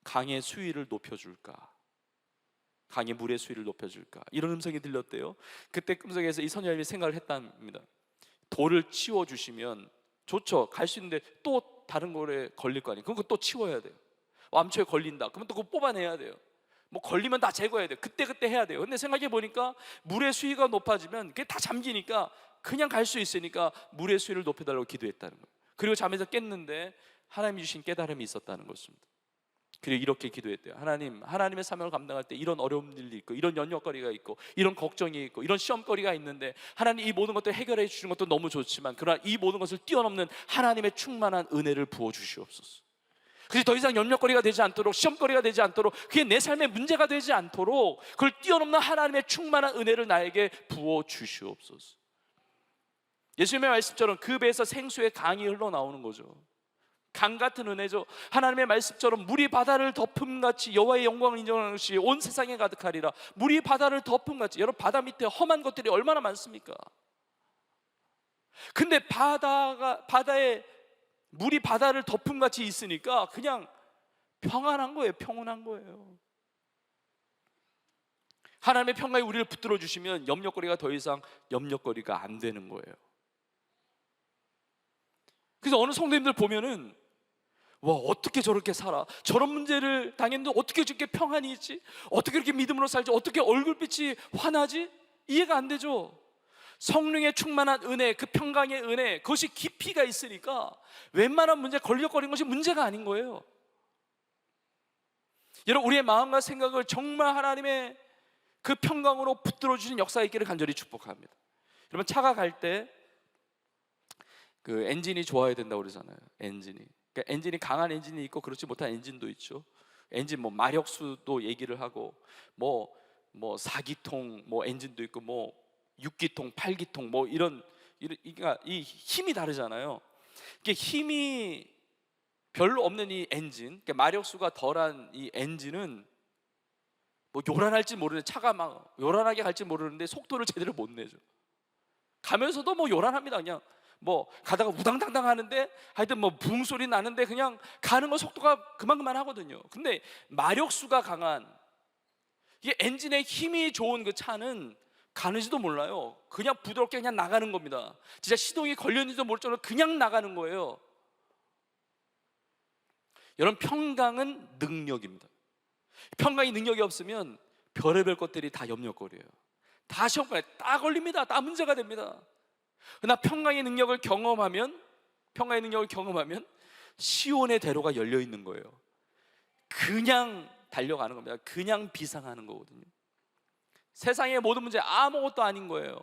Speaker 5: 강의 수위를 높여줄까? 강의 물의 수위를 높여줄까? 이런 음성이 들렸대요. 그때 꿈속에서 이 선녀님이 생각을 했답니다. 돌을 치워주시면 좋죠, 갈 수 있는데 또 다른 거에 걸릴 거 아니에요. 그럼 그거 또 치워야 돼요. 암초에 걸린다 그러면 또 그거 뽑아내야 돼요. 뭐 걸리면 다 제거해야 돼요. 그때 해야 돼요. 근데 생각해 보니까 물의 수위가 높아지면 그게 다 잠기니까 그냥 갈 수 있으니까 물의 수위를 높여달라고 기도했다는 거예요. 그리고 잠에서 깼는데 하나님이 주신 깨달음이 있었다는 것입니다. 그리고 이렇게 기도했대요. 하나님, 하나님의 사명을 감당할 때 이런 어려움들이 있고 이런 연약거리가 있고 이런 걱정이 있고 이런 시험거리가 있는데 하나님, 이 모든 것들 해결해 주시는 것도 너무 좋지만 그러나 이 모든 것을 뛰어넘는 하나님의 충만한 은혜를 부어주시옵소서. 그래서 더 이상 염려거리가 되지 않도록, 시험거리가 되지 않도록, 그게 내 삶의 문제가 되지 않도록 그걸 뛰어넘는 하나님의 충만한 은혜를 나에게 부어주시옵소서. 예수님의 말씀처럼 그 배에서 생수의 강이 흘러나오는 거죠. 강 같은 은혜죠. 하나님의 말씀처럼 물이 바다를 덮음같이 여호와의 영광을 인정하는 것이 온 세상에 가득하리라. 물이 바다를 덮음같이. 여러분, 바다 밑에 험한 것들이 얼마나 많습니까? 근데 바다에 물이 바다를 덮음같이 있으니까 그냥 평안한 거예요. 평온한 거예요. 하나님의 평강이 우리를 붙들어 주시면 염려거리가 더 이상 염려거리가 안 되는 거예요. 그래서 어느 성도님들 보면은, 와, 어떻게 저렇게 살아? 저런 문제를 당했는데 어떻게 저렇게 평안이 있지? 어떻게 이렇게 믿음으로 살지? 어떻게 얼굴빛이 환하지? 이해가 안 되죠. 성령의 충만한 은혜, 그 평강의 은혜, 그것이 깊이가 있으니까 웬만한 문제 걸려거리는 것이 문제가 아닌 거예요. 여러분, 우리의 마음과 생각을 정말 하나님의 그 평강으로 붙들어 주신 역사가 있기를 간절히 축복합니다. 여러분, 차가 갈 때 그 엔진이 좋아야 된다고 그러잖아요. 그러니까 엔진이 강한 엔진이 있고 그렇지 못한 엔진도 있죠. 엔진 뭐 마력수도 얘기를 하고 뭐 4기통 뭐 엔진도 있고 뭐 6기통, 8기통 뭐 그러니까 이 힘이 다르잖아요. 이게 힘이 별로 없는 이 엔진, 그러니까 마력수가 덜한 이 엔진은 뭐 요란할지 모르는데, 차가 막 요란하게 갈지 모르는데 속도를 제대로 못 내죠. 가면서도 뭐 요란합니다. 그냥 뭐 가다가 우당당당 하는데 하여튼 뭐 붕 소리 나는데 그냥 가는 거 속도가 그만 하거든요. 근데 마력수가 강한, 이게 엔진의 힘이 좋은 그 차는 가는지도 몰라요. 그냥 부드럽게 그냥 나가는 겁니다. 진짜 시동이 걸렸는지도 모를 정도로 그냥 나가는 거예요. 여러분, 평강은 능력입니다. 평강이 능력이 없으면 별의별 것들이 다 염려거려요. 다 시험관에 다 걸립니다. 다 문제가 됩니다. 그러나 평강의 능력을 경험하면 시온의 대로가 열려 있는 거예요. 그냥 달려가는 겁니다. 그냥 비상하는 거거든요. 세상의 모든 문제 아무것도 아닌 거예요.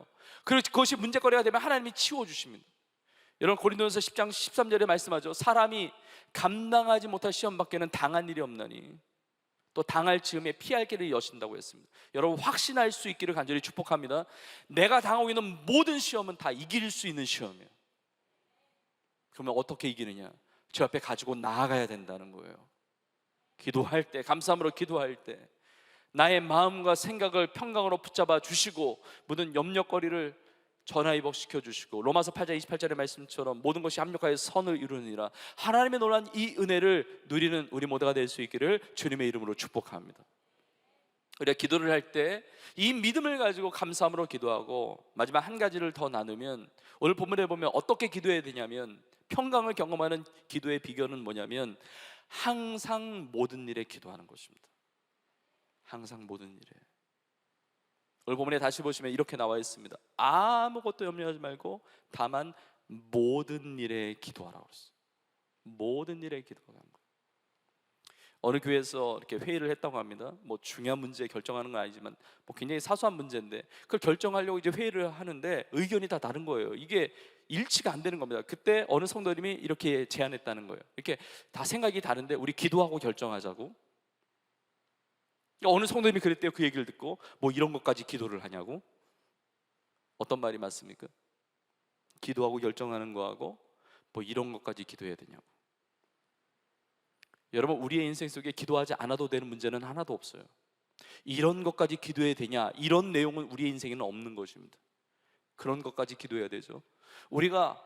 Speaker 5: 그리고 그것이 문제거리가 되면 하나님이 치워주십니다. 여러분, 고린도전서 10장 13절에 말씀하죠. 사람이 감당하지 못할 시험 밖에는 당한 일이 없나니 또 당할 즈음에 피할 길을 여신다고 했습니다. 여러분, 확신할 수 있기를 간절히 축복합니다. 내가 당하고 있는 모든 시험은 다 이길 수 있는 시험이에요. 그러면 어떻게 이기느냐? 주 앞에 가지고 나아가야 된다는 거예요. 기도할 때, 감사함으로 기도할 때 나의 마음과 생각을 평강으로 붙잡아 주시고 모든 염려거리를 전화위복시켜 주시고, 로마서 8장 28절의 말씀처럼 모든 것이 합력하여 선을 이루느니라. 하나님의 놀란 이 은혜를 누리는 우리 모두가 될 수 있기를 주님의 이름으로 축복합니다. 우리가 기도를 할 때 이 믿음을 가지고 감사함으로 기도하고, 마지막 한 가지를 더 나누면, 오늘 본문에 보면 어떻게 기도해야 되냐면, 평강을 경험하는 기도의 비결은 뭐냐면 항상 모든 일에 기도하는 것입니다. 항상 모든 일에. 오늘 본문에 다시 보시면 이렇게 나와 있습니다. 아무것도 염려하지 말고 다만 모든 일에 기도하라고 그랬어요. 모든 일에 기도하는 거예요. 어느 교회에서 이렇게 회의를 했다고 합니다. 뭐 중요한 문제 결정하는 건 아니지만 뭐 굉장히 사소한 문제인데 그걸 결정하려고 이제 회의를 하는데 의견이 다 다른 거예요. 이게 일치가 안 되는 겁니다. 그때 어느 성도님이 이렇게 제안했다는 거예요. 이렇게 다 생각이 다른데 우리 기도하고 결정하자고. 어느 성도님이 그랬대요. 그 얘기를 듣고 뭐 이런 것까지 기도를 하냐고. 어떤 말이 맞습니까? 기도하고 결정하는 거하고 뭐 이런 것까지 기도해야 되냐고. 여러분, 우리의 인생 속에 기도하지 않아도 되는 문제는 하나도 없어요. 이런 것까지 기도해야 되냐, 이런 내용은 우리의 인생에는 없는 것입니다. 그런 것까지 기도해야 되죠. 우리가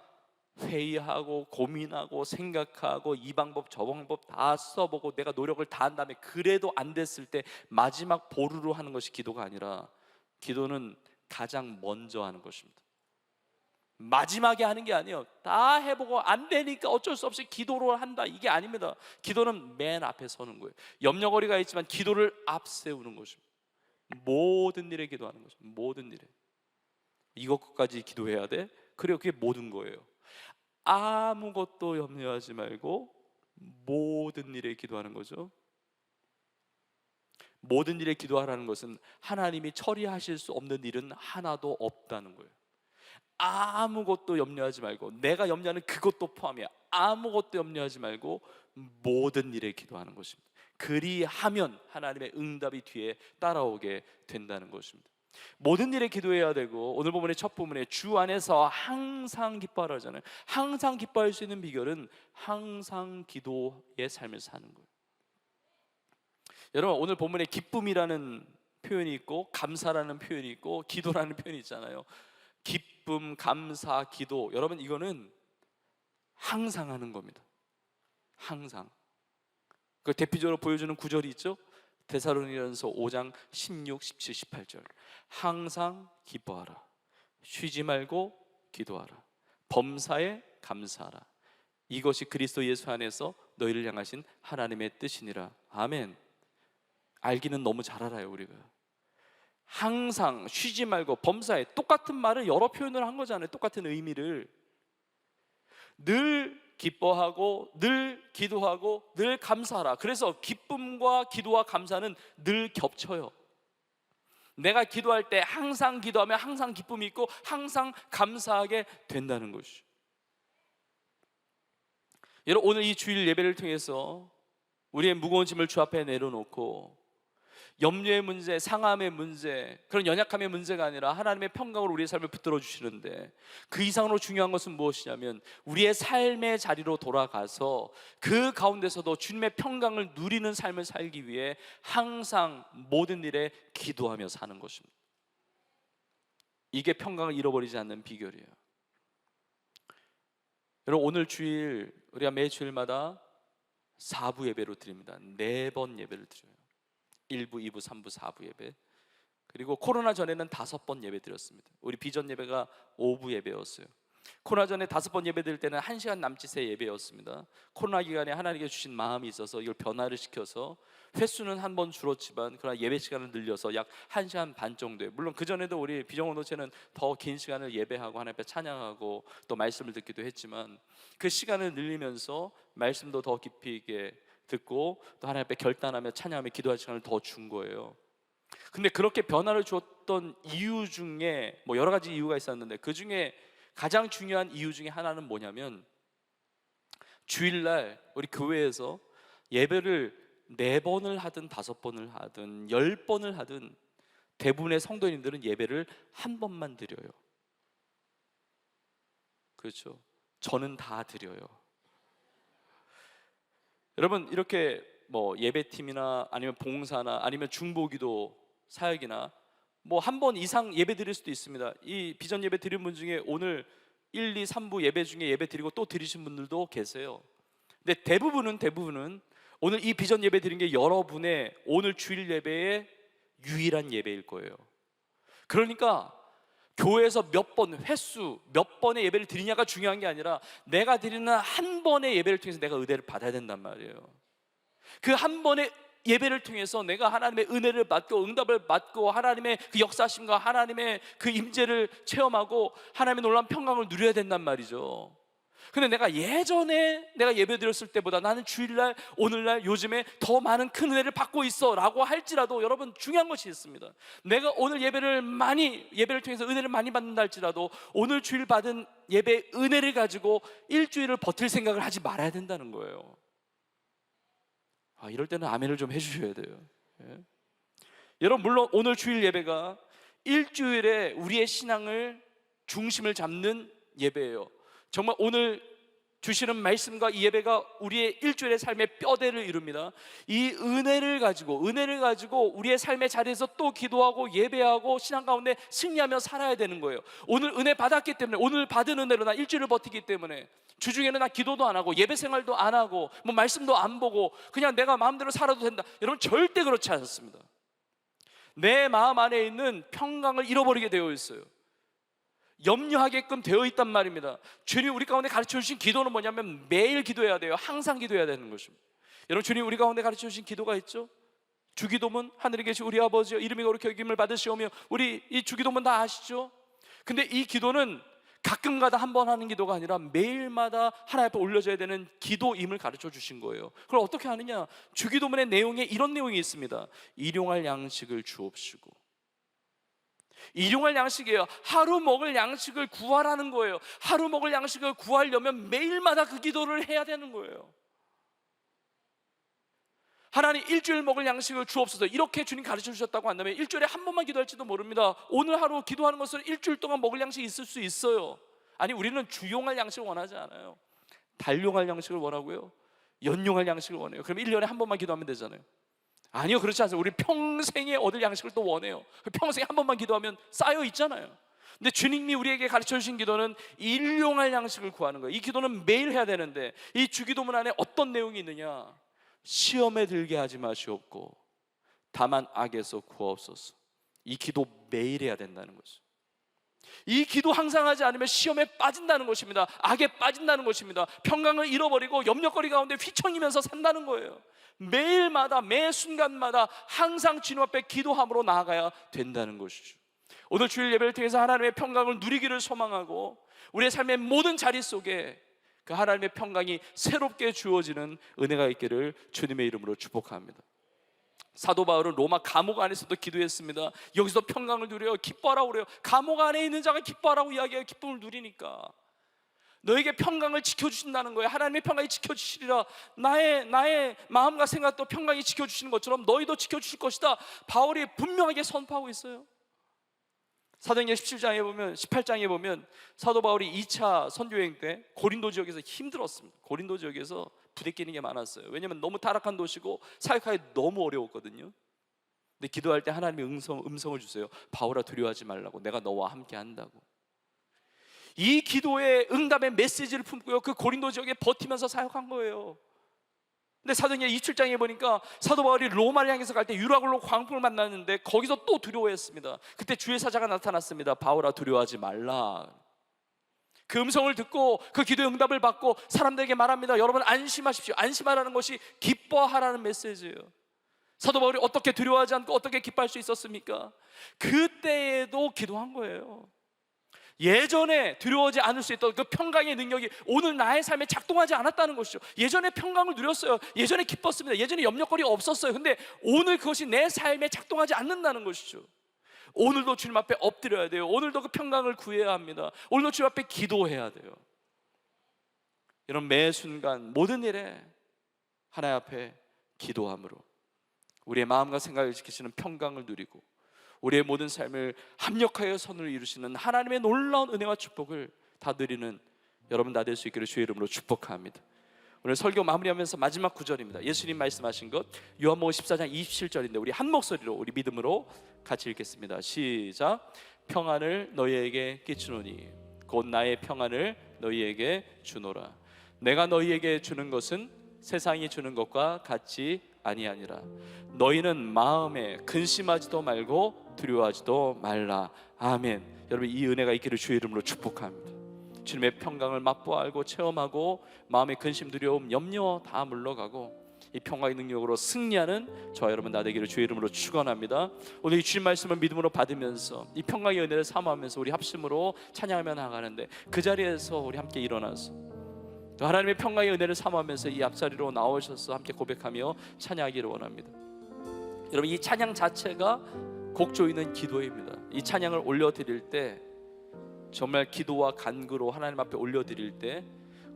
Speaker 5: 회의하고 고민하고 생각하고 이 방법 저 방법 다 써보고 내가 노력을 다 한 다음에 그래도 안 됐을 때 마지막 보루로 하는 것이 기도가 아니라, 기도는 가장 먼저 하는 것입니다. 마지막에 하는 게 아니에요. 다 해보고 안 되니까 어쩔 수 없이 기도를 한다, 이게 아닙니다. 기도는 맨 앞에 서는 거예요. 염려거리가 있지만 기도를 앞세우는 것입니다. 모든 일에 기도하는 것입니다. 모든 일에. 이것까지 기도해야 돼? 그래요. 그게 모든 거예요. 아무것도 염려하지 말고 모든 일에 기도하는 거죠. 모든 일에 기도하라는 것은 하나님이 처리하실 수 없는 일은 하나도 없다는 거예요. 아무것도 염려하지 말고, 내가 염려하는 그것도 포함이야. 아무것도 염려하지 말고 모든 일에 기도하는 것입니다. 그리하면 하나님의 응답이 뒤에 따라오게 된다는 것입니다. 모든 일에 기도해야 되고, 오늘 본문의 첫 부분에 주 안에서 항상 기뻐하라 하잖아요. 항상 기뻐할 수 있는 비결은 항상 기도의 삶을 사는 거예요. 여러분, 오늘 본문에 기쁨이라는 표현이 있고 감사라는 표현이 있고 기도라는 표현이 있잖아요. 기쁨, 감사, 기도, 여러분 이거는 항상 하는 겁니다. 항상. 그 대표적으로 보여주는 구절이 있죠. 데살로니가전서 5장 16, 17, 18절. 항상 기뻐하라. 쉬지 말고 기도하라. 범사에 감사하라. 이것이 그리스도 예수 안에서 너희를 향하신 하나님의 뜻이니라. 아멘. 알기는 너무 잘 알아요, 우리가. 항상 쉬지 말고 범사에, 똑같은 말을 여러 표현을 한 거잖아요. 똑같은 의미를. 늘 기뻐하고 늘 기도하고 늘 감사하라. 그래서 기쁨과 기도와 감사는 늘 겹쳐요. 내가 기도할 때 항상 기도하면 항상 기쁨이 있고 항상 감사하게 된다는 것이죠. 여러분, 오늘 이 주일 예배를 통해서 우리의 무거운 짐을 주 앞에 내려놓고 염려의 문제, 상함의 문제, 그런 연약함의 문제가 아니라 하나님의 평강으로 우리의 삶을 붙들어 주시는데, 그 이상으로 중요한 것은 무엇이냐면 우리의 삶의 자리로 돌아가서 그 가운데서도 주님의 평강을 누리는 삶을 살기 위해 항상 모든 일에 기도하며 사는 것입니다. 이게 평강을 잃어버리지 않는 비결이에요. 여러분, 오늘 주일 우리가 매 주일마다 4부 예배로 드립니다. 4번 예배를 드려요. 1부, 2부, 3부, 4부 예배. 그리고 코로나 전에는 5번 예배 드렸습니다. 우리 비전 예배가 5부 예배였어요. 코로나 전에 5번 예배 드릴 때는 1시간 남짓의 예배였습니다. 코로나 기간에 하나님께 주신 마음이 있어서 이걸 변화를 시켜서 횟수는 한 번 줄었지만 그러나 예배 시간을 늘려서 약 1시간 반 정도에, 물론 그전에도 우리 비전 공동체는 더 긴 시간을 예배하고 하나님 앞에 찬양하고 또 말씀을 듣기도 했지만 그 시간을 늘리면서 말씀도 더 깊이 있게 듣고 또 하나님 앞에 결단하며 찬양하며 기도할 시간을 더 준 거예요. 근데 그렇게 변화를 주었던 이유 중에 뭐 여러 가지 이유가 있었는데, 그 중에 가장 중요한 이유 중에 하나는 뭐냐면, 주일날 우리 교회에서 예배를 4번을 하든 5번을 하든 10번을 하든 대부분의 성도님들은 예배를 한 번만 드려요. 그렇죠? 저는 다 드려요. 여러분, 이렇게 뭐 예배팀이나 아니면 봉사나 아니면 중보기도 사역이나 뭐 한 번 이상 예배 드릴 수도 있습니다. 이 비전 예배 드린 분 중에 오늘 1, 2, 3부 예배 중에 예배 드리고 또 드리신 분들도 계세요. 근데 대부분은 오늘 이 비전 예배 드린 게 여러분의 오늘 주일 예배의 유일한 예배일 거예요. 그러니까 교회에서 몇 번, 횟수, 몇 번의 예배를 드리냐가 중요한 게 아니라 내가 드리는 한 번의 예배를 통해서 내가 은혜를 받아야 된단 말이에요. 그 한 번의 예배를 통해서 내가 하나님의 은혜를 받고 응답을 받고 하나님의 그 역사심과 하나님의 그 임재를 체험하고 하나님의 놀라운 평강을 누려야 된단 말이죠. 근데 내가 예전에 내가 예배 드렸을 때보다 나는 주일날, 오늘날, 요즘에 더 많은 큰 은혜를 받고 있어 라고 할지라도, 여러분 중요한 것이 있습니다. 내가 오늘 예배를 통해서 은혜를 많이 받는다 할지라도 오늘 주일 받은 예배 은혜를 가지고 일주일을 버틸 생각을 하지 말아야 된다는 거예요. 이럴 때는 아멘을 좀 해주셔야 돼요. 예. 여러분, 물론 오늘 주일 예배가 일주일에 우리의 신앙을 중심을 잡는 예배예요. 정말 오늘 주시는 말씀과 이 예배가 우리의 일주일의 삶의 뼈대를 이룹니다. 이 은혜를 가지고 우리의 삶의 자리에서 또 기도하고 예배하고 신앙 가운데 승리하며 살아야 되는 거예요. 오늘 은혜 받았기 때문에, 오늘 받은 은혜로 나 일주일을 버티기 때문에 주중에는 나 기도도 안 하고 예배 생활도 안 하고 뭐 말씀도 안 보고 그냥 내가 마음대로 살아도 된다. 여러분, 절대 그렇지 않습니다. 내 마음 안에 있는 평강을 잃어버리게 되어 있어요. 염려하게끔 되어 있단 말입니다. 주님 우리 가운데 가르쳐 주신 기도는 뭐냐면 매일 기도해야 돼요. 항상 기도해야 되는 것입니다. 여러분, 주님 우리 가운데 가르쳐 주신 기도가 있죠. 주기도문, 하늘에 계신 우리 아버지여 이름이 거룩히 여김을 받으시오며, 우리 이 주기도문 다 아시죠? 근데 이 기도는 가끔가다 한 번 하는 기도가 아니라 매일마다 하나님 앞에 올려져야 되는 기도임을 가르쳐 주신 거예요. 그걸 어떻게 하느냐? 주기도문의 내용에 이런 내용이 있습니다. 일용할 양식을 주옵시고. 일용할 양식이에요. 하루 먹을 양식을 구하라는 거예요. 하루 먹을 양식을 구하려면 매일마다 그 기도를 해야 되는 거예요.
Speaker 6: 하나님 일주일 먹을 양식을 주옵소서, 이렇게 주님 가르쳐 주셨다고 한다면 일주일에 한 번만 기도할지도 모릅니다. 오늘 하루 기도하는 것은 일주일 동안 먹을 양식이 있을 수 있어요. 아니, 우리는 주용할 양식을 원하지 않아요. 달용할 양식을 원하고요, 연용할 양식을 원해요. 그럼 1년에 한 번만 기도하면 되잖아요. 아니요, 그렇지 않습니다. 우리 평생에 얻을 양식을 또 원해요. 평생에 한 번만 기도하면 쌓여 있잖아요. 근데 주님이 우리에게 가르쳐 주신 기도는 일용할 양식을 구하는 거예요. 이 기도는 매일 해야 되는데 이 주기도문 안에 어떤 내용이 있느냐? 시험에 들게 하지 마시옵고 다만 악에서 구하옵소서. 이 기도 매일 해야 된다는 거죠. 이 기도 항상 하지 않으면 시험에 빠진다는 것입니다. 악에 빠진다는 것입니다. 평강을 잃어버리고 염려거리 가운데 휘청이면서 산다는 거예요. 매일마다 매 순간마다 항상 주님 앞에 기도함으로 나아가야 된다는 것이죠. 오늘 주일 예배를 통해서 하나님의 평강을 누리기를 소망하고 우리의 삶의 모든 자리 속에 그 하나님의 평강이 새롭게 주어지는 은혜가 있기를 주님의 이름으로 축복합니다. 사도 바울은 로마 감옥 안에서도 기도했습니다. 여기서 평강을 누려요. 기뻐하라고 그래요. 감옥 안에 있는 자가 기뻐하라고 이야기해요. 기쁨을 누리니까. 너에게 평강을 지켜주신다는 거예요. 하나님의 평강이 지켜주시리라. 나의 마음과 생각도 평강이 지켜주시는 것처럼 너희도 지켜주실 것이다. 바울이 분명하게 선포하고 있어요. 사도행전 18장에 보면 사도 바울이 2차 선교여행 때 고린도 지역에서 힘들었습니다. 고린도 지역에서 부대끼는 게 많았어요. 왜냐하면 너무 타락한 도시고 사역하기 너무 어려웠거든요. 근데 기도할 때 하나님이 음성을 주세요. 바울아, 두려워하지 말라고. 내가 너와 함께 한다고. 이 기도의 응답의 메시지를 품고요, 그 고린도 지역에 버티면서 사역한 거예요. 근데 사도행전 27장에 보니까 사도 바울이 로마를 향해서 갈 때 유라굴로 광풍을 만났는데 거기서 또 두려워했습니다. 그때 주의 사자가 나타났습니다. 바울아, 두려워하지 말라. 그 음성을 듣고 그 기도의 응답을 받고 사람들에게 말합니다. 여러분, 안심하십시오. 안심하라는 것이 기뻐하라는 메시지예요. 사도 바울이 어떻게 두려워하지 않고 어떻게 기뻐할 수 있었습니까? 그때에도 기도한 거예요. 예전에 두려워하지 않을 수 있던 그 평강의 능력이 오늘 나의 삶에 작동하지 않았다는 것이죠. 예전에 평강을 누렸어요. 예전에 기뻤습니다. 예전에 염려거리가 없었어요. 근데 오늘 그것이 내 삶에 작동하지 않는다는 것이죠. 오늘도 주님 앞에 엎드려야 돼요. 오늘도 그 평강을 구해야 합니다. 오늘도 주님 앞에 기도해야 돼요. 이런 매 순간 모든 일에 하나님 앞에 기도함으로 우리의 마음과 생각을 지키시는 평강을 누리고 우리의 모든 삶을 합력하여 선을 이루시는 하나님의 놀라운 은혜와 축복을 다 누리는 여러분 다 될 수 있기를 주의 이름으로 축복합니다. 오늘 설교 마무리하면서 마지막 구절입니다. 예수님 말씀하신 것 요한복음 14장 27절인데 우리 한 목소리로 우리 믿음으로 같이 읽겠습니다. 시작. 평안을 너희에게 끼치노니 곧 나의 평안을 너희에게 주노라. 내가 너희에게 주는 것은 세상이 주는 것과 같이 아니하니라. 너희는 마음에 근심하지도 말고 두려워하지도 말라. 아멘. 여러분, 이 은혜가 있기를 주의 이름으로 축복합니다. 주님의 평강을 맛보아 알고 체험하고 마음의 근심, 두려움, 염려 다 물러가고 이 평강의 능력으로 승리하는 저와 여러분 다 되기를 주의 이름으로 축원합니다. 오늘 이 주님 말씀을 믿음으로 받으면서 이 평강의 은혜를 사모하면서 우리 합심으로 찬양하며 나가는데 그 자리에서 우리 함께 일어나서 또 하나님의 평강의 은혜를 사모하면서 이 앞자리로 나오셔서 함께 고백하며 찬양하기를 원합니다. 여러분, 이 찬양 자체가 곡 조이는 기도입니다. 이 찬양을 올려드릴 때 정말 기도와 간구로 하나님 앞에 올려드릴 때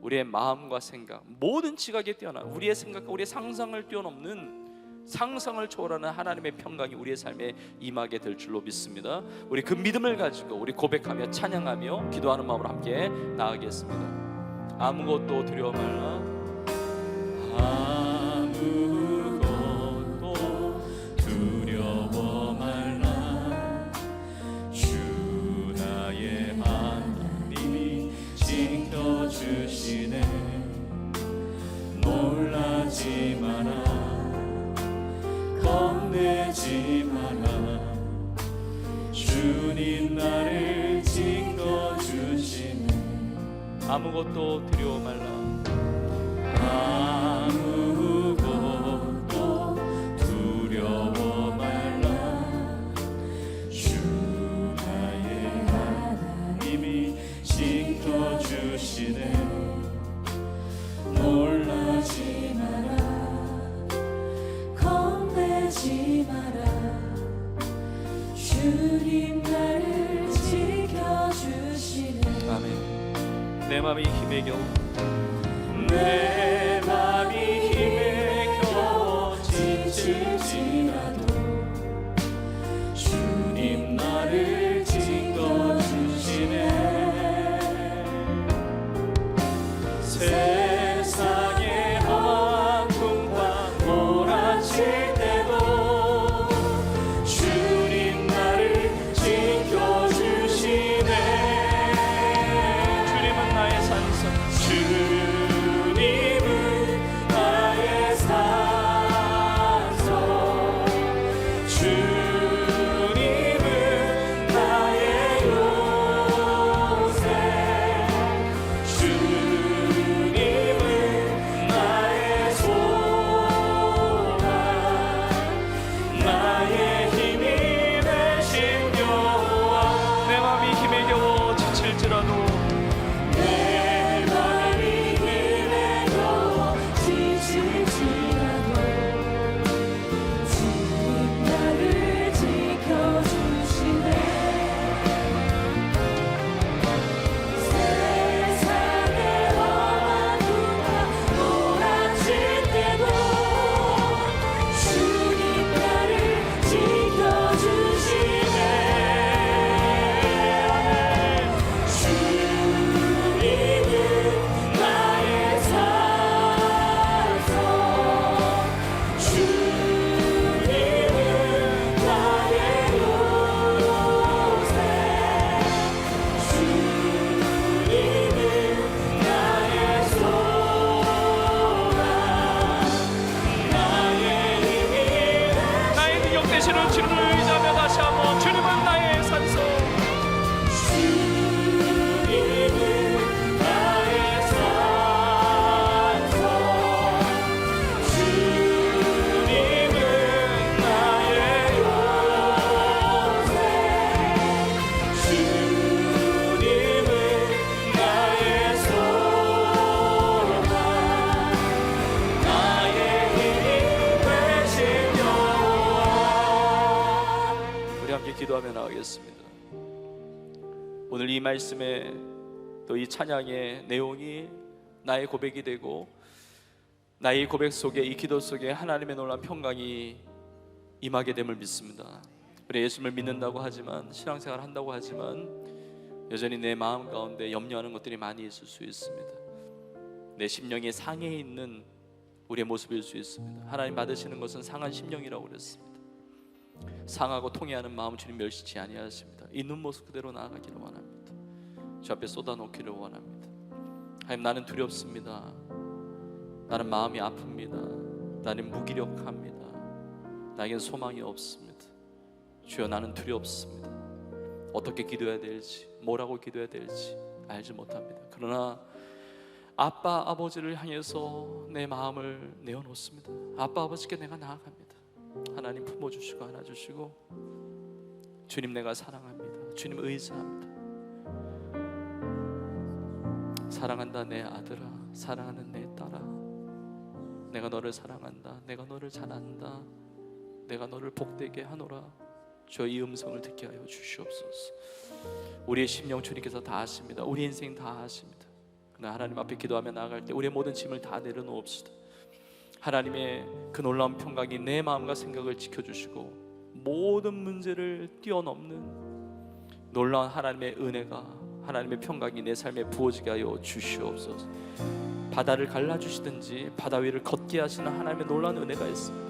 Speaker 6: 우리의 마음과 생각, 모든 지각에 뛰어난 우리의 생각과 우리의 상상을 뛰어넘는 상상을 초월하는 하나님의 평강이 우리의 삶에 임하게 될 줄로 믿습니다. 우리 그 믿음을 가지고 우리 고백하며 찬양하며 기도하는 마음으로 함께 나아가겠습니다. 아무것도 두려워 말라. 아무것도 두려워 말라. 주 나의 하나님이 지켜주시네. 놀라지 마라. 겁내지 마라. 주님 나를 지켜주시네. 아무것도 두려워 말라. 아무것도 두려워 말라. 주 나의 하나님이 지켜주시네. 놀라지 마라.
Speaker 2: 겁내지 마라. 주님 나를 지켜주시네.
Speaker 6: 아멘. 내 맘이 힘에 겨워 내 맘이 힘에 겨워지 살아계시는 주님을 의지하며 다시 한번 주님은 나의 산소 기도하며 나가겠습니다. 오늘 이 말씀에 또 이 찬양의 내용이 나의 고백이 되고 나의 고백 속에 이 기도 속에 하나님의 놀라운 평강이 임하게 됨을 믿습니다. 우리 예수님을 믿는다고 하지만 신앙생활 한다고 하지만 여전히 내 마음 가운데 염려하는 것들이 많이 있을 수 있습니다. 내 심령이 상해에 있는 우리의 모습일 수 있습니다. 하나님 받으시는 것은 상한 심령이라고 그랬습니다. 상하고 통해하는 마음 주님 멸시치 아니하십니다. 있는 모습 그대로 나아가기를 원합니다. 주 앞에 쏟아놓기를 원합니다. 하나님, 나는 두렵습니다. 나는 마음이 아픕니다. 나는 무기력합니다. 나에겐 소망이 없습니다. 주여, 나는 두렵습니다. 어떻게 기도해야 될지, 뭐라고 기도해야 될지 알지 못합니다. 그러나 아빠 아버지를 향해서 내 마음을 내어놓습니다. 아빠 아버지께 내가 나아갑니다. 하나님 품어주시고 안아주시고, 주님 내가 사랑합니다. 주님 의지합니다. 사랑한다 내 아들아, 사랑하는 내 딸아, 내가 너를 사랑한다. 내가 너를 잘 안다. 내가 너를 복되게 하노라. 주여, 이 음성을 듣게 하여 주시옵소서. 우리의 심령 주님께서 다 아십니다. 우리 인생 다 아십니다. 그러나 하나님 앞에 기도하며 나아갈 때 우리의 모든 짐을 다 내려놓읍시다. 하나님의 그 놀라운 평강이 내 마음과 생각을 지켜주시고 모든 문제를 뛰어넘는 놀라운 하나님의 은혜가, 하나님의 평강이 내 삶에 부어지게 하여 주시옵소서. 바다를 갈라주시든지 바다 위를 걷게 하시는 하나님의 놀라운 은혜가 있습니다.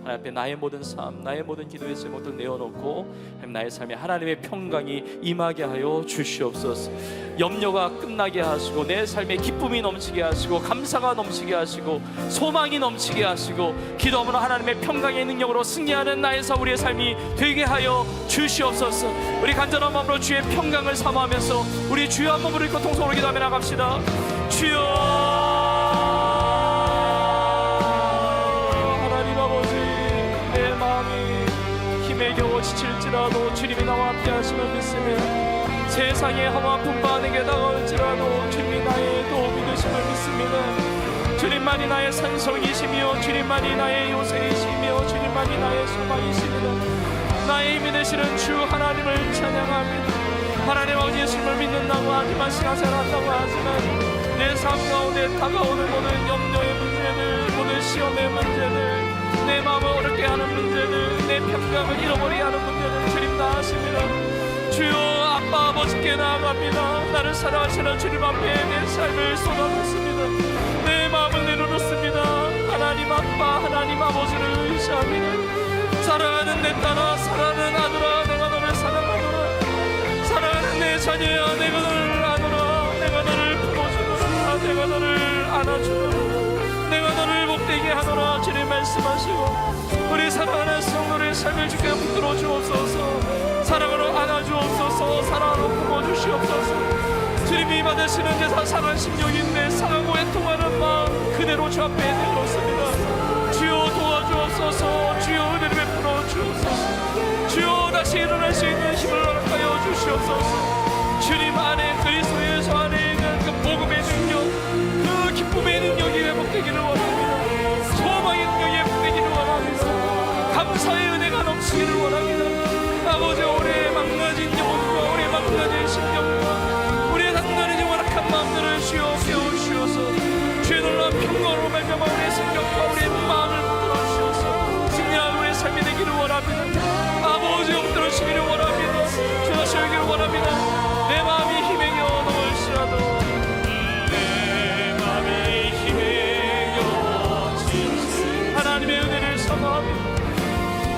Speaker 6: 하나님 앞에 나의 모든 삶, 나의 모든 기도의 제목들 내어놓고 나의 삶에 하나님의 평강이 임하게 하여 주시옵소서. 염려가 끝나게 하시고 내 삶에 기쁨이 넘치게 하시고 감사가 넘치게 하시고 소망이 넘치게 하시고 기도하면 하나님의 평강의 능력으로 승리하는 나의 삶, 우리의 삶이 되게 하여 주시옵소서. 우리 간절한 마음으로 주의 평강을 사모하면서 우리 주여 한번 부르고 통성으로 기도하며 나갑시다. 주여, 지칠지라도 주님이 나와 함께 하심을 믿습니다. 세상의 험한 풍파 내게 다가올지라도 주님이 나의 도움이 되심을 믿습니다. 주님만이 나의 산성이시며 주님만이 나의 요새이시며 주님만이 나의 소망이십니다. 나의 힘이 되시는 주 하나님을 찬양합니다. 하나님 아버지, 예수님을 믿는다고 하지만 신앙생활 한다고 하지만 내 삶 가운데 다가오는 모든 염려의 문제들, 모든 시험의 문제들, 내 마음을 어렵게 하는 문제들, 내 평강을 잃어버리게 하는 문제들 주님 다 아십니다. 주여, 아빠 아버지께 나아갑니다. 나를 사랑하시는 주님 앞에 내 삶을 쏟아놓습니다. 내 마음을 내려놓습니다. 하나님 아빠, 하나님 아버지를 의지합니다. 사랑하는 내 딸아, 사랑하는 아들아, 내가 너를 사랑하노라. 사랑하는 내 자녀야, 내가 너를 아노라. 내가 너를 품어주노라. 내가 너를 안아주노라. 내가 너를 복되게 하노라. 주님 말씀하시고 우리 사랑하는 성도의 삶을 주께 붙들어 주옵소서. 사랑으로 안아주옵소서. 사랑으로 품어주시옵소서. 주님이 받으시는 제사 상한 심령인데 상하고 애통하는 마음 그대로 주 앞에 내놓습니다. 주여 도와주옵소서. 주여 은혜를 베풀어 주옵소서. 주여 다시 일어날 수 있는 힘을 허락하여 주시옵소서. 주님 안에 그리스도 예수 안에 있는 그 복음의 능력, 그 기쁨의 능력이 회복되기를 원합니다. 소망의 능력이 회복되기를 원합니다. 감사의 은혜가 넘치기를 원합니다. 아버지, 우리의 망가진 영혼과 우리의 망가진 심령과 우리의 단단해진 완악한 마음들을 주여 깨워주시어서 주의 놀라운 평강으로 말미암아 우리의 생각과 우리의 마음을 붙들어 주셔서 승리한 우리의 삶이 되기를 원합니다. 아버지, 엎드러시기를 원합니다. 주여 여기를 원합니다. 내 마음이 힘에 겨워 넘을지라도 내 마음이 힘에 겨워 하나님의 은혜를 사모합니다.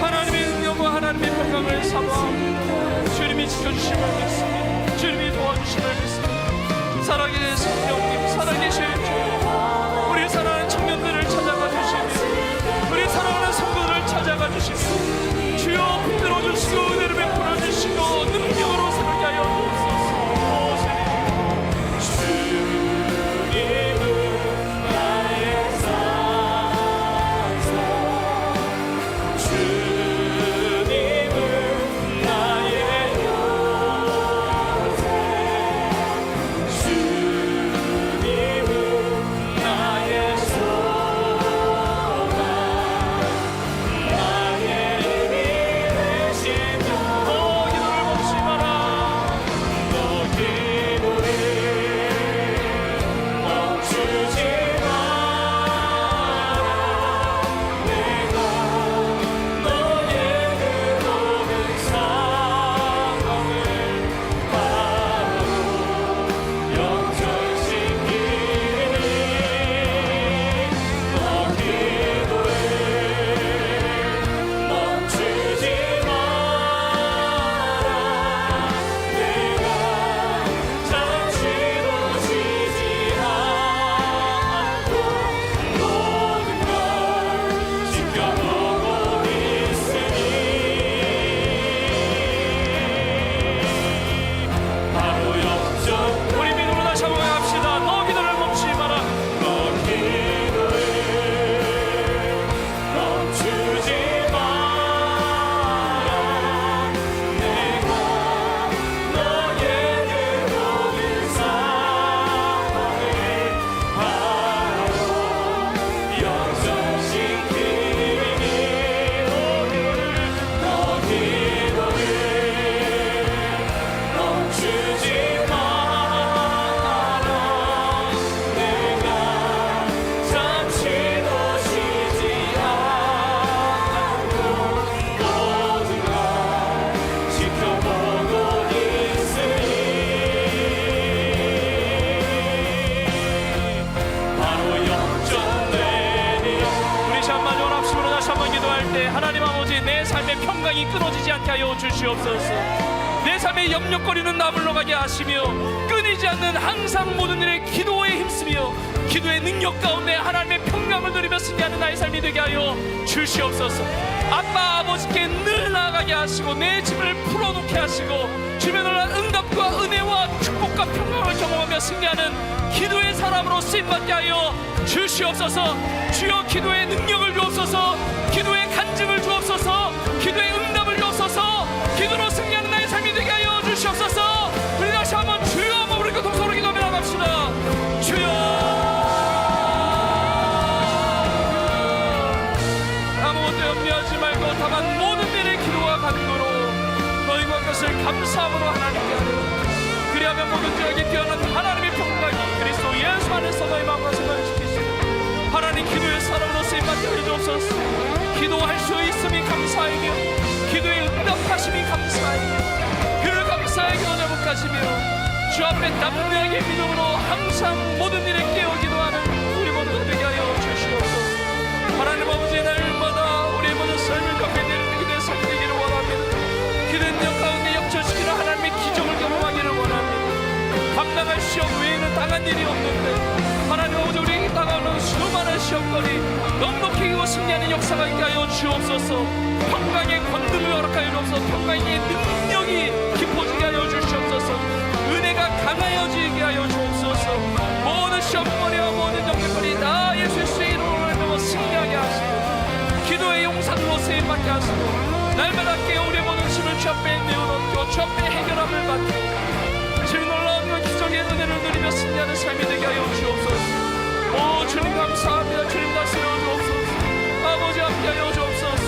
Speaker 6: 하나님의 능력과 하나님의 평강을 사모합니다. 주님이 지켜주심을 믿습니다. 주님이 도와주심을 믿습니다. 살아계신 성령님, 살아계신 주, 우리 사랑하는 청년들을 찾아가 주시며 우리 사랑하는 성도들을 찾아가 주시며 주여 때 하나님 아버지 내 삶의 평강이 끊어지지 않게 하여 주시옵소서. 내 삶의 염려거리는 나물러 가게 하시며 끊이지 않는 항상 모든 일에 기도에 힘쓰며 기도의 능력 가운데 하나님의 평강을 누리며 승리하는 나의 삶이 되게 하여 주시옵소서. 아빠 아버지께 늘 나아가게 하시고 내 짐을 풀어놓게 하시고 주변을 응답과 은혜와 축복과 평강을 경험하며 승리하는 기도의 사람으로 쓰임받게 하여 주시옵소서. 주여 기도의 능력을 주옵소서. 기도의 간증을 주옵소서. 기도의 응답을 주옵소서. 기도로 승리하는 나의 삶이 되게 하여 주시옵소서. 우리 다시 한번 주여 한번 우리 동서로 기도하며 나갑시다. 주여 아무것도 염려하지 말고 다만 모든 일에 기도와 간구로 너희가 그것을 감사함으로 하나님께 하리라. 그리하면 모든 지역에 뛰어난 하나님의 평강이 그리스도 예수 안에서 너희 마음과 생각을 지키시고 하나님 기도의 사람으로 쓰임받게 하여 주옵소서. 기도할 수 있음이 감사하며 기도의 응답하심이 감사하며 그를 감사의 기도 제목하시며 주 앞에 담대하게 믿음으로 항상 모든 일에 깨어 기도하는 우리 모두가 되게 하여 주시옵소서. 하나님 아버지 날마다 우리의 모든 삶을 덮여내는 기도의 삶이 되기를 원합니다. 기도의 능력 가운데 역전시키는 하나님의 기적을 경험하기를 원합니다. 감당할 시험 외에는 당한 일이 없는데 하나님 아버지 우리에게 다가오는 수많은 시험거리 넉넉히 이기고 승리하는 역사가 있게 하여 주옵소서. 평강의 권능을 허락하여 주옵소서. 평강의 능력이 깊어지게 하여 주시옵소서. 은혜가 강하여지게 하여 주옵소서. 모든 시험거리와 모든 영역거리 다 예수의 이름으로 승리하게 하시고 기도의 용사들로 세임받게 하시고 날마다 깨어 우리의 모든 짐을 주 앞에 내어놓고 주 앞에 해결함을 받고 주님 놀라운 기적의 은혜를 누리며 승리하는 삶이 되게 하여 주옵소서. 오 주님 감사합니다. 주님 다스려 주옵소서. 아버지 함께하여 주옵소서.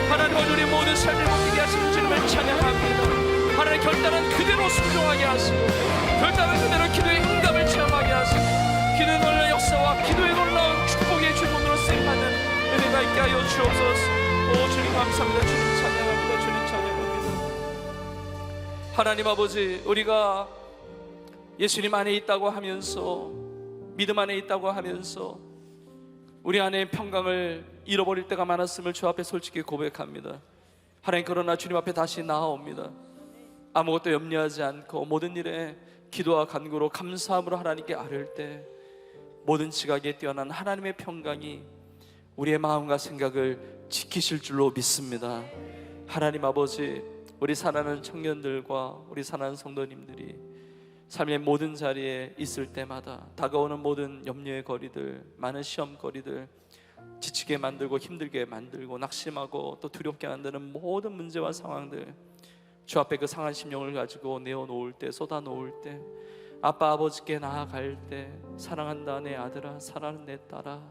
Speaker 6: 하나님 오늘 우리 모든 삶을 바뀌게 하시는 주님을 찬양합니다. 하나님 결단은 그대로 순종하게 하시고 결단은 그대로 기도의 응답을 체험하게 하시고 기도의 놀라운 역사와 기도의 놀라운 축복의 주권으로 쓰임받는 은혜가 있게 하여 주옵소서. 오 주님 감사합니다. 주님 찬양합니다. 주님 찬양합니다. 하나님 아버지 우리가 예수님 안에 있다고 하면서 믿음 안에 있다고 하면서 우리 안에 평강을 잃어버릴 때가 많았음을 주 앞에 솔직히 고백합니다. 하나님 그러나 주님 앞에 다시 나아옵니다. 아무것도 염려하지 않고 모든 일에 기도와 간구로 감사함으로 하나님께 아뢰을 때 모든 지각에 뛰어난 하나님의 평강이 우리의 마음과 생각을 지키실 줄로 믿습니다. 하나님 아버지 우리 사랑하는 청년들과 우리 사랑하는 성도님들이 삶의 모든 자리에 있을 때마다 다가오는 모든 염려의 거리들 많은 시험거리들 지치게 만들고 힘들게 만들고 낙심하고 또 두렵게 만드는 모든 문제와 상황들 주 앞에 그 상한 심령을 가지고 내어놓을 때 쏟아놓을 때 아빠 아버지께 나아갈 때 사랑한다 내 아들아 사랑하는 내 딸아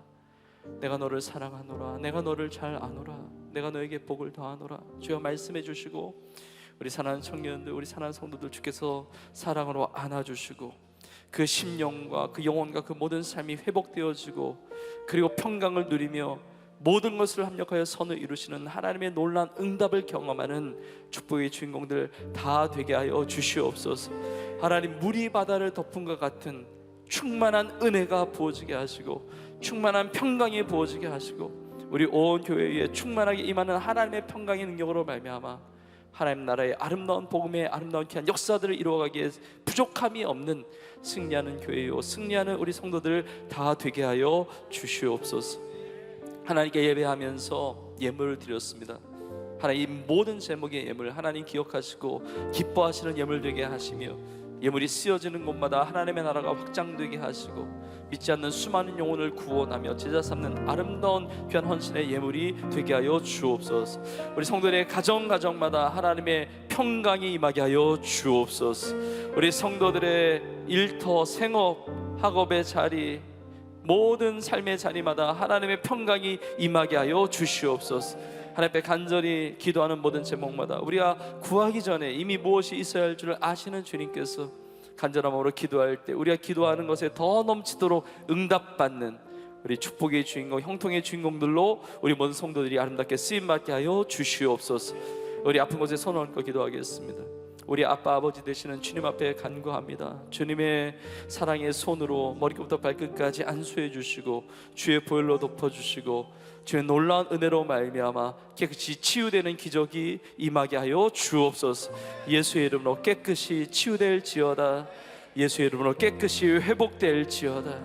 Speaker 6: 내가 너를 사랑하노라 내가 너를 잘 아노라 내가 너에게 복을 더하노라 주여 말씀해 주시고 우리 사랑하는 청년들 우리 사랑하는 성도들 주께서 사랑으로 안아주시고 그 심령과 그 영혼과 그 모든 삶이 회복되어지고 그리고 평강을 누리며 모든 것을 합력하여 선을 이루시는 하나님의 놀라운 응답을 경험하는 축복의 주인공들 다 되게 하여 주시옵소서. 하나님 물이 바다를 덮은 것 같은 충만한 은혜가 부어지게 하시고 충만한 평강이 부어지게 하시고 우리 온 교회에 충만하게 임하는 하나님의 평강의 능력으로 말미암아 하나님 나라의 아름다운 복음의 아름다운 귀한 역사들을 이루어가기에 부족함이 없는 승리하는 교회요 승리하는 우리 성도들 다 되게 하여 주시옵소서. 하나님께 예배하면서 예물을 드렸습니다. 하나님 모든 제목의 예물 하나님 기억하시고 기뻐하시는 예물 되게 하시며 예물이 쓰여지는 곳마다 하나님의 나라가 확장되게 하시고 믿지 않는 수많은 영혼을 구원하며 제자 삼는 아름다운 귀한 헌신의 예물이 되게 하여 주옵소서. 우리 성도들의 가정마다 하나님의 평강이 임하게 하여 주옵소서. 우리 성도들의 일터 생업 학업의 자리 모든 삶의 자리마다 하나님의 평강이 임하게 하여 주시옵소서. 하나님 앞에 간절히 기도하는 모든 제목마다 우리가 구하기 전에 이미 무엇이 있어야 할 줄을 아시는 주님께서 간절한 마음으로 기도할 때 우리가 기도하는 것에 더 넘치도록 응답받는 우리 축복의 주인공 형통의 주인공들로 우리 모든 성도들이 아름답게 쓰임받게 하여 주시옵소서. 우리 아픈 곳에 손을 얹고 기도하겠습니다. 우리 아빠 아버지 되시는 주님 앞에 간구합니다. 주님의 사랑의 손으로 머리끝부터 발끝까지 안수해 주시고 주의 보혈로 덮어주시고 주의 놀라운 은혜로 말미암아 깨끗이 치유되는 기적이 임하게 하여 주옵소서. 예수의 이름으로 깨끗이 치유될지어다. 예수의 이름으로 깨끗이 회복될지어다.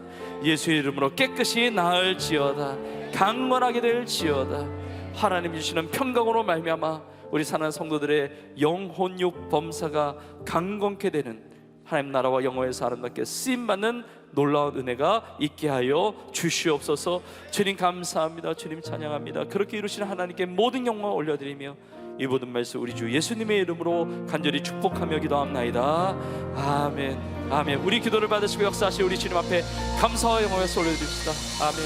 Speaker 6: 예수의 이름으로 깨끗이 나을지어다. 강건하게 될지어다. 하나님 주시는 평강으로 말미암아 우리 사랑하는 성도들의 영혼육 범사가 강건케 되는 하나님 나라와 영광에서 아름답게 쓰임받는 놀라운 은혜가 있게 하여 주시옵소서. 주님 감사합니다. 주님 찬양합니다. 그렇게 이루시는 하나님께 모든 영광을 올려드리며 이 모든 말씀 우리 주 예수님의 이름으로 간절히 축복하며 기도합나이다. 아멘. 아멘. 우리 기도를 받으시고 역사하시 우리 주님 앞에 감사와 영광을 올려드립시다. 아멘.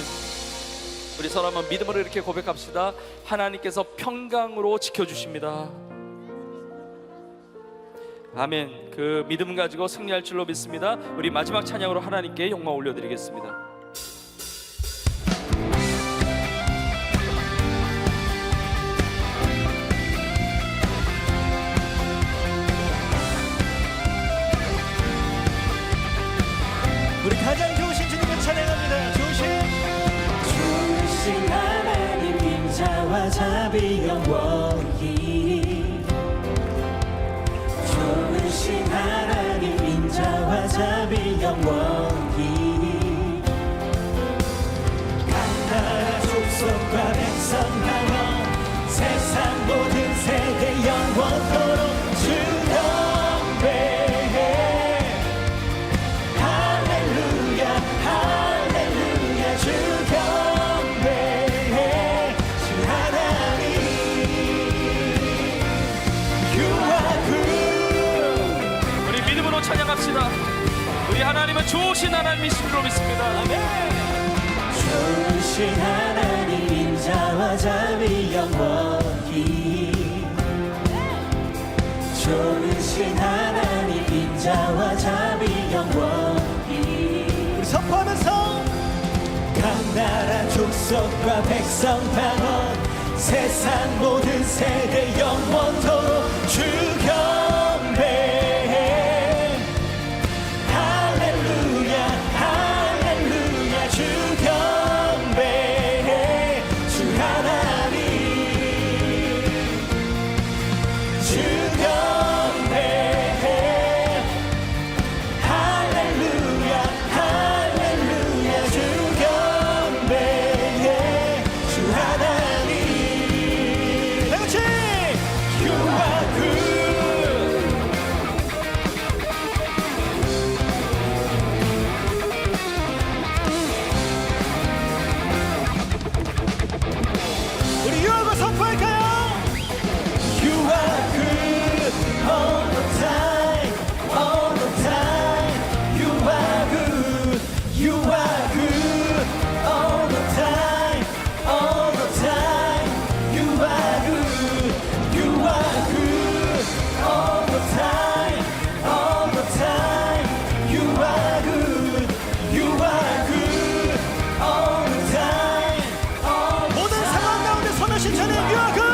Speaker 6: 우리 서로 한번 믿음으로 이렇게 고백합시다. 하나님께서 평강으로 지켜주십니다. 아멘. 그 믿음 가지고 승리할 줄로 믿습니다. 우리 마지막 찬양으로 하나님께 영광 올려드리겠습니다.
Speaker 1: 우리 가장 좋으신 주님을 찬양합니다.
Speaker 2: 좋으신 하나님 인자와 자비 영원히 좋으신 하나님 인자와 자비 영원히 강나라 족속과 백성 방언 세상 모든 세대 영원토록 주 경배해 할렐루야 할렐루야 주 경배해 주 하나님 You are good.
Speaker 6: 우리 믿음으로 찬양합시다. 우리 하나님은 좋으신 하나님이신 줄로 믿습니다.
Speaker 2: 좋으신 하나님 인자와 자비 영원히 좋으신 하나님 인자와 자비 영원히
Speaker 1: 우리 선포하면서
Speaker 2: 각나라 족속과 백성 방언 세상 모든 세대 영원토록 주 경배해 할렐루야 할렐루야 주 경배해 주 하나님 주 경배해 할렐루야 할렐루야 주 경배해 주 하나님
Speaker 1: 다같이
Speaker 2: You are good.
Speaker 1: 우리 유아가 선포할까요?
Speaker 2: You are good all the time, all the time. You are good, you are good all the time, all the time. You are good, you are good all the time, all the time. You are good, you are good all the time, all the
Speaker 1: 모든 상황 가운데 선하신 주님 유아가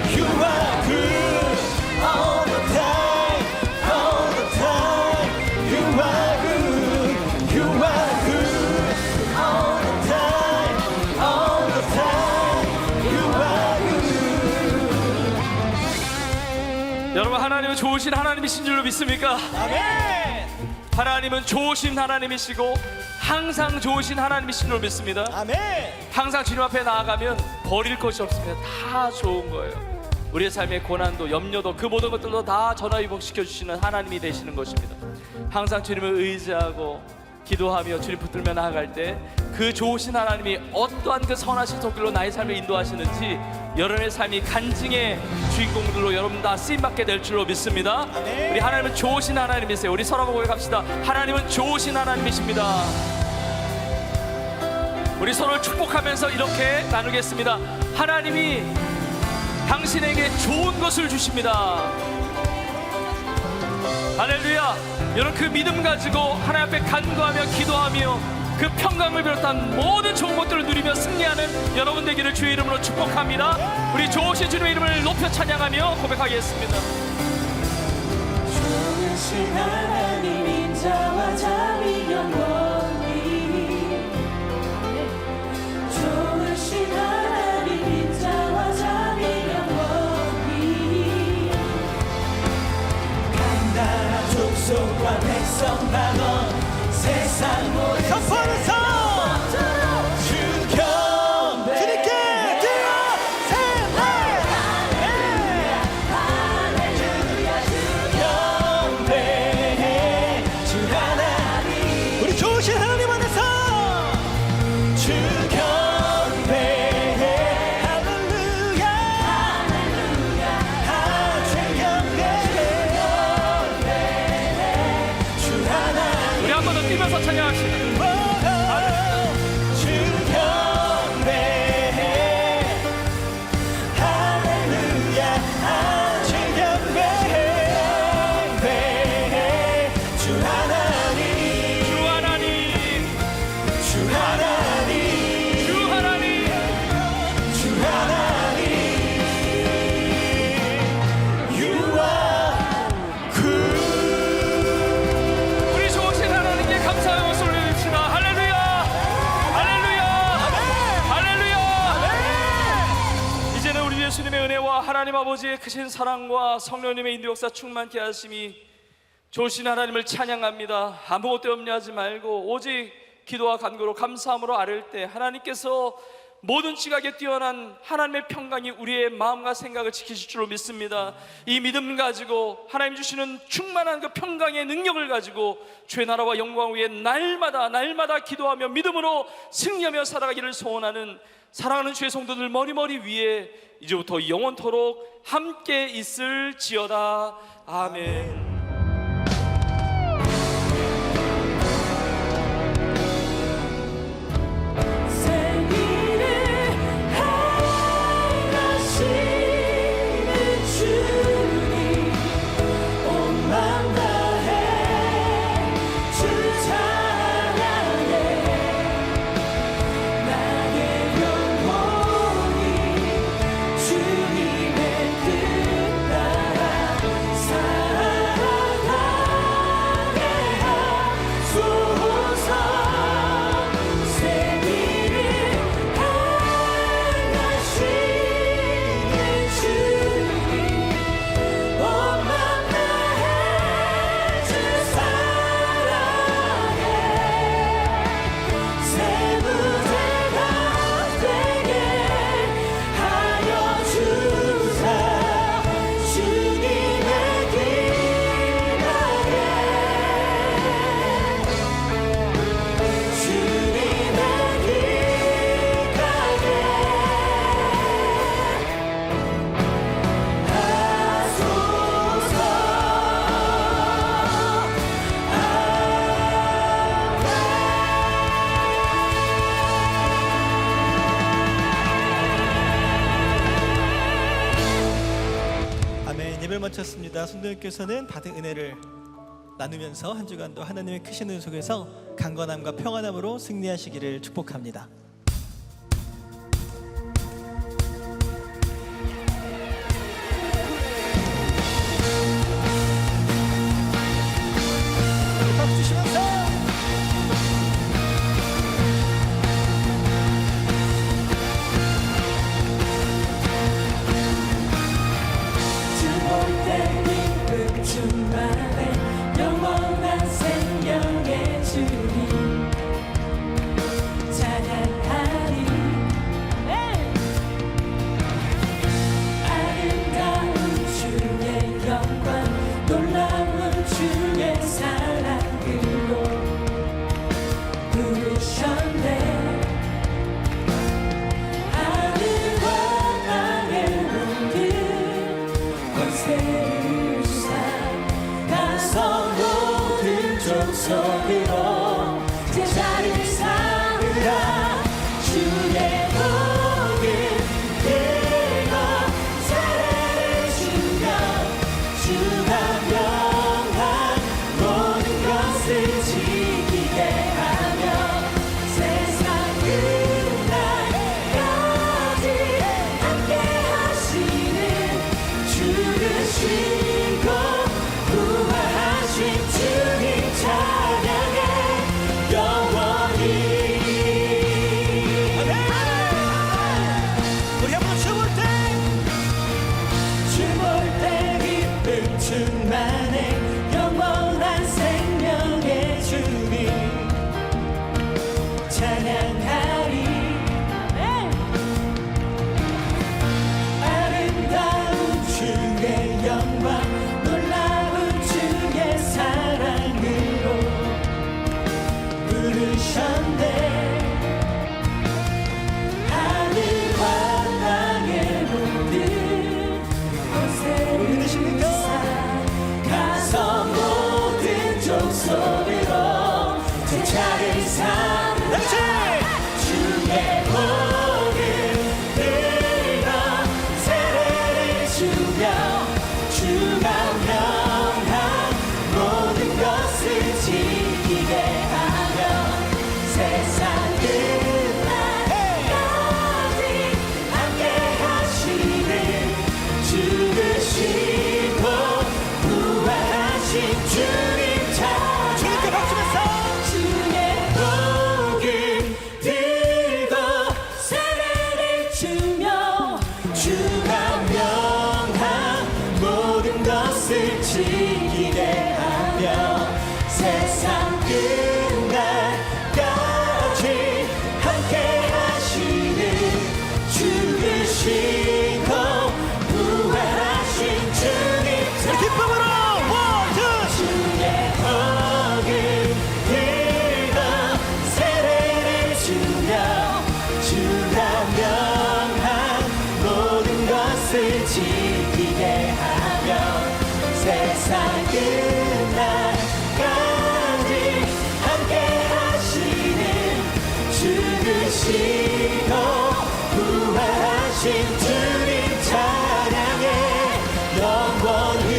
Speaker 2: You are good all the time, all the time. You are good, you are good all the time, all the time. You are good.
Speaker 6: 여러분 하나님은 좋으신 하나님이신 줄로 믿습니까?
Speaker 1: 아멘.
Speaker 6: 하나님은 좋으신 하나님이시고 항상 좋으신 하나님이신 줄로 믿습니다.
Speaker 1: 아멘.
Speaker 6: 항상 주님 앞에 나아가면 버릴 것이 없습니다. 다 좋은 거예요. 우리의 삶의 고난도 염려도 그 모든 것들도 다 전화위복시켜 주시는 하나님이 되시는 것입니다. 항상 주님을 의지하고 기도하며 주님 붙들며 나아갈 때 그 좋으신 하나님이 어떠한 그 선하신 손길로 나의 삶을 인도하시는지 여러분의 삶이 간증의 주인공들로 여러분 다 쓰임받게 될 줄로 믿습니다.
Speaker 1: 아멘.
Speaker 6: 우리 하나님은 좋으신 하나님이세요. 우리 서로 고백합시다. 하나님은 좋으신 하나님이십니다. 우리 서로를 축복하면서 이렇게 나누겠습니다. 하나님이 당신에게 좋은 것을 주십니다. 할렐루야. 여러분 그 믿음 가지고 하나님 앞에 간구하며 기도하며 그 평강을 비롯한 모든 좋은 것들을 누리며 승리하는 여러분 되기를 주의 이름으로 축복합니다. 우리 좋으신 주님의 이름을 높여 찬양하며 고백하겠습니다.
Speaker 2: 좋으신 하나님 인자와 자비 영원히 좋으신 하나님
Speaker 6: 찬양합시다.
Speaker 2: 주 경배해 할렐루야 주 경배해 주 하나님
Speaker 6: 주 하나님,
Speaker 2: 주 하나님
Speaker 6: 주 하나님,
Speaker 2: 주 하나님 You are good
Speaker 6: 우리 좋으신 하나님께 감사의 박수 올려줍시다. 할렐루야, 할렐루야, 할렐루야. 이제는 우리 예수님의 은혜와 하나님 아버지의 크신 사랑과 성령님의 인도 역사 충만케 하심이 좋으신 하나님을 찬양합니다. 아무것도 염려하지 말고 오직 기도와 간구로 감사함으로 아뢰을 때 하나님께서 모든 지각에 뛰어난 하나님의 평강이 우리의 마음과 생각을 지키실 줄로 믿습니다. 이 믿음 가지고 하나님 주시는 충만한 그 평강의 능력을 가지고 주의 나라와 영광 위에 날마다 기도하며 믿음으로 승리하며 살아가기를 소원하는 사랑하는 주의 성도들 머리 위에 이제부터 영원토록 함께 있을지어다. 아멘.
Speaker 2: 생일을 행하시는 주님 온 마음 다해 주 찬양해 나의 영혼이 주님의 뜻 따라 살아가게 하소서 생일을 행하시는 주님 온 마음 다해 주 사랑해 새 무대가 되게 하여 주사 주님의 기나게 주님의 기가게
Speaker 1: 아멘. 예배를 마쳤습니다. 성도님께서는 받은 은혜를 나누면서 한 주간도 하나님의 크신 은 속에서 강건함과 평안함으로 승리하시기를 축복합니다. 박수 주시면서
Speaker 2: 주볼 때 기쁨 충만해 영원한 생명의 주님 찬양하리 아름다운 주의 영광 놀라운 주의 사랑으로 부르셨네 하늘과 땅의 모든 권세를 주사 나선 모든 족속으로 제자를 삼으라 주의 복을 들고 사랑을 주며 주가 명한 모든 것을 지키게 하며 세상 끝날까지 함께 하시는 주를 쉬고 부활하신 주님 찬양해 영원히
Speaker 1: 우리 한번 춤을 때
Speaker 2: 주볼 때 기쁨 충만해 영원한 생명의 주님 찬양하리 아름다운 주의 영광 놀라운 주의 사랑으로 부르셨네 하늘과 땅의 모든 권세를 주사 주며 주가 명한 모든 것을 지키게 하며 세상 끝날까지 함께 하시는 죽으시고 부활하신 주님 찬양
Speaker 1: 주님께 박수면서
Speaker 2: 주의 복음 들고 세례를 주며 주가 명한 모든 것을 지키게 하며 세상 끝날까지 함께 하시는 죽으시고 부활하신 주님
Speaker 1: 우리 기쁨으로 원투
Speaker 2: 주의 복음 들고 세례를 주며 주가 명한 모든 것을 지키게 하며 세상 끝날까지 함께 하시는 죽으시고 부활하신 주님 찬양해 영원히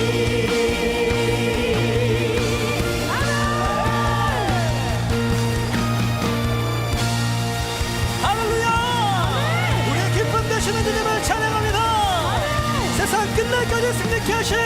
Speaker 1: 할렐루야! 우리의 기쁨 되시는 주님을 찬양합니다. 세상 끝날까지 승리케 하실